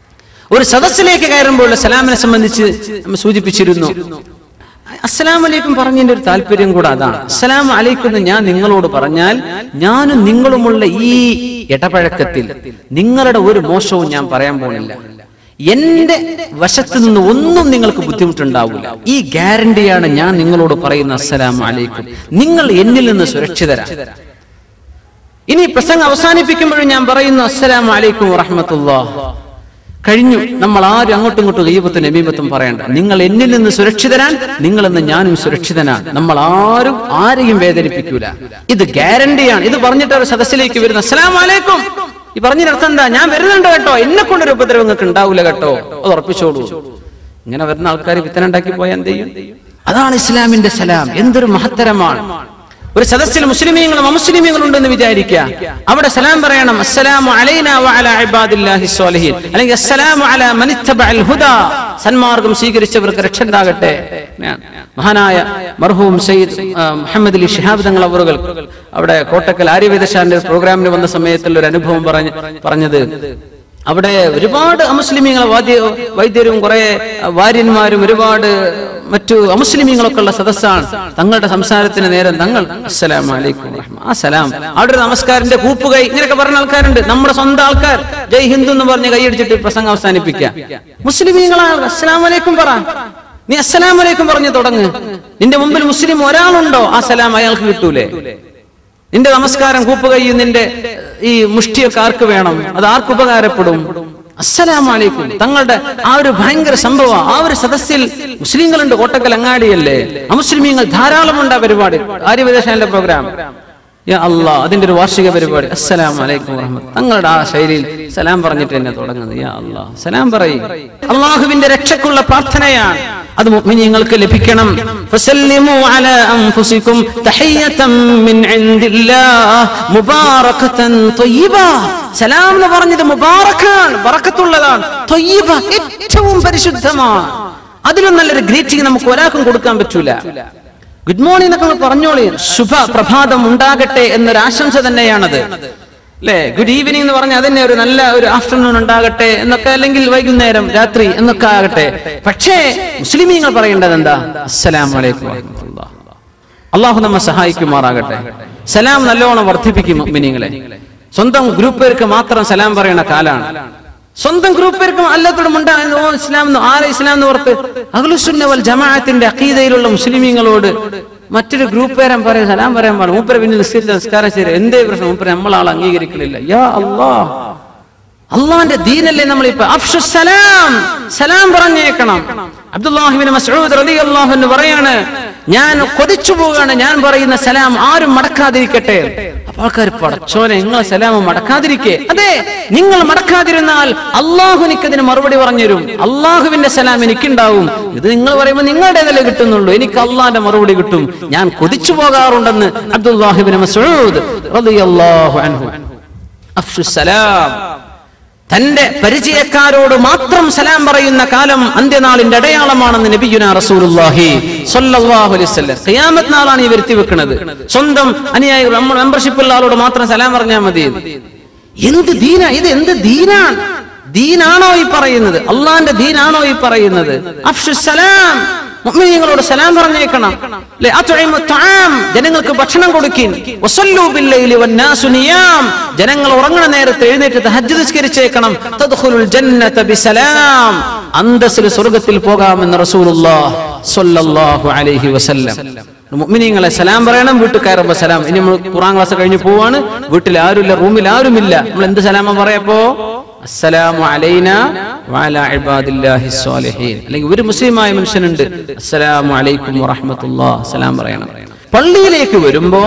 ഒരു സദസ്സിലേക്ക് കയറുമ്പോൾ സലാമിനെ സംബന്ധിച്ച് നമ്മൾ സൂചിപ്പിച്ചിരുന്നു. അസ്സലാമു അലൈക്കും പറഞ്ഞതിന്റെ ഒരു താല്പര്യം കൂടെ അതാണ്. അസ്സലാമു അലൈക്കും എന്ന് ഞാൻ നിങ്ങളോട് പറഞ്ഞാൽ ഞാനും നിങ്ങളുമുള്ള ഈ ഇടപഴക്കത്തിൽ നിങ്ങളുടെ ഒരു മോശവും ഞാൻ പറയാൻ പോകുന്നില്ല. എന്റെ വശത്ത് നിന്ന് ഒന്നും നിങ്ങൾക്ക് ബുദ്ധിമുട്ടുണ്ടാവില്ല. ഈ ഗ്യാരണ്ടിയാണ് ഞാൻ നിങ്ങളോട് പറയുന്ന അസ്സലാമു അലൈക്കും. നിങ്ങൾ എന്നിൽ നിന്ന് സുരക്ഷിതരാണ്. ഇനി പ്രസംഗം അവസാനിപ്പിക്കുമ്പോഴും ഞാൻ പറയുന്നു അസ്സലാമു അലൈക്കും വറഹ്മത്തുള്ളാഹി. കഴിഞ്ഞു. നമ്മൾ ആരും അങ്ങോട്ടും ഇങ്ങോട്ടും ഗീബത്തും നമീമത്തും പറയണ്ട. നിങ്ങൾ എന്നിൽ നിന്ന് സുരക്ഷിതരാൻ, നിങ്ങളെന്ന് ഞാനും സുരക്ഷിതനാണ്. നമ്മൾ ആരും ആരെയും വേദനിപ്പിക്കൂല. ഇത് ഗ്യാരണ്ടിയാണ്. ഇത് പറഞ്ഞിട്ട് ഒരു സദസ്സിലേക്ക് വരുന്ന അസ്സലാമു അലൈക്കും ഈ പറഞ്ഞതിനർത്ഥം എന്താ? ഞാൻ വരുന്നുണ്ട് കേട്ടോ, എന്നെ കൊണ്ടൊരു ഉപദ്രവം നിങ്ങൾക്ക് ഉണ്ടാവില്ല കേട്ടോ, അത് ഉറപ്പിച്ചോളൂ. ഇങ്ങനെ വരുന്ന ആൾക്കാർ വിത്തനുണ്ടാക്കി പോയാൽ എന്ത് ചെയ്യും? അതാണ് ഇസ്ലാമിന്റെ സലാം. എന്തൊരു മഹത്തരമാണ്. ഒരു സദസ്സിൽ മുസ്ലിമീങ്ങളും അമുസ്ലിമീങ്ങളും ഉണ്ടെന്ന് വിചാരിക്കുക. അവിടെ സലാം പറയണം അസ്സലാമു അലൈനാ വഅലാ ഇബാദില്ലാഹി സ്വാലിഹീൻ, അല്ലെങ്കിൽ അസ്സലാമു അലാ മൻ ഇത്തബഅൽ ഹുദാ, സന്മാർഗം സ്വീകരിച്ചവർക്ക് രക്ഷ ഉണ്ടാകട്ടെ. മഹാനായ മർഹൂം സയ്യിദ് മുഹമ്മദ് അലി ശിഹാബ് തങ്ങൾ അവറുകൾ അവിടെ കോട്ടക്കൽ ആര്യവേദശാലയുടെ പ്രോഗ്രാമിന് വന്ന സമയത്തുള്ള ഒരു അനുഭവം പറഞ്ഞത്, അവിടെ ഒരുപാട് അമുസ്ലിമീങ്ങൾ വൈദ്യരും കുറെ വാര്യന്മാരും ഒരുപാട് മറ്റു അമുസ്ലിമീങ്ങളൊക്കെ ഉള്ള സദസ്സാണ്. തങ്ങളുടെ സംസാരത്തിന് നേരം തങ്ങൾ അസ്സലാമു അലൈക്കും ആ സലാം, അവിടെ ഒരു നമസ്കാരന്റെ കൂപ്പുകൈ ഇങ്ങനെയൊക്കെ പറഞ്ഞ ആൾക്കാരുണ്ട്. നമ്മുടെ സ്വന്തം ആൾക്കാർ ജയ് ഹിന്ദു എന്ന് പറഞ്ഞ് കൈയടിച്ചിട്ട് പ്രസംഗം അവസാനിപ്പിക്കുക. മുസ്ലിമീങ്ങളാണ് അസ്സലാമു അലൈക്കും പറ, നീ അസ്സലാമു അലൈക്കും പറഞ്ഞു തുടങ്ങ്. നിന്റെ മുമ്പിൽ മുസ്ലിം ഒരാളുണ്ടോ ആ സലാം അയാൾക്ക് കിട്ടൂലേ? നിന്റെ നമസ്കാരം കൂപ്പുകൈ നിന്റെ ഈ മുഷ്ടിയൊക്കെ ആർക്ക് വേണം? അത് ആർക്ക് ഉപകാരപ്പെടും? അസ്സലാമു അലൈക്കും തങ്ങളുടെ ആ ഒരു ഭയങ്കര സംഭവം. ആ ഒരു സദസ്സിൽ മുസ്ലിങ്ങളുണ്ട്, കോട്ടക്കൽ അങ്ങാടിയല്ലേ, അമുസ്ലിമീങ്ങൾ ധാരാളമുണ്ട്. ആ പരിപാടി ആര്യവേദശാലയുടെ പ്രോഗ്രാം, യാ അല്ലാഹ്, അതിന്റെ ഒരു വാർഷിക പരിപാടി. അസ്സലാമു അലൈക്കും വറഹ്മത്തുള്ളാഹി, തങ്ങളുടെ ആ ശൈലിയിൽ സലാം പറഞ്ഞിട്ട് തന്നെ തുടങ്ങുന്നത്. യാ അല്ലാഹ്, സലാം പറയും. അല്ലാഹുവിന്റെ രക്ഷയ്ക്കുള്ള പ്രാർത്ഥനയാണ്. അത് മുഅ്മിനീങ്ങൾക്ക് ലഭിക്കണം. ഫസല്ലിമു അലാ അൻഫുസികും തഹിയ്യതൻ മിൻ ഇൻദില്ലാഹ് മുബാറകതൻ ത്വയ്യിബ. സലാം എന്ന് പറഞ്ഞത് മുബാറക്കാണ്, ബറക്കത്തുള്ളതാണ്. ത്വയ്യിബ ഏറ്റവും പരിശുദ്ധമാണ്. അതിലും നല്ലൊരു ഗ്രീറ്റിംഗ് നമുക്ക് ഒരാൾക്കും കൊടുക്കാൻ പറ്റൂല. ഗുഡ് മോർണിംഗ് എന്നൊക്കെ പറഞ്ഞോളി, ശുഭ പ്രഭാതം ഉണ്ടാകട്ടെ എന്നൊരു ആശംസ തന്നെയാണത് അല്ലെ. ഗുഡ് ഈവനിങ് എന്ന് പറഞ്ഞാൽ അതിനെ ഒരു നല്ല ഒരു ആഫ്റ്റർനൂൺ ഉണ്ടാകട്ടെ എന്നൊക്കെ, അല്ലെങ്കിൽ വൈകുന്നേരം രാത്രി എന്നൊക്കെ ആകട്ടെ. പക്ഷേ മുസ്ലിമീങ്ങൾ പറയേണ്ടത് എന്താ? അസ്സലാമു അലൈക്കും വറഹ്മത്തുള്ളാഹി. അള്ളാഹു നമ്മെ സഹായിക്കുമാറാകട്ടെ. സലാം നല്ലോണം വർദ്ധിപ്പിക്കും മുഅ്മിനീങ്ങളെ. സ്വന്തം ഗ്രൂപ്പുകാർക്ക് മാത്രം സലാം പറയുന്ന കാലാണ്. സ്വന്തം ഗ്രൂപ്പുകാർക്കും അല്ലാത്തോടും ഉണ്ടാകുന്ന ഇസ്ലാം ആരെ ഇസ്ലാം എന്ന് ഓർത്ത് അഹ്ലുസുന്ന വൽ ജമാഅത്തിന്റെ അഖീദയിലുള്ള മുസ്ലിമീങ്ങളോട് മറ്റൊരു ഗ്രൂപ്പുകാരൻ പറയും സലാം പറയാൻ പാടില്ല. മൂപ്പരെ പിന്നെ നിസ്കാരം ശരി, എന്തേ പ്രശ്നം? മൂപ്പരെ നമ്മളാൾ അംഗീകരിക്കലില്ല. യാ അല്ലാഹ്, അള്ളാന്റെ ദീനല്ലേ നമ്മളിപ്പോ അഫ്ഷു സലാം, സലാം പറഞ്ഞേക്കണം. അബ്ദുല്ലാഹി ഇബ്നു മസ്ഊദ് റളിയല്ലാഹു അൻഹു പറയാണ്, ഞാൻ കൊതിച്ചു പോവുകയാണ് ഞാൻ പറയുന്ന സലാം ആരും മടക്കാതിരിക്കട്ടെ. അപ്പൊ ആൾക്കാർ, പടച്ചോനെ നിങ്ങളെ സലാം മടക്കാതിരിക്കേ? അതെ, നിങ്ങൾ മടക്കാതിരുന്നാൽ അള്ളാഹു എനിക്കതിന് മറുപടി പറഞ്ഞുതരും. അള്ളാഹുവിന്റെ സലാം എനിക്കുണ്ടാവും. ഇത് നിങ്ങൾ പറയുമ്പോൾ നിങ്ങളുടേതല്ലേ കിട്ടുന്നുള്ളൂ, എനിക്ക് അള്ളാന്റെ മറുപടി കിട്ടും. ഞാൻ കൊതിച്ചു പോകാറുണ്ടെന്ന് അബ്ദുല്ലാഹി ഇബ്നു മസ്ഊദ് റളിയല്ലാഹു അൻഹു. അഫ്ഷു സലാം, തന്റെ പരിചയക്കാരോട് മാത്രം സലാം പറയുന്ന കാലം അന്ത്യനാളിന്റെ അടയാളമാണെന്ന് നബിയുനാ റസൂലുള്ളാഹി സ്വല്ലല്ലാഹു അലൈഹി വസല്ലം. ഖിയാമത്ത് നാളാണ് ഈ വരുത്തി വെക്കുന്നത്. സ്വന്തം അനുയായികൾ, മെമ്പർഷിപ്പുള്ള ആളോട് മാത്രം സലാം പറഞ്ഞാൽ മതി. എന്ത് ദീന ഇത്? എന്ത് ദീനാണ്? ദീനാണോ ഈ പറയുന്നത്? അള്ളാന്റെ ദീനാണോ ഈ പറയുന്നത്? അഫ്ഷു സലാം, മുഅ്മിനീങ്ങളോട് സലാം പറഞ്ഞേക്കണം. ജനങ്ങൾക്ക് ഭക്ഷണം കൊടുക്കിൻ. വസല്ലൂ ബില്ലൈലി വന്നാസു നിയാം, ജനങ്ങൾ ഉറങ്ങുന്ന നേരത്ത് എഴുന്നേറ്റ് തഹജ്ജുദ് നിസ്കരിച്ചേക്കണം. തദ്ഖുലുൽ ജന്നത ബിസലാം, അന്തസ്സിൽ സ്വർഗ്ഗത്തിൽ പോകാമെന്ന് റസൂലുള്ളാഹി സ്വല്ലല്ലാഹു അലൈഹി വസല്ലം. മുഅ്മിനീങ്ങളെ സലാം പറയണം. വീട്ടിൽ കയറുമ്പോ സലാം. ഇനി നമ്മൾ ഖുർആൻ ക്ലാസ് കഴിഞ്ഞ് പോവാണ്, വീട്ടിൽ ആരുമില്ല, റൂമിൽ ആരുമില്ല, നമ്മൾ എന്ത് സലാമ പറയപ്പോ? അസ്സലാമു അലൈനാ വഅലാ ഇബാദില്ലാഹി സ്വാലിഹീൻ. അല്ലെങ്കിൽ ഒരു മുസ്ലിമായ മനുഷ്യനുണ്ട്, അസ്സലാമു അലൈക്കും വറഹ്മത്തുള്ളാഹി, സലാം പറയണം. പള്ളിയിലേക്ക് വരുമ്പോ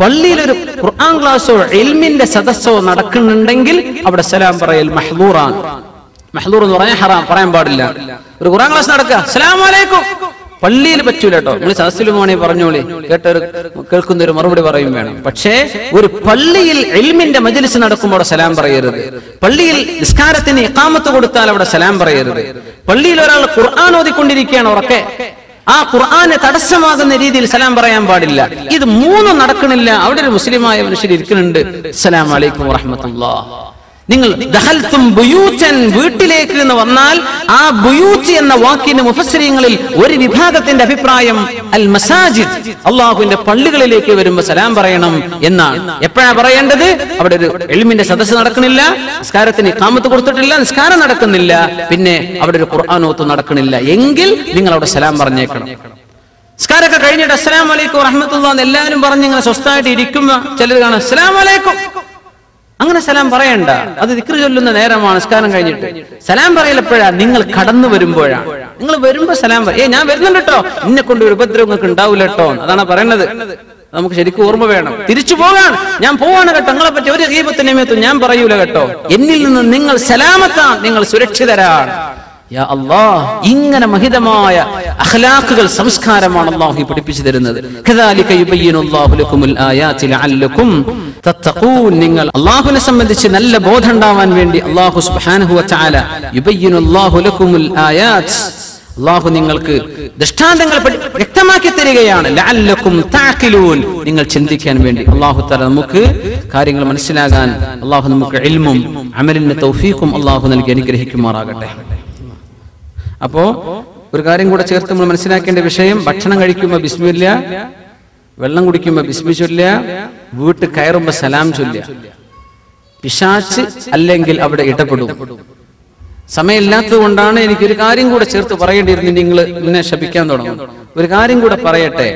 പള്ളിയിൽ ഒരു ഖുർആൻ ക്ലാസോ ഇൽമിന്റെ സദസ്സോ നടക്കുന്നുണ്ടെങ്കിൽ അവിടെ സലാം പറയൽ മഹ്ദൂറാണ്. മഹ്ദൂർ എന്ന് പറഞ്ഞാൽ ഹറാം, പറയാൻ പാടില്ല. ഒരു ഖുർആൻ ക്ലാസ് നടക്കുക, അസ്സലാമു അലൈക്കും, പള്ളിയിൽ പറ്റൂല കേട്ടോ. നിങ്ങൾ സദസ്സിൽ പോകണേ പറഞ്ഞോളി, കേൾക്കുന്ന ഒരു മറുപടി പറയും വേണം. പക്ഷേ ഒരു പള്ളിയിൽ ഇൽമിന്റെ മജ്ലിസ് നടക്കുമ്പോൾ അവിടെ സലാം പറയരുത്. പള്ളിയിൽ നിസ്കാരത്തിന് ഇഖാമത്ത് കൊടുത്താൽ അവിടെ സലാം പറയരുത്. പള്ളിയിൽ ഒരാൾ ഖുർആൻ ഓതിക്കൊണ്ടിരിക്കുകയാണ് ഉറക്കെ, ആ ഖുർആന് തടസ്സമാകുന്ന രീതിയിൽ സലാം പറയാൻ പാടില്ല. ഇത് മൂന്നും നടക്കണില്ല. അവിടെ ഒരു മുസ്ലിമായ മനുഷ്യർ ഇരിക്കുന്നുണ്ട്, അസ്സലാമു അലൈക്കും വറഹ്മത്തുള്ളാഹി. നിങ്ങൾ ദഖൽതും ബുയൂതൻ, വീട്ടിലേക്ക് എന്ന് വന്നാൽ ആ ബുയൂത്ത് എന്ന വാക്കിന് മുഫസ്സിരീങ്ങളിൽ ഒരു വിഭാഗത്തിന്റെ അഭിപ്രായം അൽ മസാജിദ്, അല്ലാഹുവിന്റെ പള്ളികളിലേക്ക് വരുമ്പോൾ സലാം പറയണം എന്നാണ്. എപ്പോഴാ പറയേണ്ടത്? അവിടെ ഒരു ഇൽമിന്റെ സദസ്സ് നടക്കുന്നില്ല, നിസ്കാരത്തിന് ഇഖാമത്ത് കൊടുത്തിട്ടില്ല, നിസ്കാരം നടക്കുന്നില്ല, പിന്നെ അവിടെ ഒരു ഖുർആൻ ഓത്ത് നടക്കുന്നില്ല എങ്കിൽ നിങ്ങൾ അവിടെ സലാം പറഞ്ഞേക്കണം. നിസ്കാരമൊക്കെ കഴിഞ്ഞിട്ട് അസ്സലാമു അലൈക്കും വറഹ്മത്തുള്ളാഹി എന്ന് എല്ലാവരും പറഞ്ഞ് ഇങ്ങനെ സ്വസ്ഥമായിട്ട് ഇരിക്കുമ്പോ ചിലർ കാണാം അസ്സലാമു അലൈക്കും, അങ്ങനെ സലാം പറയണ്ട. അത് ദിക്ർ ചൊല്ലുന്ന നേരമാണ് നിസ്കാരം കഴിഞ്ഞിട്ട്. സലാം പറയൽ എപ്പോഴാ? നിങ്ങൾ കടന്നു വരുമ്പോഴാണ്. നിങ്ങൾ വരുമ്പോ സലാം പറയും. ഞാൻ വരുന്നുണ്ട് കേട്ടോ, എന്നെ കൊണ്ട് ഒരു ഉപദ്രവം നിങ്ങൾക്ക് ഉണ്ടാവില്ല കേട്ടോ, അതാണ് പറയുന്നത്. നമുക്ക് ശരിക്കും ഓർമ്മ വേണം. തിരിച്ചു പോകാൻ ഞാൻ പോവാണ് കേട്ടോ, നിങ്ങളെ പറ്റി ഒരു ഗീബത്തിന്റെ നിമിത്തം ഞാൻ പറയൂല കേട്ടോ, എന്നിൽ നിന്ന് നിങ്ങൾ സലാമത്താണ്, നിങ്ങൾ സുരക്ഷിതരാണ്. യാ അല്ലാഹ്, ഇങ്ങനെ മഹിതമായ അഖ്ലാഖുകൾ, സംസ്കാരമാണ് അല്ലാഹു പഠിപ്പിച്ചു തരുന്നത്. കദാലിക യുബയ്യിനുല്ലാഹു ലക്കുമുൽ ആയാതി ലഅല്ലക്കും തത്തഖൂൻ. നിങ്ങൾ അല്ലാഹുവിനെ സംബന്ധിച്ച് നല്ല ബോധം ഉണ്ടാവാൻ വേണ്ടി അല്ലാഹു സുബ്ഹാനഹു വ തആല യുബയ്യിനുല്ലാഹു ലക്കുമുൽ ആയാത്, അല്ലാഹു നിങ്ങൾക്ക് ദൃഷ്ടാന്തങ്ങൾ വ്യക്തമാക്കി തരികയാണ്. ലഅല്ലക്കും തഅഖിലൂൻ, നിങ്ങൾ ചിന്തിക്കാൻ വേണ്ടി. അല്ലാഹു തആല നമുക്ക് കാര്യങ്ങൾ മനസ്സിലാകാൻ അല്ലാഹു നമുക്ക് ഇൽമും അമലിന് തൗഫീഖും അല്ലാഹു നൽകി അനുഗ്രഹിക്കുമാറാകട്ടെ. അപ്പോ ഒരു കാര്യം കൂടെ ചേർത്ത് നമ്മൾ മനസ്സിലാക്കേണ്ട വിഷയം, ഭക്ഷണം കഴിക്കുമ്പോ ബിസ്മില്ല, വെള്ളം കുടിക്കുമ്പോ ബിസ്മി ചൊല്ലുക, വീട്ടിൽ കയറുമ്പോ സലാം ചൊല്ലുക. പിശാച് അല്ലെങ്കിൽ അവിടെ ഇടപെടും. സമയമില്ലാത്തത് കൊണ്ടാണ് എനിക്കൊരു കാര്യം കൂടെ ചേർത്ത് പറയേണ്ടിയിരുന്നു. നിങ്ങൾ എന്നെ ശപിക്കാൻ തുടങ്ങും. ഒരു കാര്യം കൂടെ പറയട്ടെ,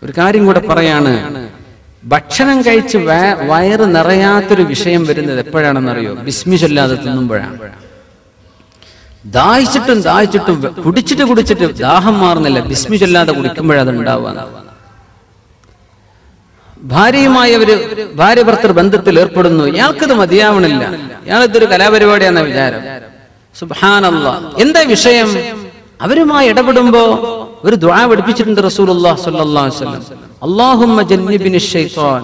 ഒരു കാര്യം കൂടെ പറയാണ്. ഭക്ഷണം കഴിച്ച് വയറ് നിറയാത്തൊരു വിഷയം വരുന്നത് എപ്പോഴാണെന്നറിയോ? ബിസ്മി ചൊല്ലാതെ തിന്നുമ്പോഴാണ്. ദാഹിച്ചിട്ടും കുടിച്ചിട്ട് ദാഹം മാറുന്നില്ല, ബിസ്മി ചൊല്ലാതെ കുടിക്കുമ്പോഴത് ഉണ്ടാവുക. ഭാര്യയുമായി ഭാര്യ ഭർത്തൃ ബന്ധത്തിൽ ഏർപ്പെടുന്നു, ഇയാൾക്കത് മതിയാവണില്ല, ഇയാളിതൊരു കലാപരിപാടിയാണെന്ന വിചാരം. സുബ്ഹാനല്ലാഹ്, എന്താ വിഷയം? അവരുമായി ഇടപെടുമ്പോ ഒരു ദുആ പഠിപ്പിച്ചിട്ടുണ്ട് റസൂലുള്ളാഹി സ്വല്ലല്ലാഹു അലൈഹി വസല്ലം. അല്ലാഹുമ്മ ജന്നിബിനിശ് ശൈത്വാൻ,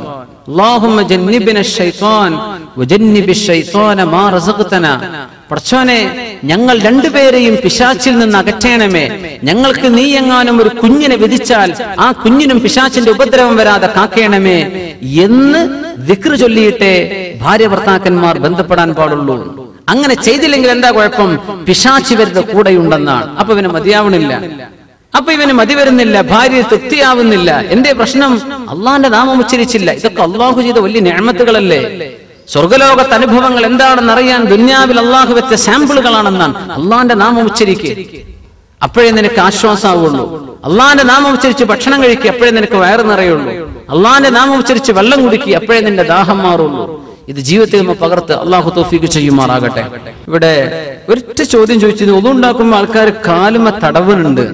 അല്ലാഹുമ്മ ജന്നിബിനശ് ശൈത്വാൻ വജന്നിബിശ് ശൈത്വാന മാ റസഖ്തനാ. പടച്ചോനെ, ഞങ്ങൾ രണ്ടുപേരെയും പിശാചിൽ നിന്ന് അകറ്റണമേ. ഞങ്ങൾക്ക് നീ എങ്ങാനും ഒരു കുഞ്ഞിനെ വിധിച്ചാൽ ആ കുഞ്ഞിനും പിശാചിന്റെ ഉപദ്രവം വരാതെ കാക്കേണമേ എന്ന് ദിക്ർ ചൊല്ലിയിട്ടേ ഭാര്യ ഭർത്താക്കന്മാർ ബന്ധപ്പെടാൻ പാടുള്ളൂ. അങ്ങനെ ചെയ്തില്ലെങ്കിൽ എന്താ കുഴപ്പം? പിശാച് ഇവരുടെ കൂടെയുണ്ടെന്നാണ്. അപ്പൊ ഇവന് മതിയാവണില്ല, അപ്പൊ ഇവന് മതി വരുന്നില്ല, ഭാര്യ തൃപ്തിയാവുന്നില്ല. എന്റെ പ്രശ്നം അള്ളാന്റെ നാമം ഉച്ചരിച്ചില്ല. ഇതൊക്കെ അള്ളാഹു ചെയ്ത വലിയ നിഅമത്തുകളല്ലേ? സ്വർഗലോകത്തെ അനുഭവങ്ങൾ എന്താണെന്ന് അറിയാൻ ദുനിയാവിൽ അള്ളാഹു വെച്ച സാമ്പിളുകളാണെന്നാണ്. അള്ളാന്റെ നാമം ഉച്ചരിക്കുക, അപ്പോഴേ നിനക്ക് ആശ്വാസമാവുള്ളൂ. അള്ളാന്റെ നാമം ഉച്ചരിച്ച് ഭക്ഷണം കഴിക്കുക, അപ്പോഴേ നിനക്ക് വയറ് നിറയുള്ളൂ. അള്ളാന്റെ നാമം ഉച്ചരിച്ച് വെള്ളം കുടിക്കുക, അപ്പോഴേ നിന്റെ ദാഹം മാറുള്ളൂ. ഇത് ജീവിതത്തിൽ നമ്മൾ പകർത്ത് അള്ളാഹു തൗഫീഖ് ചെയ്യുമാറാകട്ടെ. ഇവിടെ ഒരൊറ്റ ചോദ്യം ചോദിച്ചത്, ഒന്നുണ്ടാക്കുമ്പോൾ ആൾക്കാർ കാലുമ തടവുന്നുണ്ട്,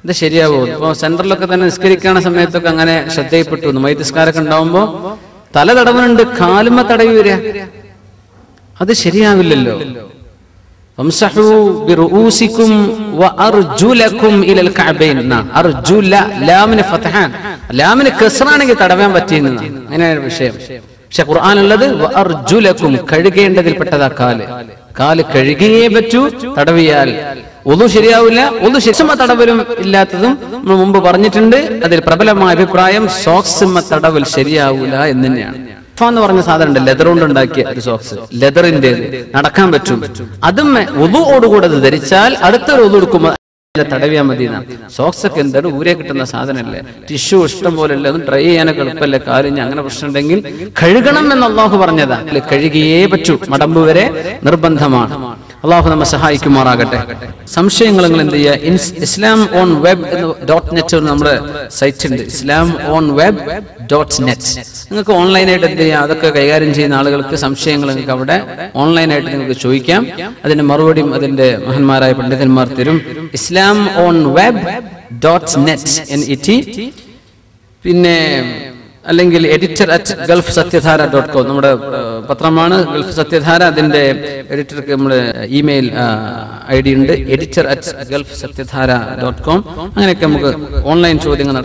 ഇത് ശരിയാവോ? ഇപ്പൊ സെന്ററിലൊക്കെ തന്നെ നിസ്കരിക്കുന്ന സമയത്തൊക്കെ അങ്ങനെ ശ്രദ്ധയിൽപ്പെട്ടു. മൈതിസ്കാരൊക്കെ ഉണ്ടാവുമ്പോ തല തടവുന്നുണ്ട്, കാലുമ തടയൂര, അത് ശരിയാവില്ലല്ലോ. ഫംസഹു ബിറുഊസികും വഅർജുലകും ഇലൽ കഅബൈൻ. അർജുല ലാമിന് ഫത്ഹാൻ, ലാമിന് കസ്റാണെങ്കിൽ തടവാൻ പറ്റിയെന്നാണ്. അങ്ങനെയാണ് വിഷയം. പക്ഷെ ഖുർആനുള്ളത് വഅർജുലകും, കഴുകേണ്ടതിൽപ്പെട്ടതാ കാല്. കാല് കഴുകിയേ പറ്റൂ, തടവിയാൽ ഒന്നു ശരിയാവില്ല. ഒന്ന് ശിക്ഷമ തടവലും ഇല്ലാത്തതും നമ്മൾ മുമ്പ് പറഞ്ഞിട്ടുണ്ട്. അതിൽ പ്രബലമായ അഭിപ്രായം സോക്സിമ തടവൽ ശരിയാവൂല എന്ന് തന്നെയാണ്. എന്ന് പറഞ്ഞ സാധനം ഉണ്ട്, ലെതർ കൊണ്ട് ഉണ്ടാക്കിയ ഒരു സോക്സ്, ലെതറിന്റെ നടക്കാൻ പറ്റും. അതും ഒതുവോടുകൂടെ അത് ധരിച്ചാൽ അടുത്തൊരു ഒതു എടുക്കുമ്പോൾ തടവിയാൽ മതി. സോക്സ് ഒക്കെ എന്താണ് ഊരെ കിട്ടുന്ന സാധനമല്ലേ, ടിഷ്യൂ ഇഷ്ടം പോലെ അല്ലേ, ഒന്ന് ഡ്രൈ ചെയ്യാനൊക്കെ എളുപ്പമല്ലേ കാലിന്. അങ്ങനെ പ്രശ്നം ഉണ്ടെങ്കിൽ കഴുകണം എന്ന് അള്ളാഹു പറഞ്ഞതാ. കഴുകിയേ പറ്റൂ, മടമ്പ് വരെ നിർബന്ധമാണ്. അള്ളാഹു നമ്മെ സഹായിക്കുമാറാകട്ടെ. സംശയങ്ങൾ നിങ്ങൾ എന്ത് ചെയ്യുക? ഇസ്ലാം ഓൺ വെബ് .net നമ്മുടെ സൈറ്റ് ഉണ്ട്, islamOnWeb.net. നിങ്ങൾക്ക് ഓൺലൈനായിട്ട് എന്ത് ചെയ്യാം? അതൊക്കെ കൈകാര്യം ചെയ്യുന്ന ആളുകൾക്ക് സംശയങ്ങൾ നിങ്ങൾക്ക് അവിടെ ഓൺലൈനായിട്ട് നിങ്ങൾക്ക് ചോദിക്കാം. അതിന്റെ മറുപടിയും അതിന്റെ മഹാന്മാരായ പണ്ഡിതന്മാർ തരും. islamOnWeb.net NET. പിന്നെ അല്ലെങ്കിൽ editor@gulfsatyadhara.com നമ്മുടെ പത്രമാണ് ഗൾഫ് സത്യധാര. അതിന്റെ എഡിറ്റർക്ക് നമ്മുടെ ഇമെയിൽ ID ഉണ്ട്, editor@gulfsatyadhara.com. അങ്ങനെയൊക്കെ നമുക്ക് ഓൺലൈൻ ചോദ്യങ്ങൾ